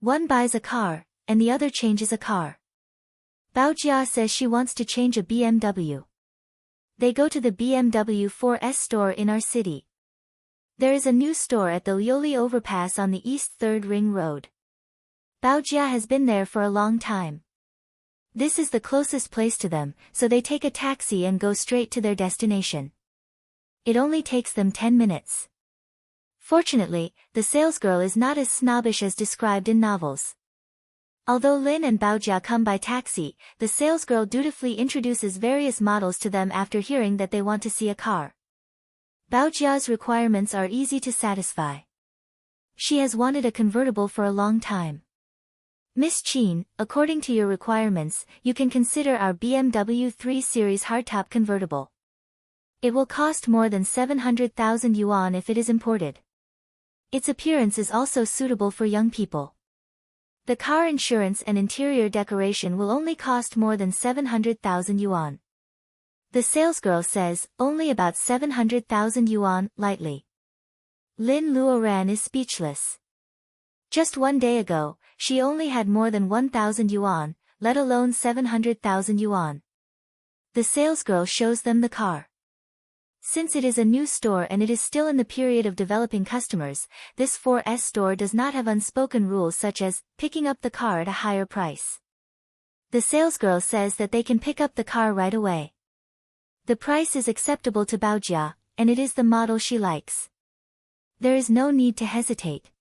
One buys a car, and the other changes a car. Baojia says she wants to change a BMW. They go to the BMW 4S store in our city. There is a new store at the Lioli overpass on the East 3rd Ring Road. Baojia has been there for a long time. This is the closest place to them, so they take a taxi and go straight to their destination. It only takes them 10 minutes. Fortunately, the salesgirl is not as snobbish as described in novels. Although Lin and Baojia come by taxi, the salesgirl dutifully introduces various models to them after hearing that they want to see a car. Baojia's requirements are easy to satisfy. She has wanted a convertible for a long time. Miss Chin, according to your requirements, you can consider our BMW 3 Series hardtop convertible. It will cost more than 700,000 yuan if it is imported. Its appearance is also suitable for young people. The car insurance and interior decoration will only cost more than 700,000 yuan. The salesgirl says, only about 700,000 yuan, lightly. Lin Luoran is speechless. Just one day ago, she only had more than 1,000 yuan, let alone 700,000 yuan. The salesgirl shows them the car. Since it is a new store and it is still in the period of developing customers, this 4S store does not have unspoken rules such as picking up the car at a higher price. The salesgirl says that they can pick up the car right away. The price is acceptable to Baojia, and it is the model she likes. There is no need to hesitate.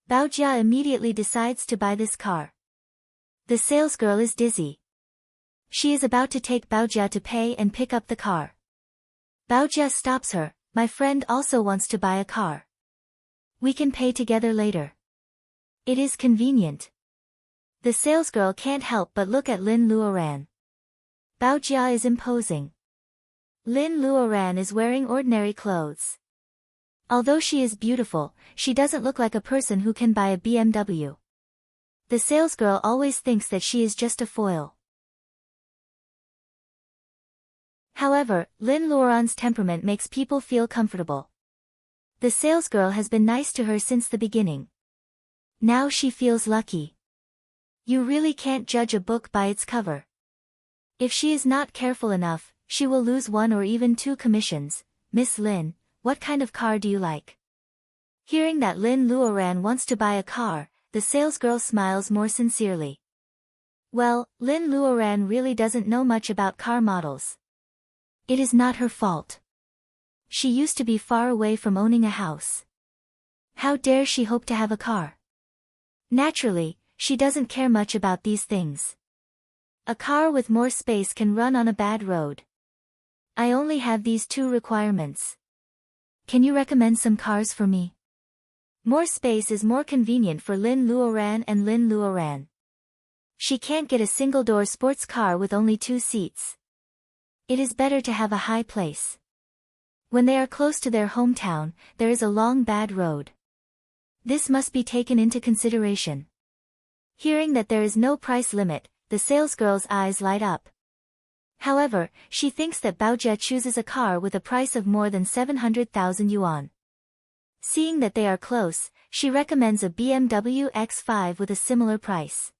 Baojia immediately decides to buy this car. The salesgirl is dizzy. She is about to take Baojia to pay and pick up the car. Baojia stops her. My friend also wants to buy a car. We can pay together later. It is convenient. The salesgirl can't help but look at Lin Luoran. Baojia is imposing. Lin Luoran is wearing ordinary clothes. Although she is beautiful, she doesn't look like a person who can buy a BMW. The salesgirl always thinks that she is just a foil. However, Lin Luoran's temperament makes people feel comfortable. The salesgirl has been nice to her since the beginning. Now she feels lucky. You really can't judge a book by its cover. If she is not careful enough, she will lose 1 or even 2 commissions. Miss Lin, what kind of car do you like? Hearing that Lin Luoran wants to buy a car, the salesgirl smiles more sincerely. Well, Lin Luoran really doesn't know much about car models. It is not her fault. She used to be far away from owning a house. How dare she hope to have a car? Naturally, she doesn't care much about these things. A car with more space can run on a bad road. I only have these 2 requirements. Can you recommend some cars for me? More space is more convenient for Lin Luoran and Lin Luoran. She can't get a single-door sports car with only 2 seats. It is better to have a high place. When they are close to their hometown, there is a long bad road. This must be taken into consideration. Hearing that there is no price limit, the salesgirl's eyes light up. However, she thinks that Baojia chooses a car with a price of more than 700,000 yuan. Seeing that they are close, she recommends a BMW X5 with a similar price.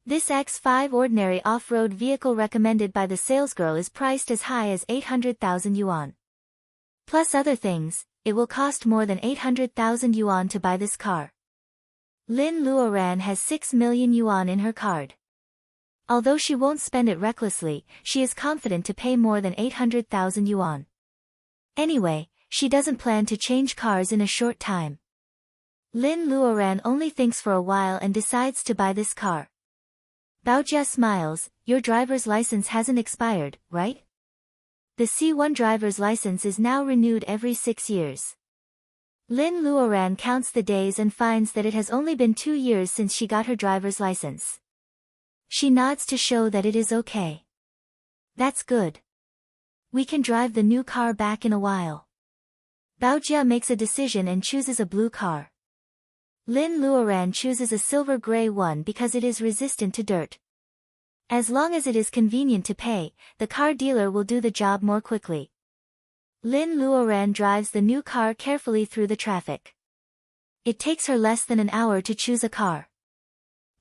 This X5 ordinary off-road vehicle recommended by the salesgirl is priced as high as 800,000 yuan. Plus other things, it will cost more than 800,000 yuan to buy this car. Lin Luoran has 6 million yuan in her card. Although she won't spend it recklessly, she is confident to pay more than 800,000 yuan. Anyway, she doesn't plan to change cars in a short time. Lin Luoran only thinks for a while and decides to buy this car. Baojia smiles. Your driver's license hasn't expired, right? The C1 driver's license is now renewed every 6 years. Lin Luoran counts the days and finds that it has only been 2 years since she got her driver's license. She nods to show that it is okay. That's good. We can drive the new car back in a while. Baojia makes a decision and chooses a blue car. Lin Luoran chooses a silver-gray one because it is resistant to dirt. As long as it is convenient to pay, the car dealer will do the job more quickly. Lin Luoran drives the new car carefully through the traffic. It takes her less than an hour to choose a car.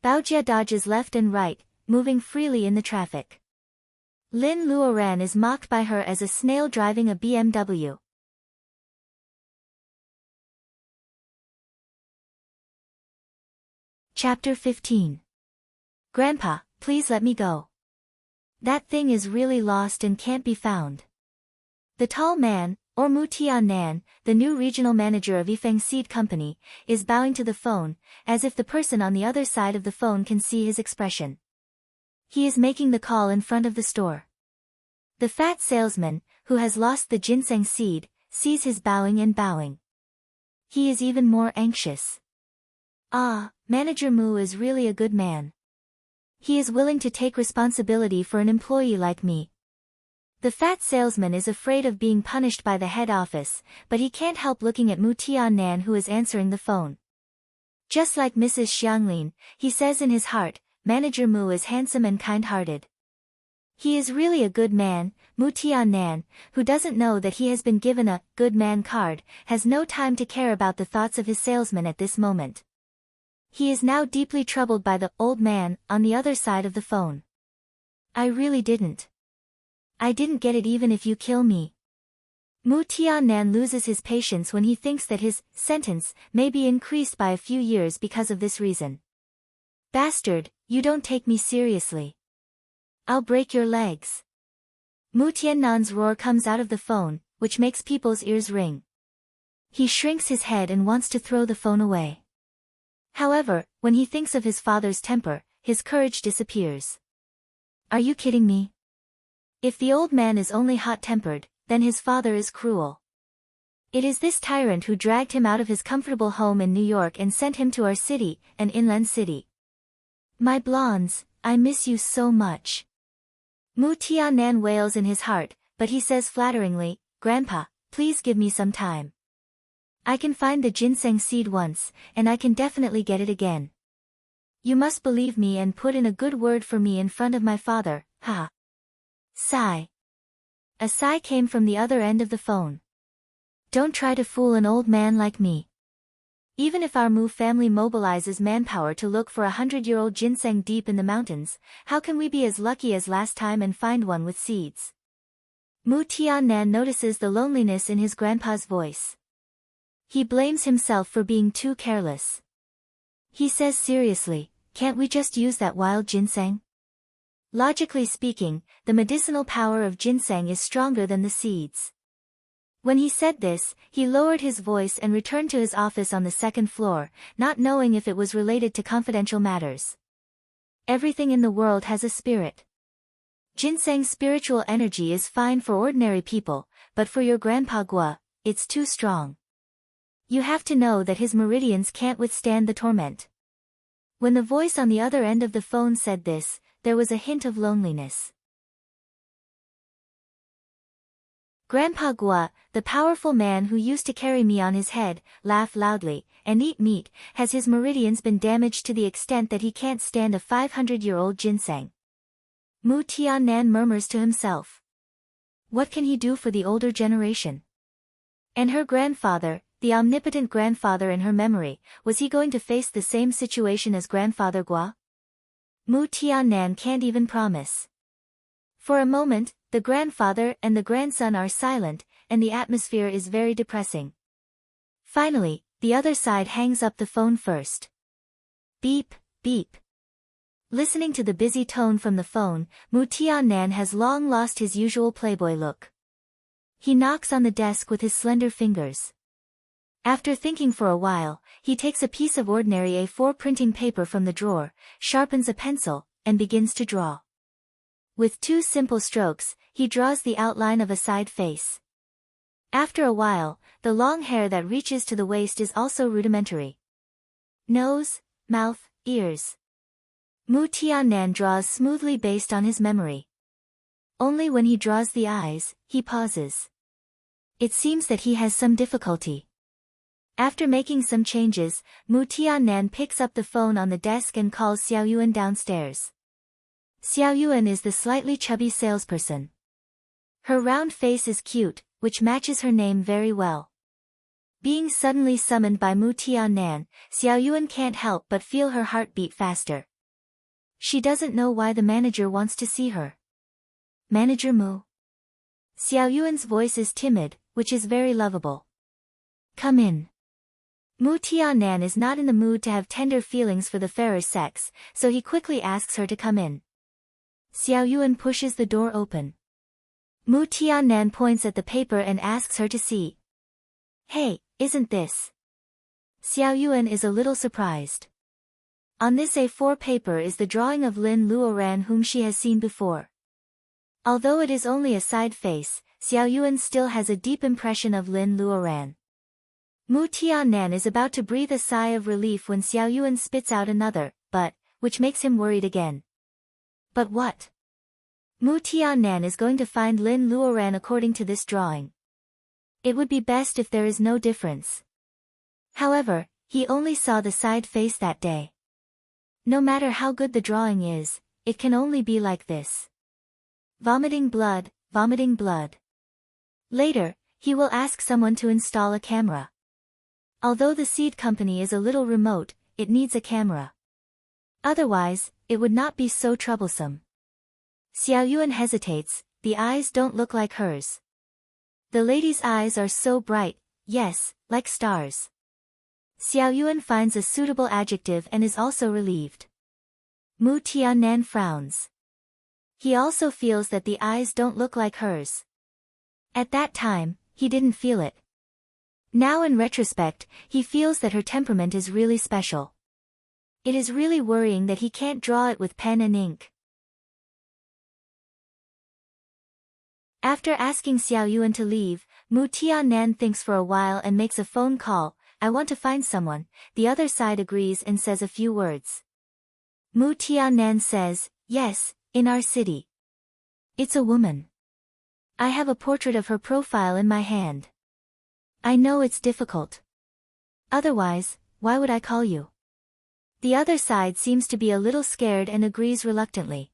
Baojia dodges left and right, moving freely in the traffic. Lin Luoran is mocked by her as a snail driving a BMW. Chapter 15. Grandpa, please let me go. That thing is really lost and can't be found. The tall man, or Mu Tian-nan, the new regional manager of Yifeng Seed Company, is bowing to the phone, as if the person on the other side of the phone can see his expression. He is making the call in front of the store. The fat salesman, who has lost the ginseng seed, sees his bowing and bowing. He is even more anxious. Ah, Manager Mu is really a good man. He is willing to take responsibility for an employee like me. The fat salesman is afraid of being punished by the head office, but he can't help looking at Mu Tian-nan who is answering the phone. Just like Mrs. Xianglin, he says in his heart, Manager Mu is handsome and kind-hearted. He is really a good man. Mu Tian-nan, who doesn't know that he has been given a good man card, has no time to care about the thoughts of his salesman at this moment. He is now deeply troubled by the old man on the other side of the phone. I didn't get it even if you kill me. Mu Tian-nan loses his patience when he thinks that his sentence may be increased by a few years because of this reason. Bastard, you don't take me seriously. I'll break your legs. Mu Tian-nan's roar comes out of the phone, which makes people's ears ring. He shrinks his head and wants to throw the phone away. However, when he thinks of his father's temper, his courage disappears. Are you kidding me? If the old man is only hot-tempered, then his father is cruel. It is this tyrant who dragged him out of his comfortable home in New York and sent him to our city, an inland city. My blondes, I miss you so much. Mu Tian-nan wails in his heart, but he says flatteringly, Grandpa, please give me some time. I can find the ginseng seed once, and I can definitely get it again. You must believe me and put in a good word for me in front of my father, ha. Sigh. A sigh came from the other end of the phone. Don't try to fool an old man like me. Even if our Mu family mobilizes manpower to look for 100-year-old ginseng deep in the mountains, how can we be as lucky as last time and find one with seeds? Mu Tian-nan notices the loneliness in his grandpa's voice. He blames himself for being too careless. He says seriously, can't we just use that wild ginseng? Logically speaking, the medicinal power of ginseng is stronger than the seeds. When he said this, he lowered his voice and returned to his office on the second floor, not knowing if it was related to confidential matters. Everything in the world has a spirit. Ginseng's spiritual energy is fine for ordinary people, but for your Grandpa Gua, it's too strong. You have to know that his meridians can't withstand the torment. When the voice on the other end of the phone said this, there was a hint of loneliness. Grandpa Gua, the powerful man who used to carry me on his head, laugh loudly, and eat meat, has his meridians been damaged to the extent that he can't stand a 500-year-old ginseng? Mu Tian-nan murmurs to himself. What can he do for the older generation? And her grandfather, the omnipotent grandfather in her memory, was he going to face the same situation as Grandfather Gua? Mu Tian-nan can't even promise. For a moment, the grandfather and the grandson are silent, and the atmosphere is very depressing. Finally, the other side hangs up the phone first. Beep, beep. Listening to the busy tone from the phone, Mu Tian-nan has long lost his usual playboy look. He knocks on the desk with his slender fingers. After thinking for a while, he takes a piece of ordinary A4 printing paper from the drawer, sharpens a pencil, and begins to draw. With 2 simple strokes, he draws the outline of a side face. After a while, the long hair that reaches to the waist is also rudimentary. Nose, mouth, ears. Mu Tian-nan draws smoothly based on his memory. Only when he draws the eyes, he pauses. It seems that he has some difficulty. After making some changes, Mu Tian-nan picks up the phone on the desk and calls Xiao Yuan downstairs. Xiao Yuan is the slightly chubby salesperson. Her round face is cute, which matches her name very well. Being suddenly summoned by Mu Tian-nan, Xiao Yuan can't help but feel her heart beat faster. She doesn't know why the manager wants to see her. Manager Mu. Xiao Yuan's voice is timid, which is very lovable. Come in. Mu Tianan is not in the mood to have tender feelings for the fairer sex, so he quickly asks her to come in. Xiao Yuan pushes the door open. Mu Tianan points at the paper and asks her to see. Hey, isn't this? Xiao Yuan is a little surprised. On this A4 paper is the drawing of Lin Luoran whom she has seen before. Although it is only a side face, Xiao Yuan still has a deep impression of Lin Luoran. Mu Tianan is about to breathe a sigh of relief when Xiao Yuan spits out another, but, which makes him worried again. But what? Mu Tianan is going to find Lin Luoran according to this drawing. It would be best if there is no difference. However, he only saw the side face that day. No matter how good the drawing is, it can only be like this. Vomiting blood, vomiting blood. Later, he will ask someone to install a camera. Although the seed company is a little remote, it needs a camera. Otherwise, it would not be so troublesome. Xiao Yuan hesitates, the eyes don't look like hers. The lady's eyes are so bright, yes, like stars. Xiao Yuan finds a suitable adjective and is also relieved. Mu Tianan frowns. He also feels that the eyes don't look like hers. At that time, he didn't feel it. Now in retrospect, he feels that her temperament is really special. It is really worrying that he can't draw it with pen and ink. After asking Xiao Yuan to leave, Mu Tianan thinks for a while and makes a phone call. I want to find someone. The other side agrees and says a few words. Mu Tianan says, yes, in our city. It's a woman. I have a portrait of her profile in my hand. I know it's difficult. Otherwise, why would I call you? The other side seems to be a little scared and agrees reluctantly.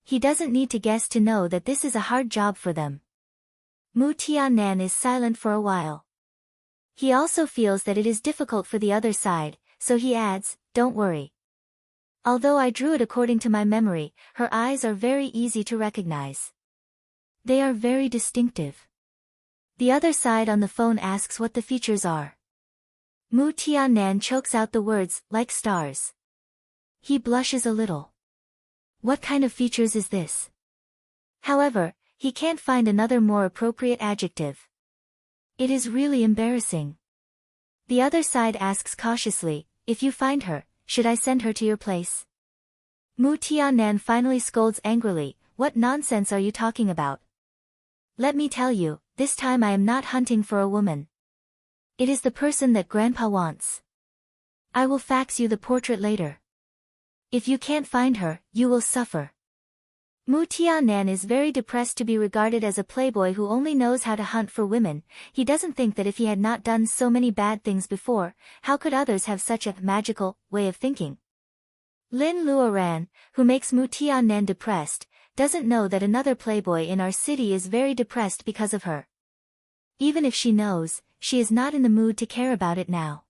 He doesn't need to guess to know that this is a hard job for them. Mu Tianan is silent for a while. He also feels that it is difficult for the other side, so he adds, don't worry. Although I drew it according to my memory, her eyes are very easy to recognize. They are very distinctive. The other side on the phone asks what the features are. Mu Tianan chokes out the words, like stars. He blushes a little. What kind of features is this? However, he can't find another more appropriate adjective. It is really embarrassing. The other side asks cautiously, if you find her, should I send her to your place? Mu Tianan finally scolds angrily, what nonsense are you talking about? Let me tell you, this time I am not hunting for a woman. It is the person that Grandpa wants. I will fax you the portrait later. If you can't find her, you will suffer. Mu Tianan is very depressed to be regarded as a playboy who only knows how to hunt for women. He doesn't think that if he had not done so many bad things before, how could others have such a magical way of thinking? Lin Luoran, who makes Mu Tianan depressed, doesn't know that another playboy in our city is very depressed because of her. Even if she knows, she is not in the mood to care about it now.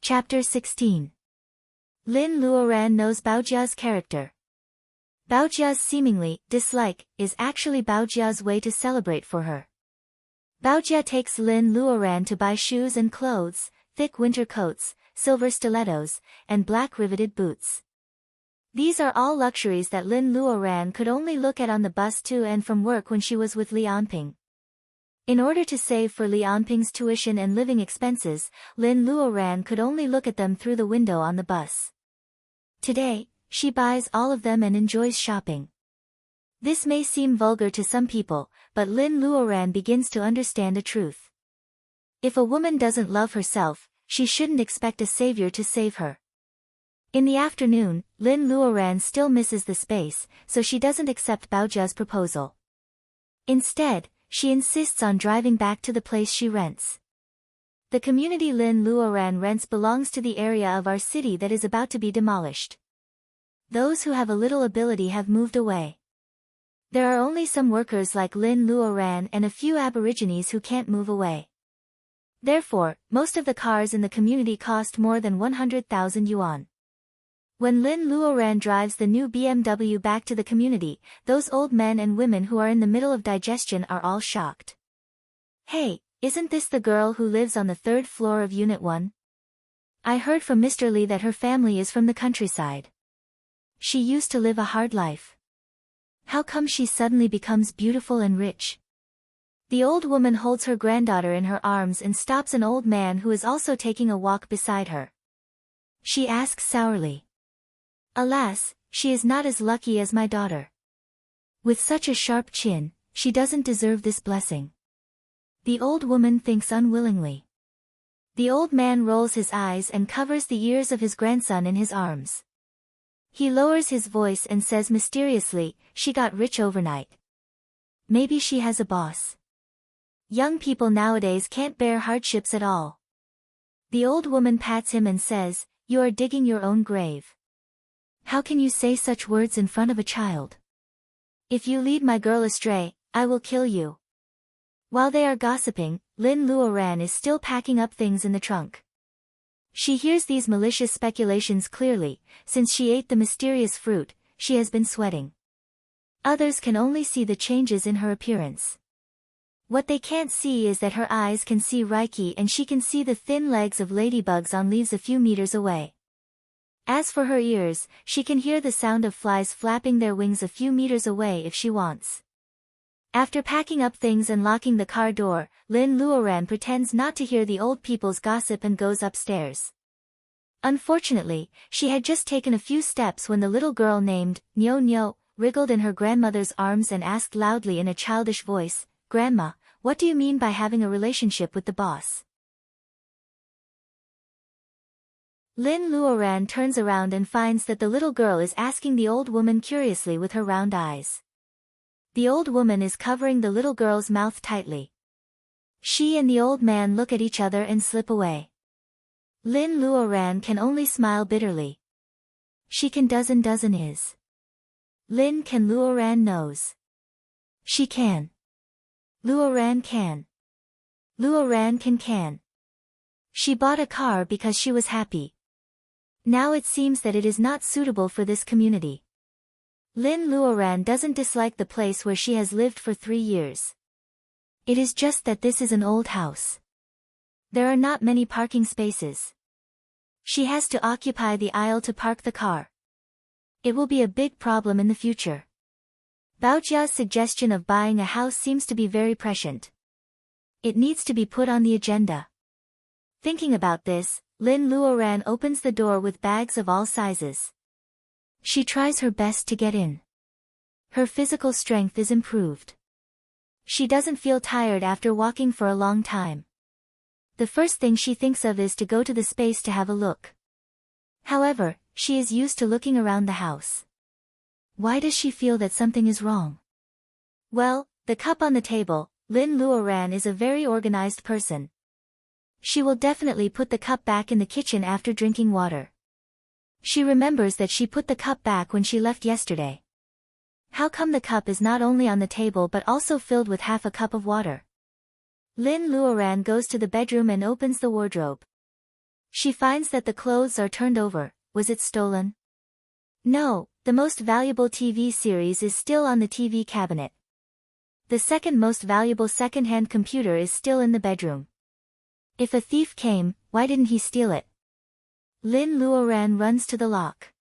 Chapter 16. Lin Luoran knows Baojia's character. Baojia's seemingly dislike is actually Baojia's way to celebrate for her. Baojia takes Lin Luoran to buy shoes and clothes, thick winter coats, silver stilettos, and black riveted boots. These are all luxuries that Lin Luoran could only look at on the bus to and from work when she was with Li Anping. In order to save for Li Anping's tuition and living expenses, Lin Luoran could only look at them through the window on the bus. Today, she buys all of them and enjoys shopping. This may seem vulgar to some people, but Lin Luoran begins to understand a truth. If a woman doesn't love herself, she shouldn't expect a savior to save her. In the afternoon, Lin Luoran still misses the space, so she doesn't accept Baojia's proposal. Instead, she insists on driving back to the place she rents. The community Lin Luoran rents belongs to the area of our city that is about to be demolished. Those who have a little ability have moved away. There are only some workers like Lin Luoran and a few aborigines who can't move away. Therefore, most of the cars in the community cost more than 100,000 yuan. When Lin Luoran drives the new BMW back to the community, those old men and women who are in the middle of digestion are all shocked. Hey, isn't this the girl who lives on the third floor of Unit 1? I heard from Mr. Li that her family is from the countryside. She used to live a hard life. How come she suddenly becomes beautiful and rich? The old woman holds her granddaughter in her arms and stops an old man who is also taking a walk beside her. She asks sourly. Alas, she is not as lucky as my daughter. With such a sharp chin, she doesn't deserve this blessing. The old woman thinks unwillingly. The old man rolls his eyes and covers the ears of his grandson in his arms. He lowers his voice and says mysteriously, she got rich overnight. Maybe she has a boss. Young people nowadays can't bear hardships at all. The old woman pats him and says, you are digging your own grave. How can you say such words in front of a child? If you lead my girl astray, I will kill you. While they are gossiping, Lin Luoran is still packing up things in the trunk. She hears these malicious speculations clearly. Since she ate the mysterious fruit, she has been sweating. Others can only see the changes in her appearance. What they can't see is that her eyes can see Reiki and she can see the thin legs of ladybugs on leaves a few meters away. As for her ears, she can hear the sound of flies flapping their wings a few meters away if she wants. After packing up things and locking the car door, Lin Luoran pretends not to hear the old people's gossip and goes upstairs. Unfortunately, she had just taken a few steps when the little girl named Nyo Nyo wriggled in her grandmother's arms and asked loudly in a childish voice, Grandma, what do you mean by having a relationship with the boss? Lin Luoran turns around and finds that the little girl is asking the old woman curiously with her round eyes. The old woman is covering the little girl's mouth tightly. She and the old man look at each other and slip away. Lin Luoran can only smile bitterly. She can dozen is. Lin can Luoran knows. She can. Luoran can. Luoran can. She bought a car because she was happy. Now it seems that it is not suitable for this community. Lin Luoran doesn't dislike the place where she has lived for 3 years. It is just that this is an old house. There are not many parking spaces. She has to occupy the aisle to park the car. It will be a big problem in the future. Baojia's suggestion of buying a house seems to be very prescient. It needs to be put on the agenda. Thinking about this, Lin Luoran opens the door with bags of all sizes. She tries her best to get in. Her physical strength is improved. She doesn't feel tired after walking for a long time. The first thing she thinks of is to go to the space to have a look. However, she is used to looking around the house. Why does she feel that something is wrong? Well, the cup on the table. Lin Luoran is a very organized person. She will definitely put the cup back in the kitchen after drinking water. She remembers that she put the cup back when she left yesterday. How come the cup is not only on the table but also filled with half a cup of water? Lin Luoran goes to the bedroom and opens the wardrobe. She finds that the clothes are turned over. Was it stolen? No, the most valuable TV series is still on the TV cabinet. The second most valuable second-hand computer is still in the bedroom. If a thief came, why didn't he steal it? Lin Luoran runs to the lock.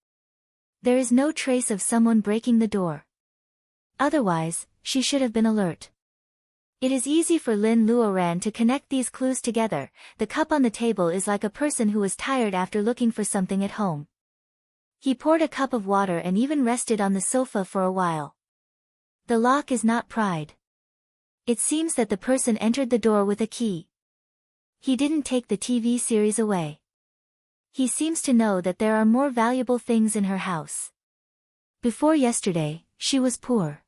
There is no trace of someone breaking the door. Otherwise, she should have been alert. It is easy for Lin Luoran to connect these clues together. The cup on the table is like a person who was tired after looking for something at home. He poured a cup of water and even rested on the sofa for a while. The lock is not pried. It seems that the person entered the door with a key. He didn't take the TV series away. He seems to know that there are more valuable things in her house. Before yesterday, she was poor.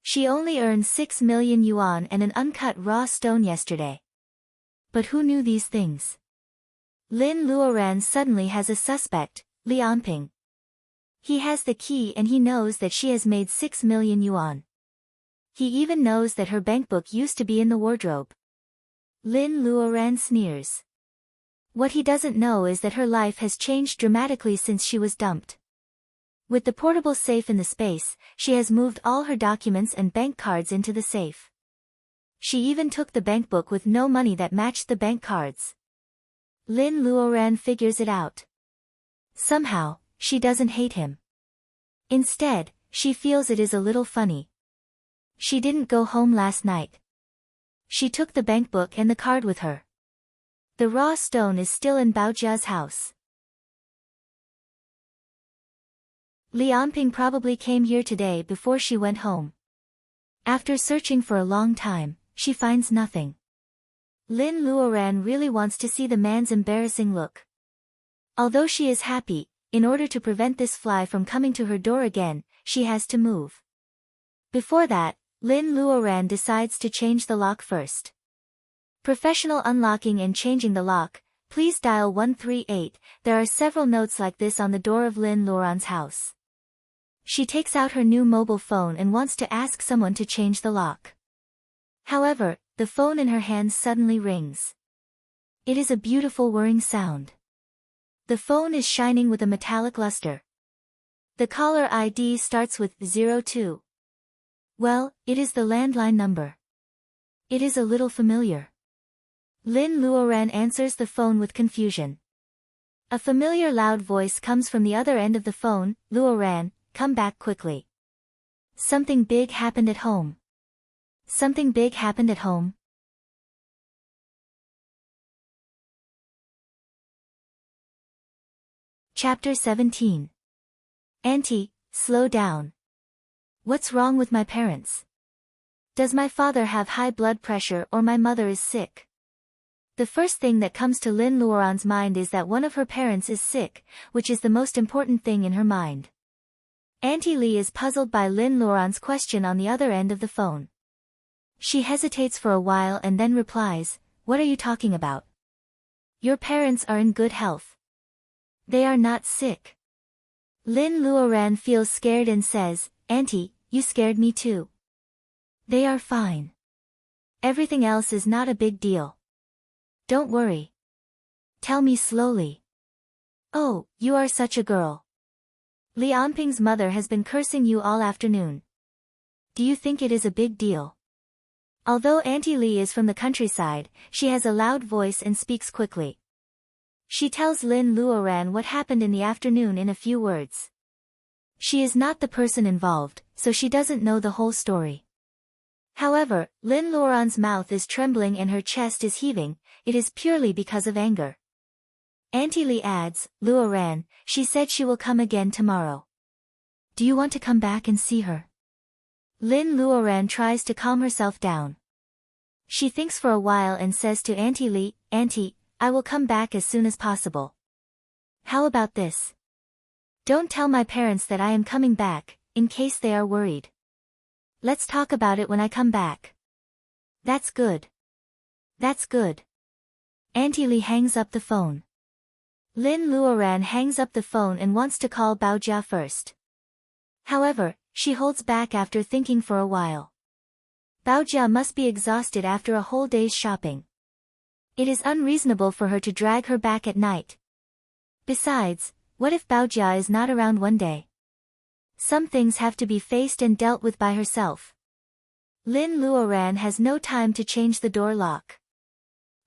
She only earned 6 million yuan and an uncut raw stone yesterday. But who knew these things? Lin Luoran suddenly has a suspect, Li Anping. He has the key and he knows that she has made 6 million yuan. He even knows that her bankbook used to be in the wardrobe. Lin Luoran sneers. What he doesn't know is that her life has changed dramatically since she was dumped. With the portable safe in the space, she has moved all her documents and bank cards into the safe. She even took the bank book with no money that matched the bank cards. Lin Luoran figures it out. Somehow, she doesn't hate him. Instead, she feels it is a little funny. She didn't go home last night. She took the bank book and the card with her. The raw stone is still in Baojia's house. Lianping probably came here today before she went home. After searching for a long time, she finds nothing. Lin Luoran really wants to see the man's embarrassing look. Although she is happy, in order to prevent this fly from coming to her door again, she has to move. Before that, Lin Luoran decides to change the lock first. Professional unlocking and changing the lock, please dial 138. There are several notes like this on the door of Lin Luoran's house. She takes out her new mobile phone and wants to ask someone to change the lock. However, the phone in her hands suddenly rings. It is a beautiful whirring sound. The phone is shining with a metallic luster. The caller ID starts with 02. Well, it is the landline number. It is a little familiar. Lin Luoran answers the phone with confusion. A familiar loud voice comes from the other end of the phone. Luoran, come back quickly. Something big happened at home. Something big happened at home. Chapter 17. Auntie, slow down. What's wrong with my parents? Does my father have high blood pressure or my mother is sick? The first thing that comes to Lin Luoran's mind is that one of her parents is sick, which is the most important thing in her mind. Auntie Li is puzzled by Lin Luoran's question on the other end of the phone. She hesitates for a while and then replies, "What are you talking about? Your parents are in good health. They are not sick." Lin Luoran feels scared and says, "Auntie, you scared me too. They are fine. Everything else is not a big deal. Don't worry. Tell me slowly." "Oh, you are such a girl. Lianping's mother has been cursing you all afternoon. Do you think it is a big deal?" Although Auntie Li is from the countryside, she has a loud voice and speaks quickly. She tells Lin Luoran what happened in the afternoon in a few words. She is not the person involved, so she doesn't know the whole story. However, Lin Luoran's mouth is trembling and her chest is heaving. It is purely because of anger. Auntie Li adds, "Luoran, she said she will come again tomorrow. Do you want to come back and see her?" Lin Luoran tries to calm herself down. She thinks for a while and says to Auntie Li, "Auntie, I will come back as soon as possible. How about this? Don't tell my parents that I am coming back, in case they are worried. Let's talk about it when I come back." "That's good. That's good." Auntie Li hangs up the phone. Lin Luoran hangs up the phone and wants to call Baojia first. However, she holds back after thinking for a while. Baojia must be exhausted after a whole day's shopping. It is unreasonable for her to drag her back at night. Besides, what if Baojia is not around one day? Some things have to be faced and dealt with by herself. Lin Luoran has no time to change the door lock.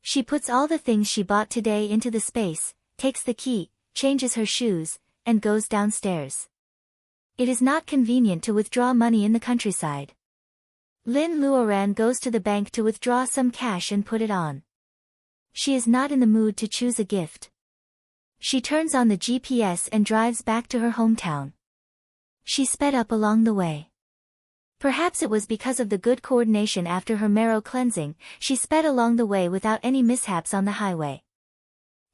She puts all the things she bought today into the space, takes the key, changes her shoes, and goes downstairs. It is not convenient to withdraw money in the countryside. Lin Luoran goes to the bank to withdraw some cash and put it on. She is not in the mood to choose a gift. She turns on the GPS and drives back to her hometown. She sped up along the way. Perhaps it was because of the good coordination after her marrow cleansing, she sped along the way without any mishaps on the highway.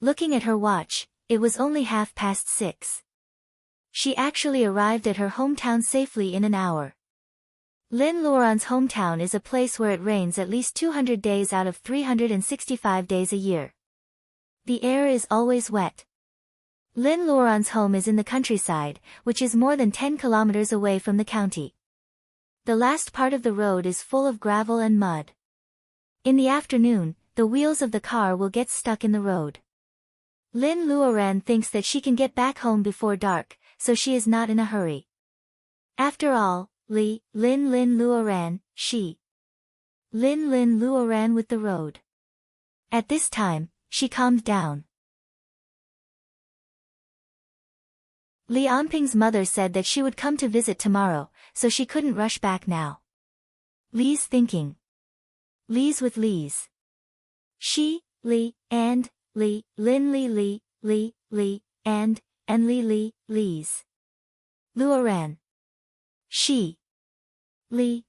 Looking at her watch, it was only 6:30. She actually arrived at her hometown safely in an hour. Lin Luoran's hometown is a place where it rains at least 200 days out of 365 days a year. The air is always wet. Lin Luoran's home is in the countryside, which is more than 10 kilometers away from the county. The last part of the road is full of gravel and mud. In the afternoon, the wheels of the car will get stuck in the road. Lin Luoran thinks that she can get back home before dark, so she is not in a hurry. After all, Lin Luoran, Lin Luoran with the road. At this time, she calmed down. Li Anping's mother said that she would come to visit tomorrow, so she couldn't rush back now. Li's thinking. Li's with Li's. She, Li, and, Li, Lin Li, and Li, Li's. Luoran. She. Li.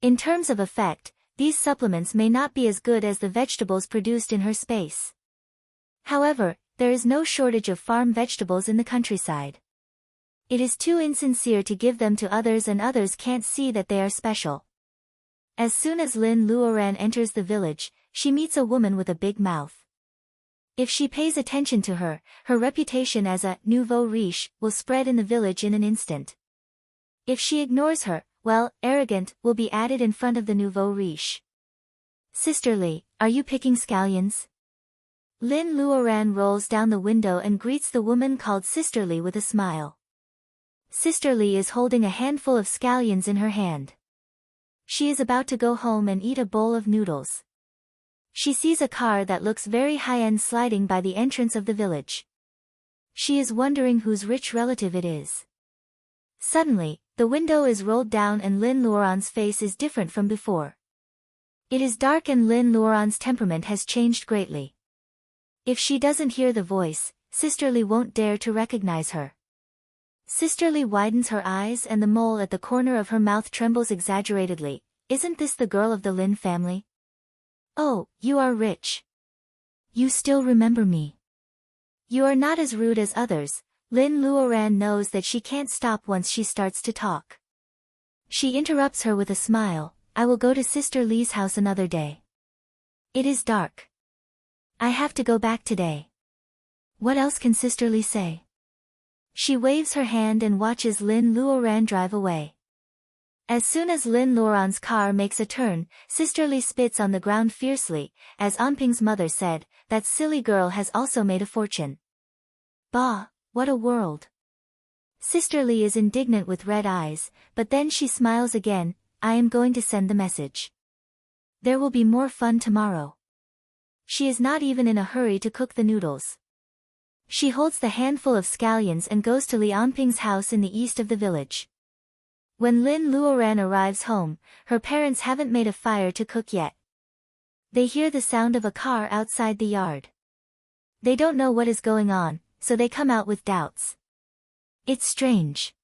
In terms of effect, these supplements may not be as good as the vegetables produced in her space. However, there is no shortage of farm vegetables in the countryside. It is too insincere to give them to others, and others can't see that they are special. As soon as Lin Luoran enters the village, she meets a woman with a big mouth. If she pays attention to her, her reputation as a nouveau riche will spread in the village in an instant. If she ignores her, well, arrogant will be added in front of the nouveau riche. Sister Li, are you picking scallions? Lin Luoran rolls down the window and greets the woman called Sister Li with a smile. Sister Li is holding a handful of scallions in her hand. She is about to go home and eat a bowl of noodles. She sees a car that looks very high-end sliding by the entrance of the village. She is wondering whose rich relative it is. Suddenly, the window is rolled down and Lin Luoran's face is different from before. It is dark and Lin Luoran's temperament has changed greatly. If she doesn't hear the voice, Sister Li won't dare to recognize her. Sister Li widens her eyes and the mole at the corner of her mouth trembles exaggeratedly. Isn't this the girl of the Lin family? Oh, you are rich. You still remember me. You are not as rude as others. Lin Luoran knows that she can't stop once she starts to talk. She interrupts her with a smile. I will go to Sister Li's house another day. It is dark. I have to go back today. What else can Sister Li say? She waves her hand and watches Lin Luoran drive away. As soon as Lin Luoran's car makes a turn, Sister Li spits on the ground fiercely. As Anping's mother said, that silly girl has also made a fortune. Bah, what a world. Sister Li is indignant with red eyes, but then she smiles again. I am going to send the message. There will be more fun tomorrow. She is not even in a hurry to cook the noodles. She holds the handful of scallions and goes to Li Anping's house in the east of the village. When Lin Luoran arrives home, her parents haven't made a fire to cook yet. They hear the sound of a car outside the yard. They don't know what is going on, so they come out with doubts. It's strange.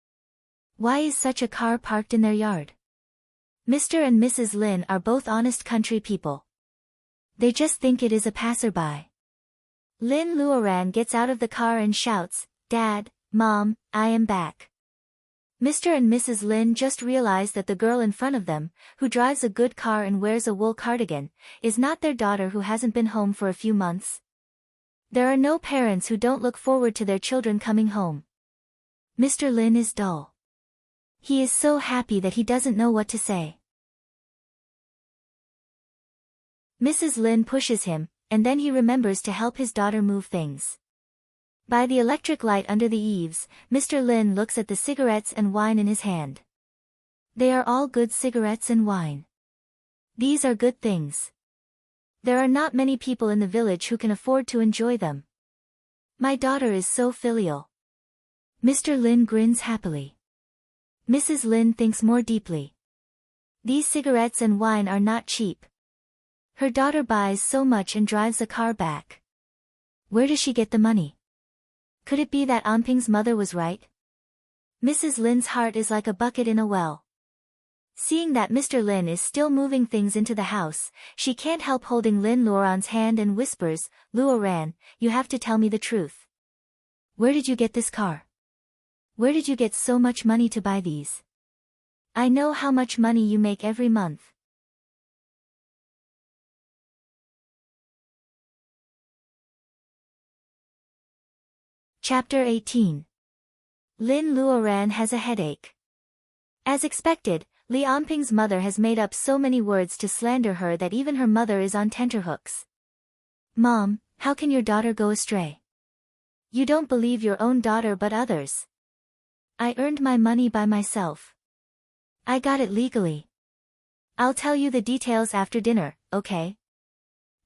Why is such a car parked in their yard? Mr. and Mrs. Lin are both honest country people. They just think it is a passerby. Lin Luoran gets out of the car and shouts, Dad, Mom, I am back. Mr. and Mrs. Lin just realize that the girl in front of them, who drives a good car and wears a wool cardigan, is not their daughter who hasn't been home for a few months. There are no parents who don't look forward to their children coming home. Mr. Lin is dull. He is so happy that he doesn't know what to say. Mrs. Lin pushes him, and then he remembers to help his daughter move things. By the electric light under the eaves, Mr. Lin looks at the cigarettes and wine in his hand. They are all good cigarettes and wine. These are good things. There are not many people in the village who can afford to enjoy them. My daughter is so filial. Mr. Lin grins happily. Mrs. Lin thinks more deeply. These cigarettes and wine are not cheap. Her daughter buys so much and drives a car back. Where does she get the money? Could it be that Anping's mother was right? Mrs. Lin's heart is like a bucket in a well. Seeing that Mr. Lin is still moving things into the house, she can't help holding Lin Luoran's hand and whispers, Luoran, you have to tell me the truth. Where did you get this car? Where did you get so much money to buy these? I know how much money you make every month. Chapter 18. Lin Luoran has a headache. As expected, Li Anping's mother has made up so many words to slander her that even her mother is on tenterhooks. Mom, how can your daughter go astray? You don't believe your own daughter but others. I earned my money by myself. I got it legally. I'll tell you the details after dinner, okay?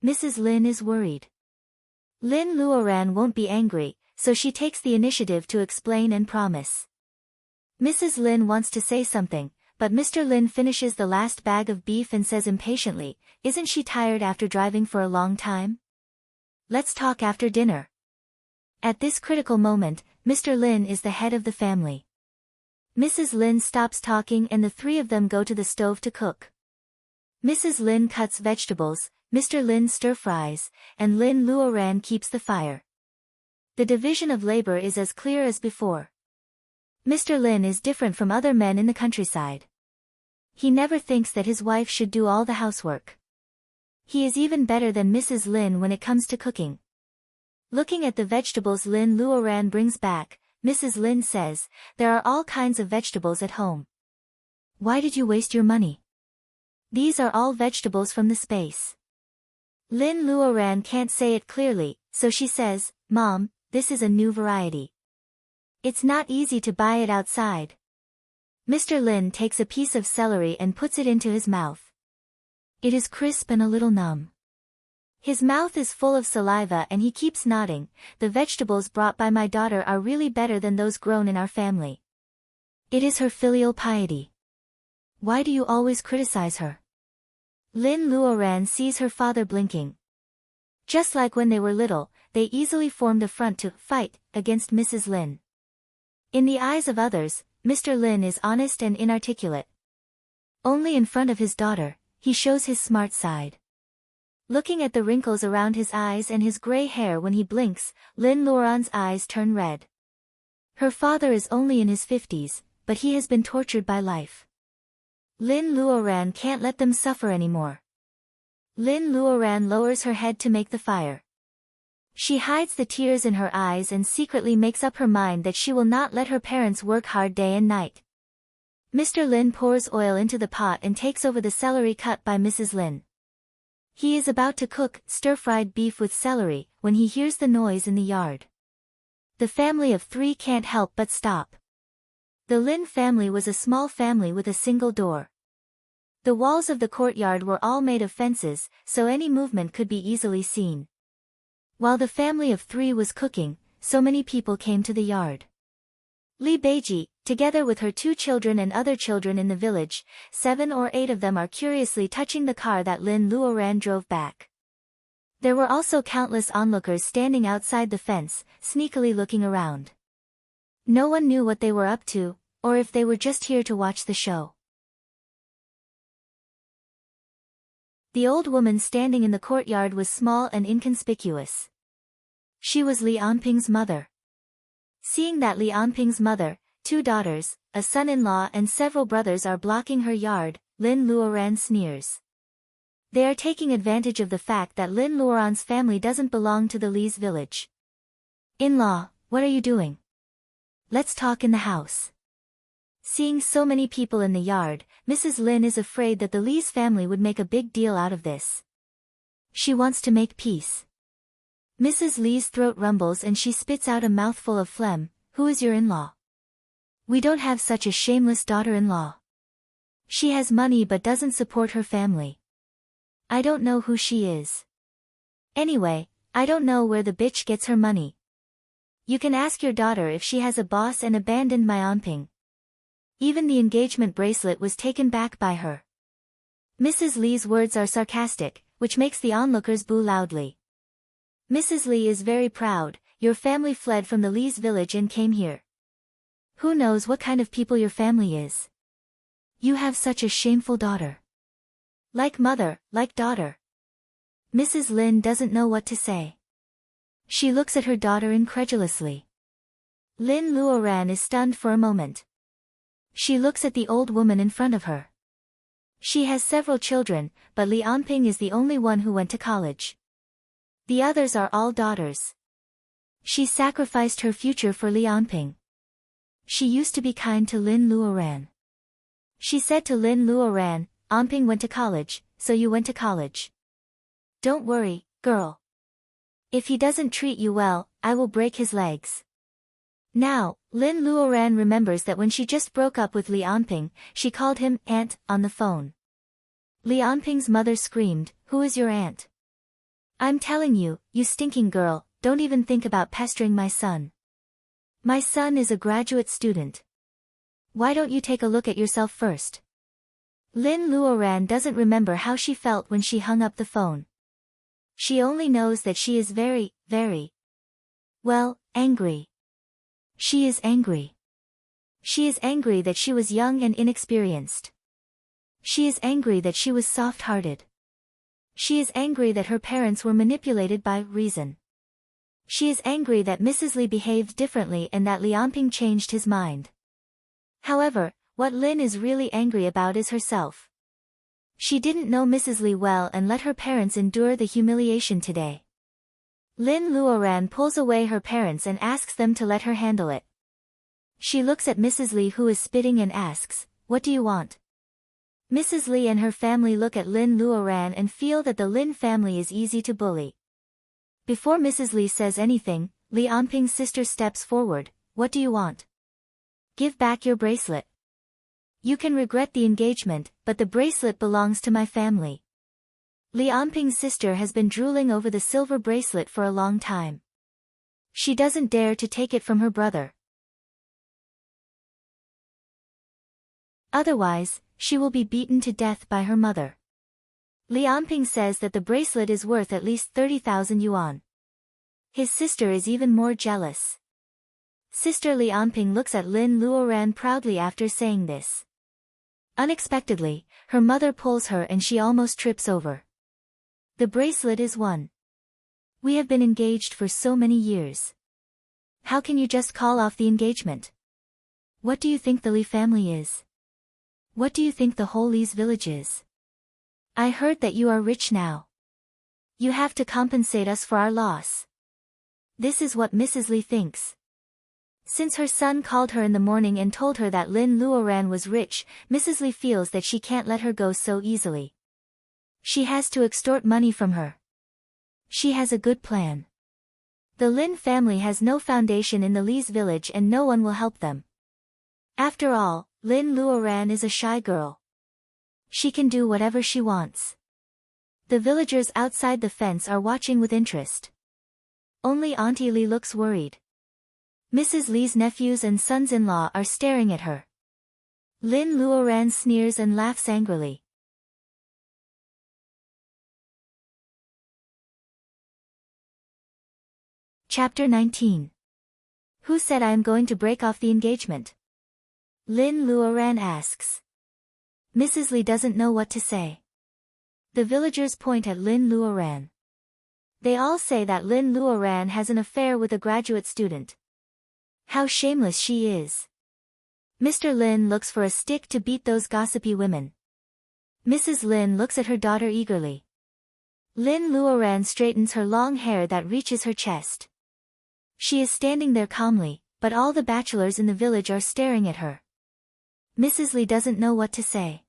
Mrs. Lin is worried. Lin Luoran won't be angry, so she takes the initiative to explain and promise. Mrs. Lin wants to say something, but Mr. Lin finishes the last bag of beef and says impatiently, isn't she tired after driving for a long time? Let's talk after dinner. At this critical moment, Mr. Lin is the head of the family. Mrs. Lin stops talking and the three of them go to the stove to cook. Mrs. Lin cuts vegetables, Mr. Lin stir-fries, and Lin Luoran keeps the fire. The division of labor is as clear as before. Mr. Lin is different from other men in the countryside. He never thinks that his wife should do all the housework. He is even better than Mrs. Lin when it comes to cooking. Looking at the vegetables Lin Luoran brings back, Mrs. Lin says, there are all kinds of vegetables at home. Why did you waste your money? These are all vegetables from the space. Lin Luoran can't say it clearly, so she says, Mom, this is a new variety. It's not easy to buy it outside. Mr. Lin takes a piece of celery and puts it into his mouth. It is crisp and a little numb. His mouth is full of saliva and he keeps nodding, the vegetables brought by my daughter are really better than those grown in our family. It is her filial piety. Why do you always criticize her? Lin Luoran sees her father blinking. Just like when they were little, they easily formed a front to fight against Mrs. Lin. In the eyes of others, Mr. Lin is honest and inarticulate. Only in front of his daughter, he shows his smart side. Looking at the wrinkles around his eyes and his gray hair when he blinks, Lin Luoran's eyes turn red. Her father is only in his 50s, but he has been tortured by life. Lin Luoran can't let them suffer anymore. Lin Luoran lowers her head to make the fire. She hides the tears in her eyes and secretly makes up her mind that she will not let her parents work hard day and night. Mr. Lin pours oil into the pot and takes over the celery cut by Mrs. Lin. He is about to cook stir-fried beef with celery when he hears the noise in the yard. The family of three can't help but stop. The Lin family was a small family with a single door. The walls of the courtyard were all made of fences, so any movement could be easily seen. While the family of three was cooking, so many people came to the yard. Li Beiji, together with her 2 children and other children in the village, 7 or 8 of them are curiously touching the car that Lin Luoran drove back. There were also countless onlookers standing outside the fence, sneakily looking around. No one knew what they were up to, or if they were just here to watch the show. The old woman standing in the courtyard was small and inconspicuous. She was Li Anping's mother. Seeing that Li Anping's mother, 2 daughters, a son-in-law and several brothers are blocking her yard, Lin Luoran sneers. They are taking advantage of the fact that Lin Luoran's family doesn't belong to the Li's village. In-law, what are you doing? Let's talk in the house. Seeing so many people in the yard, Mrs. Lin is afraid that the Li's family would make a big deal out of this. She wants to make peace. Mrs. Li's throat rumbles and she spits out a mouthful of phlegm. Who is your in-law? We don't have such a shameless daughter-in-law. She has money but doesn't support her family. I don't know who she is. Anyway, I don't know where the bitch gets her money. You can ask your daughter if she has a boss and abandoned my Anping. Even the engagement bracelet was taken back by her. Mrs. Li's words are sarcastic, which makes the onlookers boo loudly. Mrs. Li is very proud. Your family fled from the Li's village and came here. Who knows what kind of people your family is? You have such a shameful daughter. Like mother, like daughter. Mrs. Lin doesn't know what to say. She looks at her daughter incredulously. Lin Luoran is stunned for a moment. She looks at the old woman in front of her. She has several children, but Li Anping is the only one who went to college. The others are all daughters. She sacrificed her future for Li Anping. She used to be kind to Lin Luoran. She said to Lin Luoran, Amping went to college, so you went to college. Don't worry, girl. If he doesn't treat you well, I will break his legs. Now, Lin Luoran remembers that when she just broke up with Li Anping, she called him aunt on the phone. Li Anping's mother screamed, "Who is your aunt? I'm telling you, you stinking girl, don't even think about pestering my son. My son is a graduate student. Why don't you take a look at yourself first?" Lin Luoran doesn't remember how she felt when she hung up the phone. She only knows that she is very, well, angry. She is angry. She is angry that she was young and inexperienced. She is angry that she was soft-hearted. She is angry that her parents were manipulated by reason. She is angry that Mrs. Li behaved differently and that Li Anping changed his mind. However, what Lin is really angry about is herself. She didn't know Mrs. Li well and let her parents endure the humiliation today. Lin Luoran pulls away her parents and asks them to let her handle it. She looks at Mrs. Li who is spitting and asks, "What do you want?" Mrs. Li and her family look at Lin Luoran and feel that the Lin family is easy to bully. Before Mrs. Li says anything, Li Anping's sister steps forward. "What do you want? Give back your bracelet. You can regret the engagement, but the bracelet belongs to my family." Li Anping's sister has been drooling over the silver bracelet for a long time. She doesn't dare to take it from her brother. Otherwise, she will be beaten to death by her mother. Li Anping says that the bracelet is worth at least 30,000 yuan. His sister is even more jealous. Sister Li Anping looks at Lin Luoran proudly after saying this. Unexpectedly, her mother pulls her and she almost trips over. The bracelet is won. We have been engaged for so many years. How can you just call off the engagement? What do you think the Li family is? What do you think the whole Li's village is? I heard that you are rich now. You have to compensate us for our loss. This is what Mrs. Li thinks. Since her son called her in the morning and told her that Lin Luoran was rich, Mrs. Li feels that she can't let her go so easily. She has to extort money from her. She has a good plan. The Lin family has no foundation in the Li's village and no one will help them. After all, Lin Luoran is a shy girl. She can do whatever she wants. The villagers outside the fence are watching with interest. Only Auntie Li looks worried. Mrs. Li's nephews and sons-in-law are staring at her. Lin Luoran sneers and laughs angrily. Chapter 19. Who said I am going to break off the engagement? Lin Luoran asks. Mrs. Li doesn't know what to say. The villagers point at Lin Luoran. They all say that Lin Luoran has an affair with a graduate student. How shameless she is. Mr. Lin looks for a stick to beat those gossipy women. Mrs. Lin looks at her daughter eagerly. Lin Luoran straightens her long hair that reaches her chest. She is standing there calmly, but all the bachelors in the village are staring at her. Mrs. Li doesn't know what to say.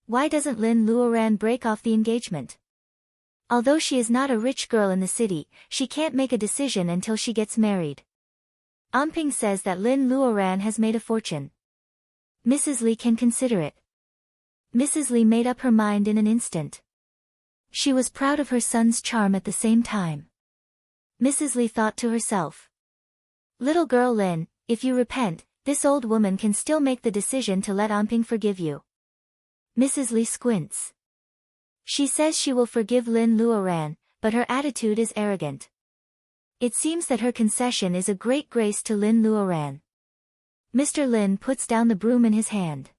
Why doesn't Lin Luoran break off the engagement? Although she is not a rich girl in the city, she can't make a decision until she gets married. Amping says that Lin Luoran has made a fortune. Mrs. Li can consider it. Mrs. Li made up her mind in an instant. She was proud of her son's charm at the same time. Mrs. Li thought to herself. Little girl Lin, if you repent, this old woman can still make the decision to let Amping forgive you. Mrs. Li squints. She says she will forgive Lin Luoran, but her attitude is arrogant. It seems that her concession is a great grace to Lin Luoran. Mr. Lin puts down the broom in his hand.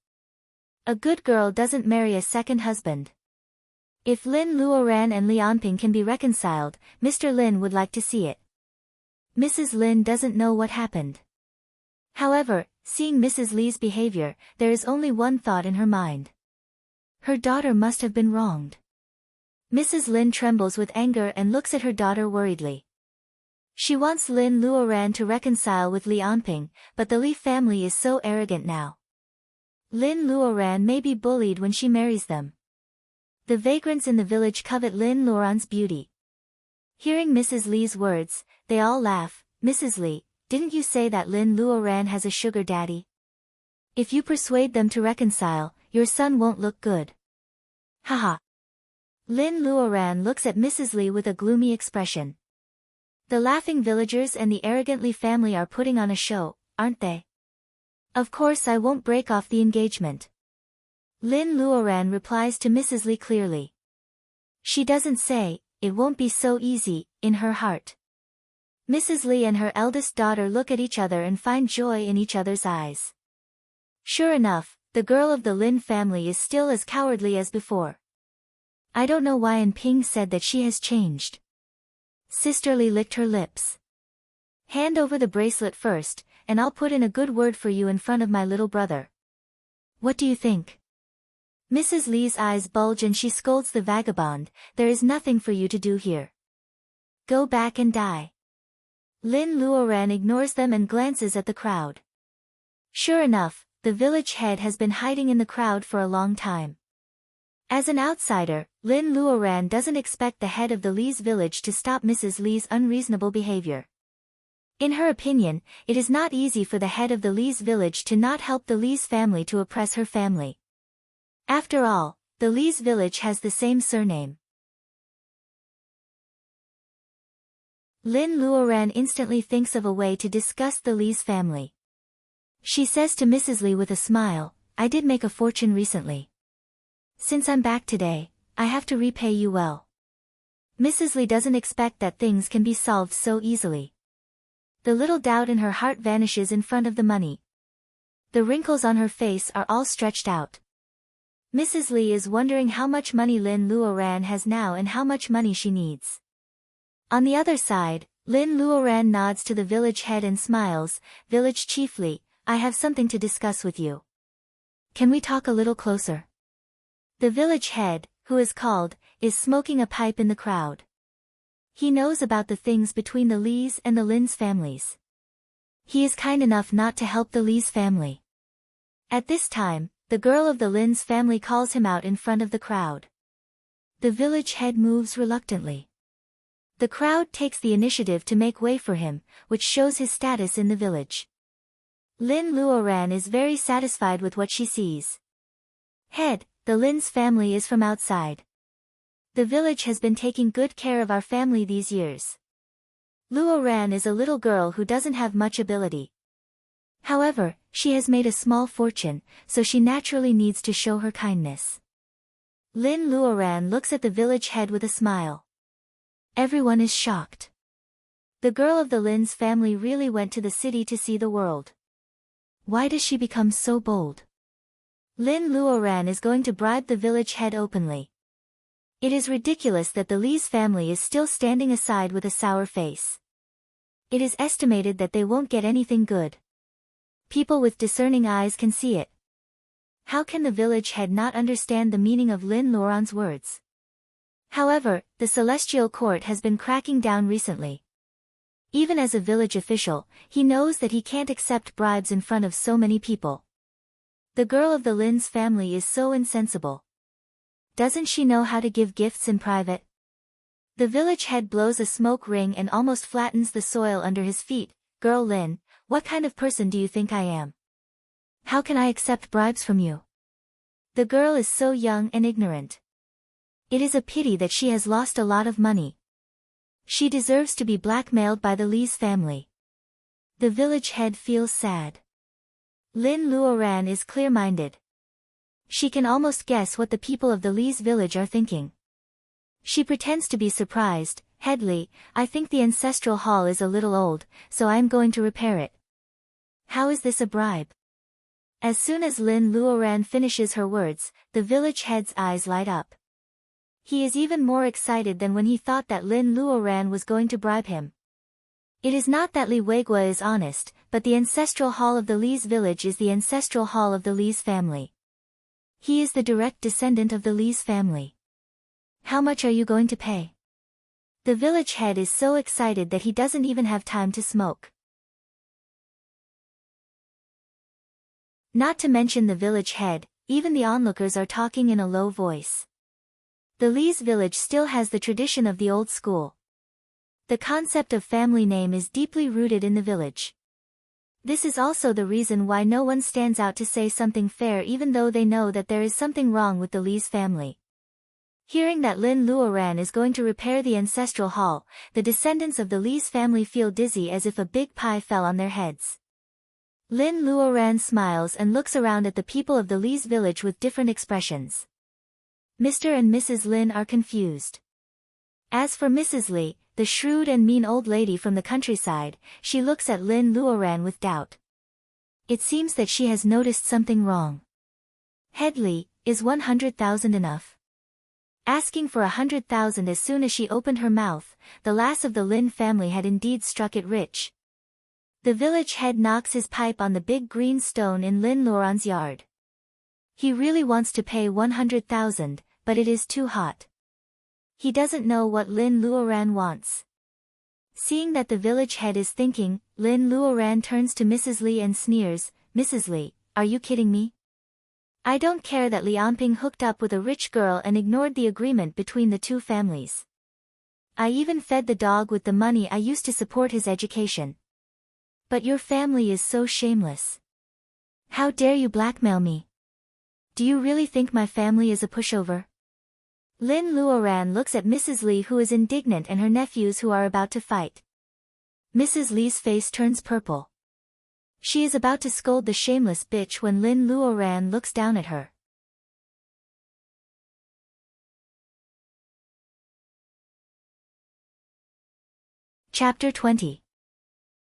A good girl doesn't marry a second husband. If Lin Luoran and Li Anping can be reconciled, Mr. Lin would like to see it. Mrs. Lin doesn't know what happened. However, seeing Mrs. Li's behavior, there is only one thought in her mind. Her daughter must have been wronged. Mrs. Lin trembles with anger and looks at her daughter worriedly. She wants Lin Luoran to reconcile with Li Anping, but the Li family is so arrogant now. Lin Luoran may be bullied when she marries them. The vagrants in the village covet Lin Luoran's beauty. Hearing Mrs. Li's words, they all laugh. Mrs. Li, didn't you say that Lin Luoran has a sugar daddy? If you persuade them to reconcile, your son won't look good. Haha. Lin Luoran looks at Mrs. Li with a gloomy expression. The laughing villagers and the arrogant Li family are putting on a show, aren't they? Of course I won't break off the engagement. Lin Luoran replies to Mrs. Li clearly. She doesn't say, it won't be so easy, in her heart. Mrs. Li and her eldest daughter look at each other and find joy in each other's eyes. Sure enough, the girl of the Lin family is still as cowardly as before. I don't know why An Ping said that she has changed. Sister Li licked her lips. Hand over the bracelet first, and I'll put in a good word for you in front of my little brother. What do you think? Mrs. Li's eyes bulge and she scolds the vagabond, there is nothing for you to do here. Go back and die. Lin Luoran ignores them and glances at the crowd. Sure enough, the village head has been hiding in the crowd for a long time. As an outsider, Lin Luoran doesn't expect the head of the Li's village to stop Mrs. Li's unreasonable behavior. In her opinion, it is not easy for the head of the Li's village to not help the Li's family to oppress her family. After all, the Li's village has the same surname. Lin Luoran instantly thinks of a way to disgust the Li's family. She says to Mrs. Li with a smile, I did make a fortune recently. Since I'm back today, I have to repay you well. Mrs. Li doesn't expect that things can be solved so easily. The little doubt in her heart vanishes in front of the money. The wrinkles on her face are all stretched out. Mrs. Li is wondering how much money Lin Luoran has now and how much money she needs. On the other side, Lin Luoran nods to the village head and smiles, Village Chief Li, I have something to discuss with you. Can we talk a little closer? The village head, who is called, is smoking a pipe in the crowd. He knows about the things between the Li's and the Lin's families. He is kind enough not to help the Li's family. At this time, the girl of the Lin's family calls him out in front of the crowd. The village head moves reluctantly. The crowd takes the initiative to make way for him, which shows his status in the village. Lin Luoran is very satisfied with what she sees. Head, the Lin's family is from outside. The village has been taking good care of our family these years. Luoran is a little girl who doesn't have much ability. However, she has made a small fortune, so she naturally needs to show her kindness. Lin Luoran looks at the village head with a smile. Everyone is shocked. The girl of the Lin's family really went to the city to see the world. Why does she become so bold? Lin Luoran is going to bribe the village head openly. It is ridiculous that the Li's family is still standing aside with a sour face. It is estimated that they won't get anything good. People with discerning eyes can see it. How can the village head not understand the meaning of Lin Luoran's words? However, the Celestial Court has been cracking down recently. Even as a village official, he knows that he can't accept bribes in front of so many people. The girl of the Lin's family is so insensible. Doesn't she know how to give gifts in private? The village head blows a smoke ring and almost flattens the soil under his feet. Girl Lin, what kind of person do you think I am? How can I accept bribes from you? The girl is so young and ignorant. It is a pity that she has lost a lot of money. She deserves to be blackmailed by the Li's family. The village head feels sad. Lin Luoran is clear-minded. She can almost guess what the people of the Li's village are thinking. She pretends to be surprised. Head Li, I think the ancestral hall is a little old, so I am going to repair it. How is this a bribe? As soon as Lin Luoran finishes her words, the village head's eyes light up. He is even more excited than when he thought that Lin Luoran was going to bribe him. It is not that Li Weigua is honest, but the ancestral hall of the Li's village is the ancestral hall of the Li's family. He is the direct descendant of the Li's family. How much are you going to pay? The village head is so excited that he doesn't even have time to smoke. Not to mention the village head, even the onlookers are talking in a low voice. The Lee's village still has the tradition of the old school. The concept of family name is deeply rooted in the village. This is also the reason why no one stands out to say something fair even though they know that there is something wrong with the Lee's family. Hearing that Lin Luoran is going to repair the ancestral hall, the descendants of the Lee's family feel dizzy as if a big pie fell on their heads. Lin Luoran smiles and looks around at the people of the Lee's village with different expressions. Mr. and Mrs. Lin are confused. As for Mrs. Lee, the shrewd and mean old lady from the countryside, she looks at Lin Luoran with doubt. It seems that she has noticed something wrong. Headley, is 100,000 enough? Asking for 100,000 as soon as she opened her mouth, the lass of the Lin family had indeed struck it rich. The village head knocks his pipe on the big green stone in Lin Luoran's yard. He really wants to pay 100,000, but it is too hot. He doesn't know what Lin Luoran wants. Seeing that the village head is thinking, Lin Luoran turns to Mrs. Lee and sneers, "Mrs. Lee, are you kidding me? I don't care that Lianping hooked up with a rich girl and ignored the agreement between the two families. I even fed the dog with the money I used to support his education. But your family is so shameless. How dare you blackmail me? Do you really think my family is a pushover?" Lin Luoran looks at Mrs. Lee who is indignant and her nephews who are about to fight. Mrs. Lee's face turns purple. She is about to scold the shameless bitch when Lin Luoran looks down at her. Chapter 20.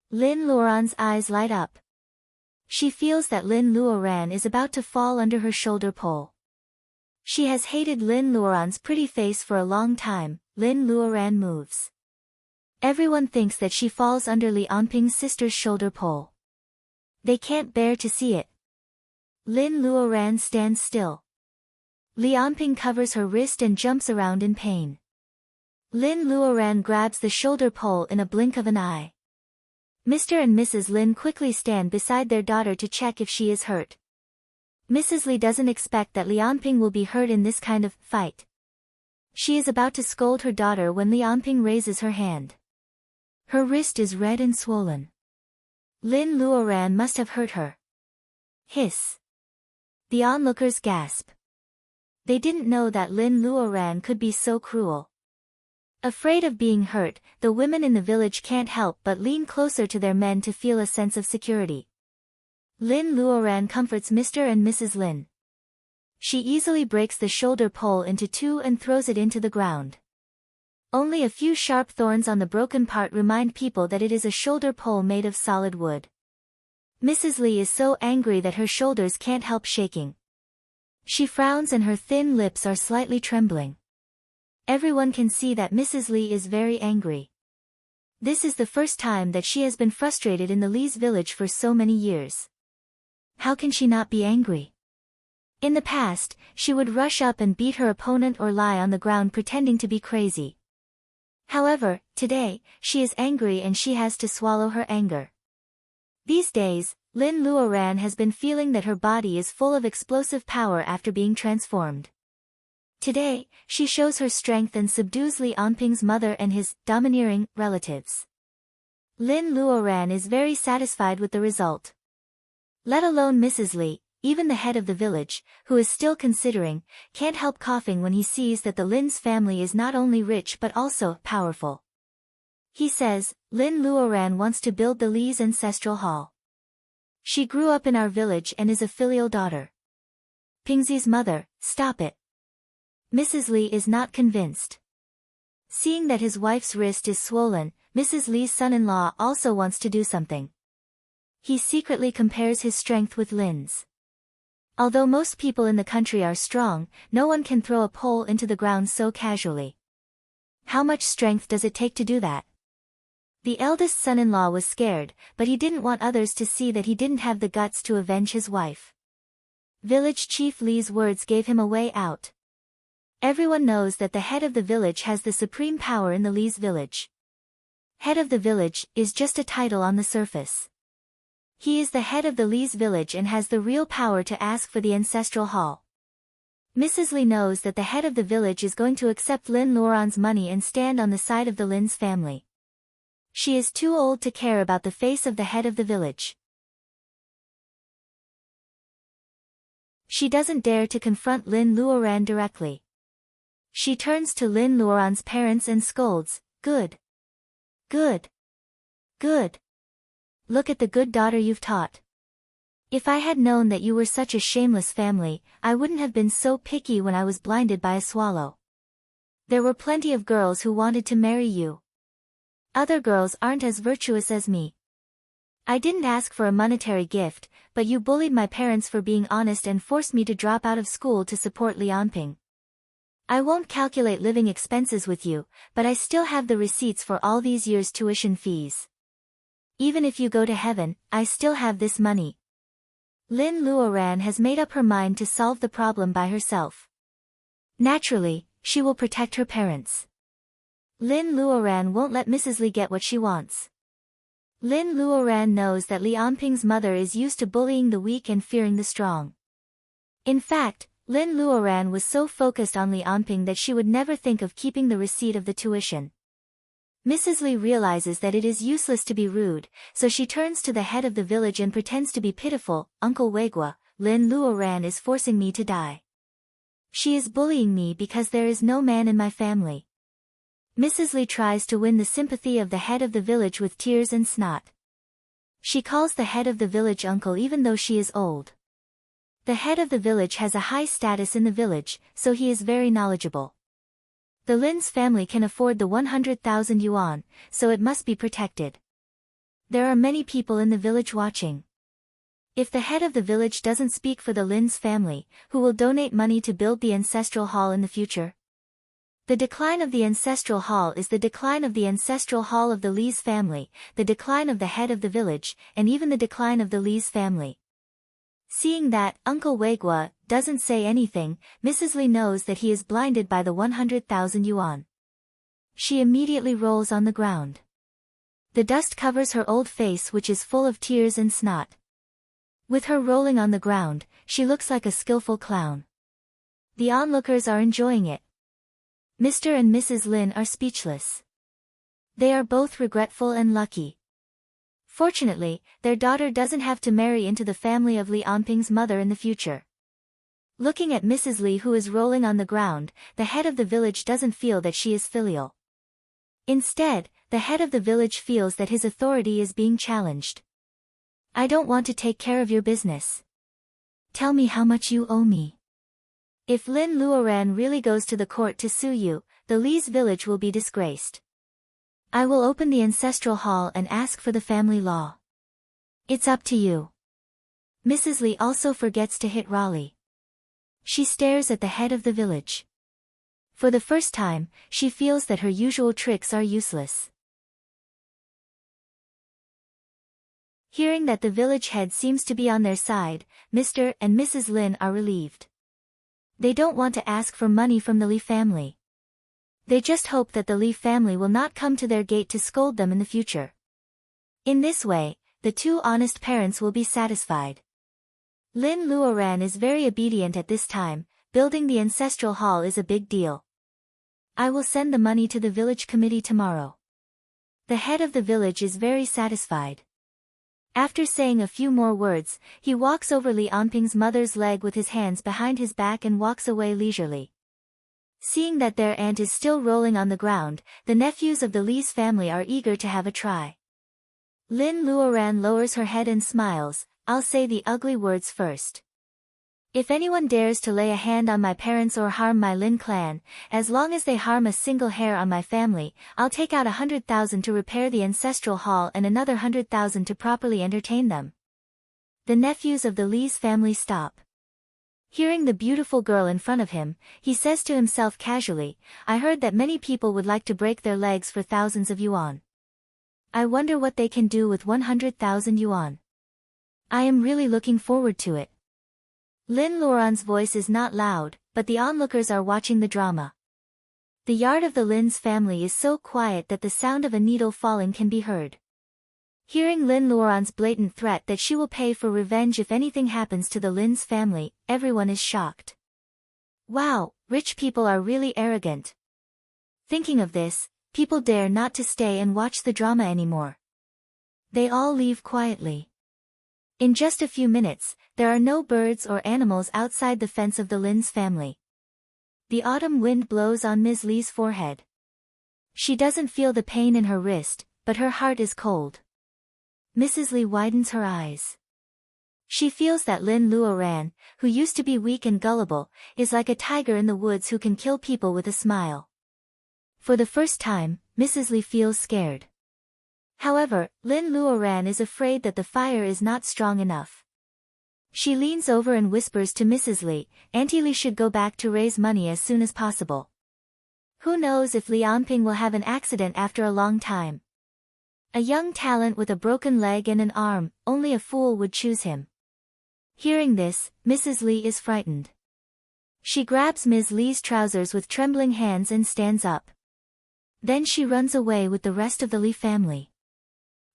Lin Luoran's eyes light up. She feels that Lin Luoran is about to fall under her shoulder pole. She has hated Lin Luoran's pretty face for a long time. Lin Luoran moves. Everyone thinks that she falls under Lianping's sister's shoulder pole. They can't bear to see it. Lin Luoran stands still. Lianping covers her wrist and jumps around in pain. Lin Luoran grabs the shoulder pole in a blink of an eye. Mr. and Mrs. Lin quickly stand beside their daughter to check if she is hurt. Mrs. Lee doesn't expect that Lianping will be hurt in this kind of fight. She is about to scold her daughter when Lianping raises her hand. Her wrist is red and swollen. Lin Luoran must have hurt her. Hiss. The onlookers gasp. They didn't know that Lin Luoran could be so cruel. Afraid of being hurt, the women in the village can't help but lean closer to their men to feel a sense of security. Lin Luoran comforts Mr. and Mrs. Lin. She easily breaks the shoulder pole into two and throws it into the ground. Only a few sharp thorns on the broken part remind people that it is a shoulder pole made of solid wood. Mrs. Lee is so angry that her shoulders can't help shaking. She frowns and her thin lips are slightly trembling. Everyone can see that Mrs. Lee is very angry. This is the first time that she has been frustrated in the Lee's village for so many years. How can she not be angry? In the past, she would rush up and beat her opponent or lie on the ground pretending to be crazy. However, today, she is angry and she has to swallow her anger. These days, Lin Luoran has been feeling that her body is full of explosive power after being transformed. Today, she shows her strength and subdues Lianping's mother and his domineering relatives. Lin Luoran is very satisfied with the result. Let alone Mrs. Lee, even the head of the village, who is still considering, can't help coughing when he sees that the Lin's family is not only rich but also powerful. He says, Lin Luoran wants to build the Lee's ancestral hall. She grew up in our village and is a filial daughter. Pingzi's mother, stop it. Mrs. Lee is not convinced. Seeing that his wife's wrist is swollen, Mrs. Lee's son-in-law also wants to do something. He secretly compares his strength with Lin's. Although most people in the country are strong, no one can throw a pole into the ground so casually. How much strength does it take to do that? The eldest son-in-law was scared, but he didn't want others to see that he didn't have the guts to avenge his wife. Village Chief Lee's words gave him a way out. Everyone knows that the head of the village has the supreme power in the Lee's village. Head of the village is just a title on the surface. He is the head of the Lee's village and has the real power to ask for the ancestral hall. Mrs. Lee knows that the head of the village is going to accept Lin Luoran's money and stand on the side of the Lin's family. She is too old to care about the face of the head of the village. She doesn't dare to confront Lin Luoran directly. She turns to Lin Luoran's parents and scolds, "Good. Good. Good. Look at the good daughter you've taught. If I had known that you were such a shameless family, I wouldn't have been so picky when I was blinded by a swallow. There were plenty of girls who wanted to marry you. Other girls aren't as virtuous as me. I didn't ask for a monetary gift, but you bullied my parents for being honest and forced me to drop out of school to support Lianping. I won't calculate living expenses with you, but I still have the receipts for all these years' tuition fees. Even if you go to heaven, I still have this money." Lin Luoran has made up her mind to solve the problem by herself. Naturally, she will protect her parents. Lin Luoran won't let Mrs. Li get what she wants. Lin Luoran knows that Lianping's mother is used to bullying the weak and fearing the strong. In fact, Lin Luoran was so focused on Lianping that she would never think of keeping the receipt of the tuition. Mrs. Li realizes that it is useless to be rude, so she turns to the head of the village and pretends to be pitiful. "Uncle Weigua, Lin Luoran is forcing me to die. She is bullying me because there is no man in my family." Mrs. Li tries to win the sympathy of the head of the village with tears and snot. She calls the head of the village uncle even though she is old. The head of the village has a high status in the village, so he is very knowledgeable. The Lin's family can afford the 100,000 yuan, so it must be protected. There are many people in the village watching. If the head of the village doesn't speak for the Lin's family, who will donate money to build the ancestral hall in the future? The decline of the ancestral hall is the decline of the ancestral hall of the Li's family, the decline of the head of the village, and even the decline of the Li's family. Seeing that Uncle Weigua doesn't say anything, Mrs. Li knows that he is blinded by the 100,000 yuan. She immediately rolls on the ground. The dust covers her old face, which is full of tears and snot. With her rolling on the ground, she looks like a skillful clown. The onlookers are enjoying it. Mr. and Mrs. Lin are speechless. They are both regretful and lucky. Fortunately, their daughter doesn't have to marry into the family of Lianping's mother in the future. Looking at Mrs. Li, who is rolling on the ground, the head of the village doesn't feel that she is filial. Instead, the head of the village feels that his authority is being challenged. "I don't want to take care of your business. Tell me how much you owe me. If Lin Luoran really goes to the court to sue you, the Li's village will be disgraced. I will open the ancestral hall and ask for the family law. It's up to you." Mrs. Li also forgets to hit Raleigh. She stares at the head of the village. For the first time, she feels that her usual tricks are useless. Hearing that the village head seems to be on their side, Mr. and Mrs. Lin are relieved. They don't want to ask for money from the Li family. They just hope that the Li family will not come to their gate to scold them in the future. In this way, the two honest parents will be satisfied. Lin Luoran is very obedient at this time. Building the ancestral hall is a big deal. "I will send the money to the village committee tomorrow." The head of the village is very satisfied. After saying a few more words, he walks over Lianping's mother's leg with his hands behind his back and walks away leisurely. Seeing that their aunt is still rolling on the ground, the nephews of the Li's family are eager to have a try. Lin Luoran lowers her head and smiles. "I'll say the ugly words first. If anyone dares to lay a hand on my parents or harm my Lin clan, as long as they harm a single hair on my family, I'll take out 100,000 to repair the ancestral hall and another 100,000 to properly entertain them." The nephews of the Li's family stop. Hearing the beautiful girl in front of him, he says to himself casually, "I heard that many people would like to break their legs for thousands of yuan. I wonder what they can do with 100,000 yuan. I am really looking forward to it." Lin Luoran's voice is not loud, but the onlookers are watching the drama. The yard of the Lin's family is so quiet that the sound of a needle falling can be heard. Hearing Lin Luoran's blatant threat that she will pay for revenge if anything happens to the Lin's family, everyone is shocked. Wow, rich people are really arrogant. Thinking of this, people dare not to stay and watch the drama anymore. They all leave quietly. In just a few minutes, there are no birds or animals outside the fence of the Lin's family. The autumn wind blows on Ms. Li's forehead. She doesn't feel the pain in her wrist, but her heart is cold. Mrs. Li widens her eyes. She feels that Lin Luoran, who used to be weak and gullible, is like a tiger in the woods who can kill people with a smile. For the first time, Mrs. Li feels scared. However, Lin Luoran is afraid that the fire is not strong enough. She leans over and whispers to Mrs. Li, Auntie Li should go back to raise money as soon as possible. Who knows if Li Anping will have an accident after a long time. A young talent with a broken leg and an arm, only a fool would choose him. Hearing this, Mrs. Li is frightened. She grabs Ms. Li's trousers with trembling hands and stands up. Then she runs away with the rest of the Li family.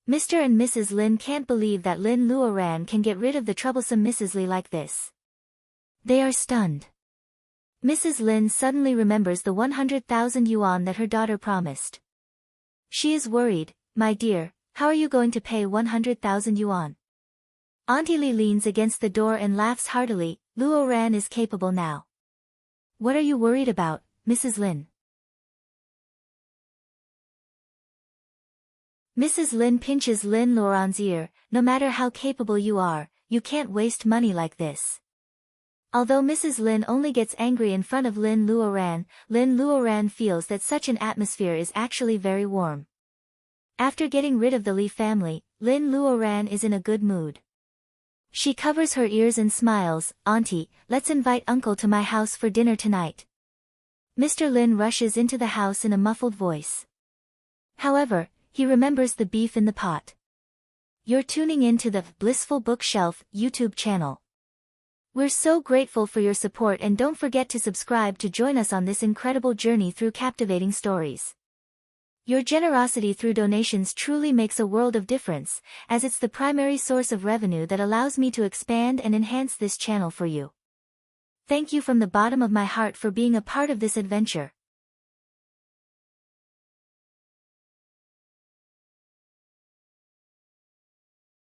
Mr. and Mrs. Lin can't believe that Lin Luoran can get rid of the troublesome Mrs. Li like this. They are stunned. Mrs. Lin suddenly remembers the 100,000 yuan that her daughter promised. She is worried. My dear, how are you going to pay 100,000 yuan? Auntie Li leans against the door and laughs heartily. Luoran is capable now. What are you worried about, Mrs. Lin? Mrs. Lin pinches Lin Luoran's ear. No matter how capable you are, you can't waste money like this. Although Mrs. Lin only gets angry in front of Lin Luoran feels that such an atmosphere is actually very warm. After getting rid of the Li family, Lin Luoran is in a good mood. She covers her ears and smiles. Auntie, let's invite Uncle to my house for dinner tonight. Mr. Lin rushes into the house in a muffled voice. However, he remembers the beef in the pot. You're tuning in to the Blissful Bookshelf YouTube channel. We're so grateful for your support and don't forget to subscribe to join us on this incredible journey through captivating stories. Your generosity through donations truly makes a world of difference, as it's the primary source of revenue that allows me to expand and enhance this channel for you. Thank you from the bottom of my heart for being a part of this adventure.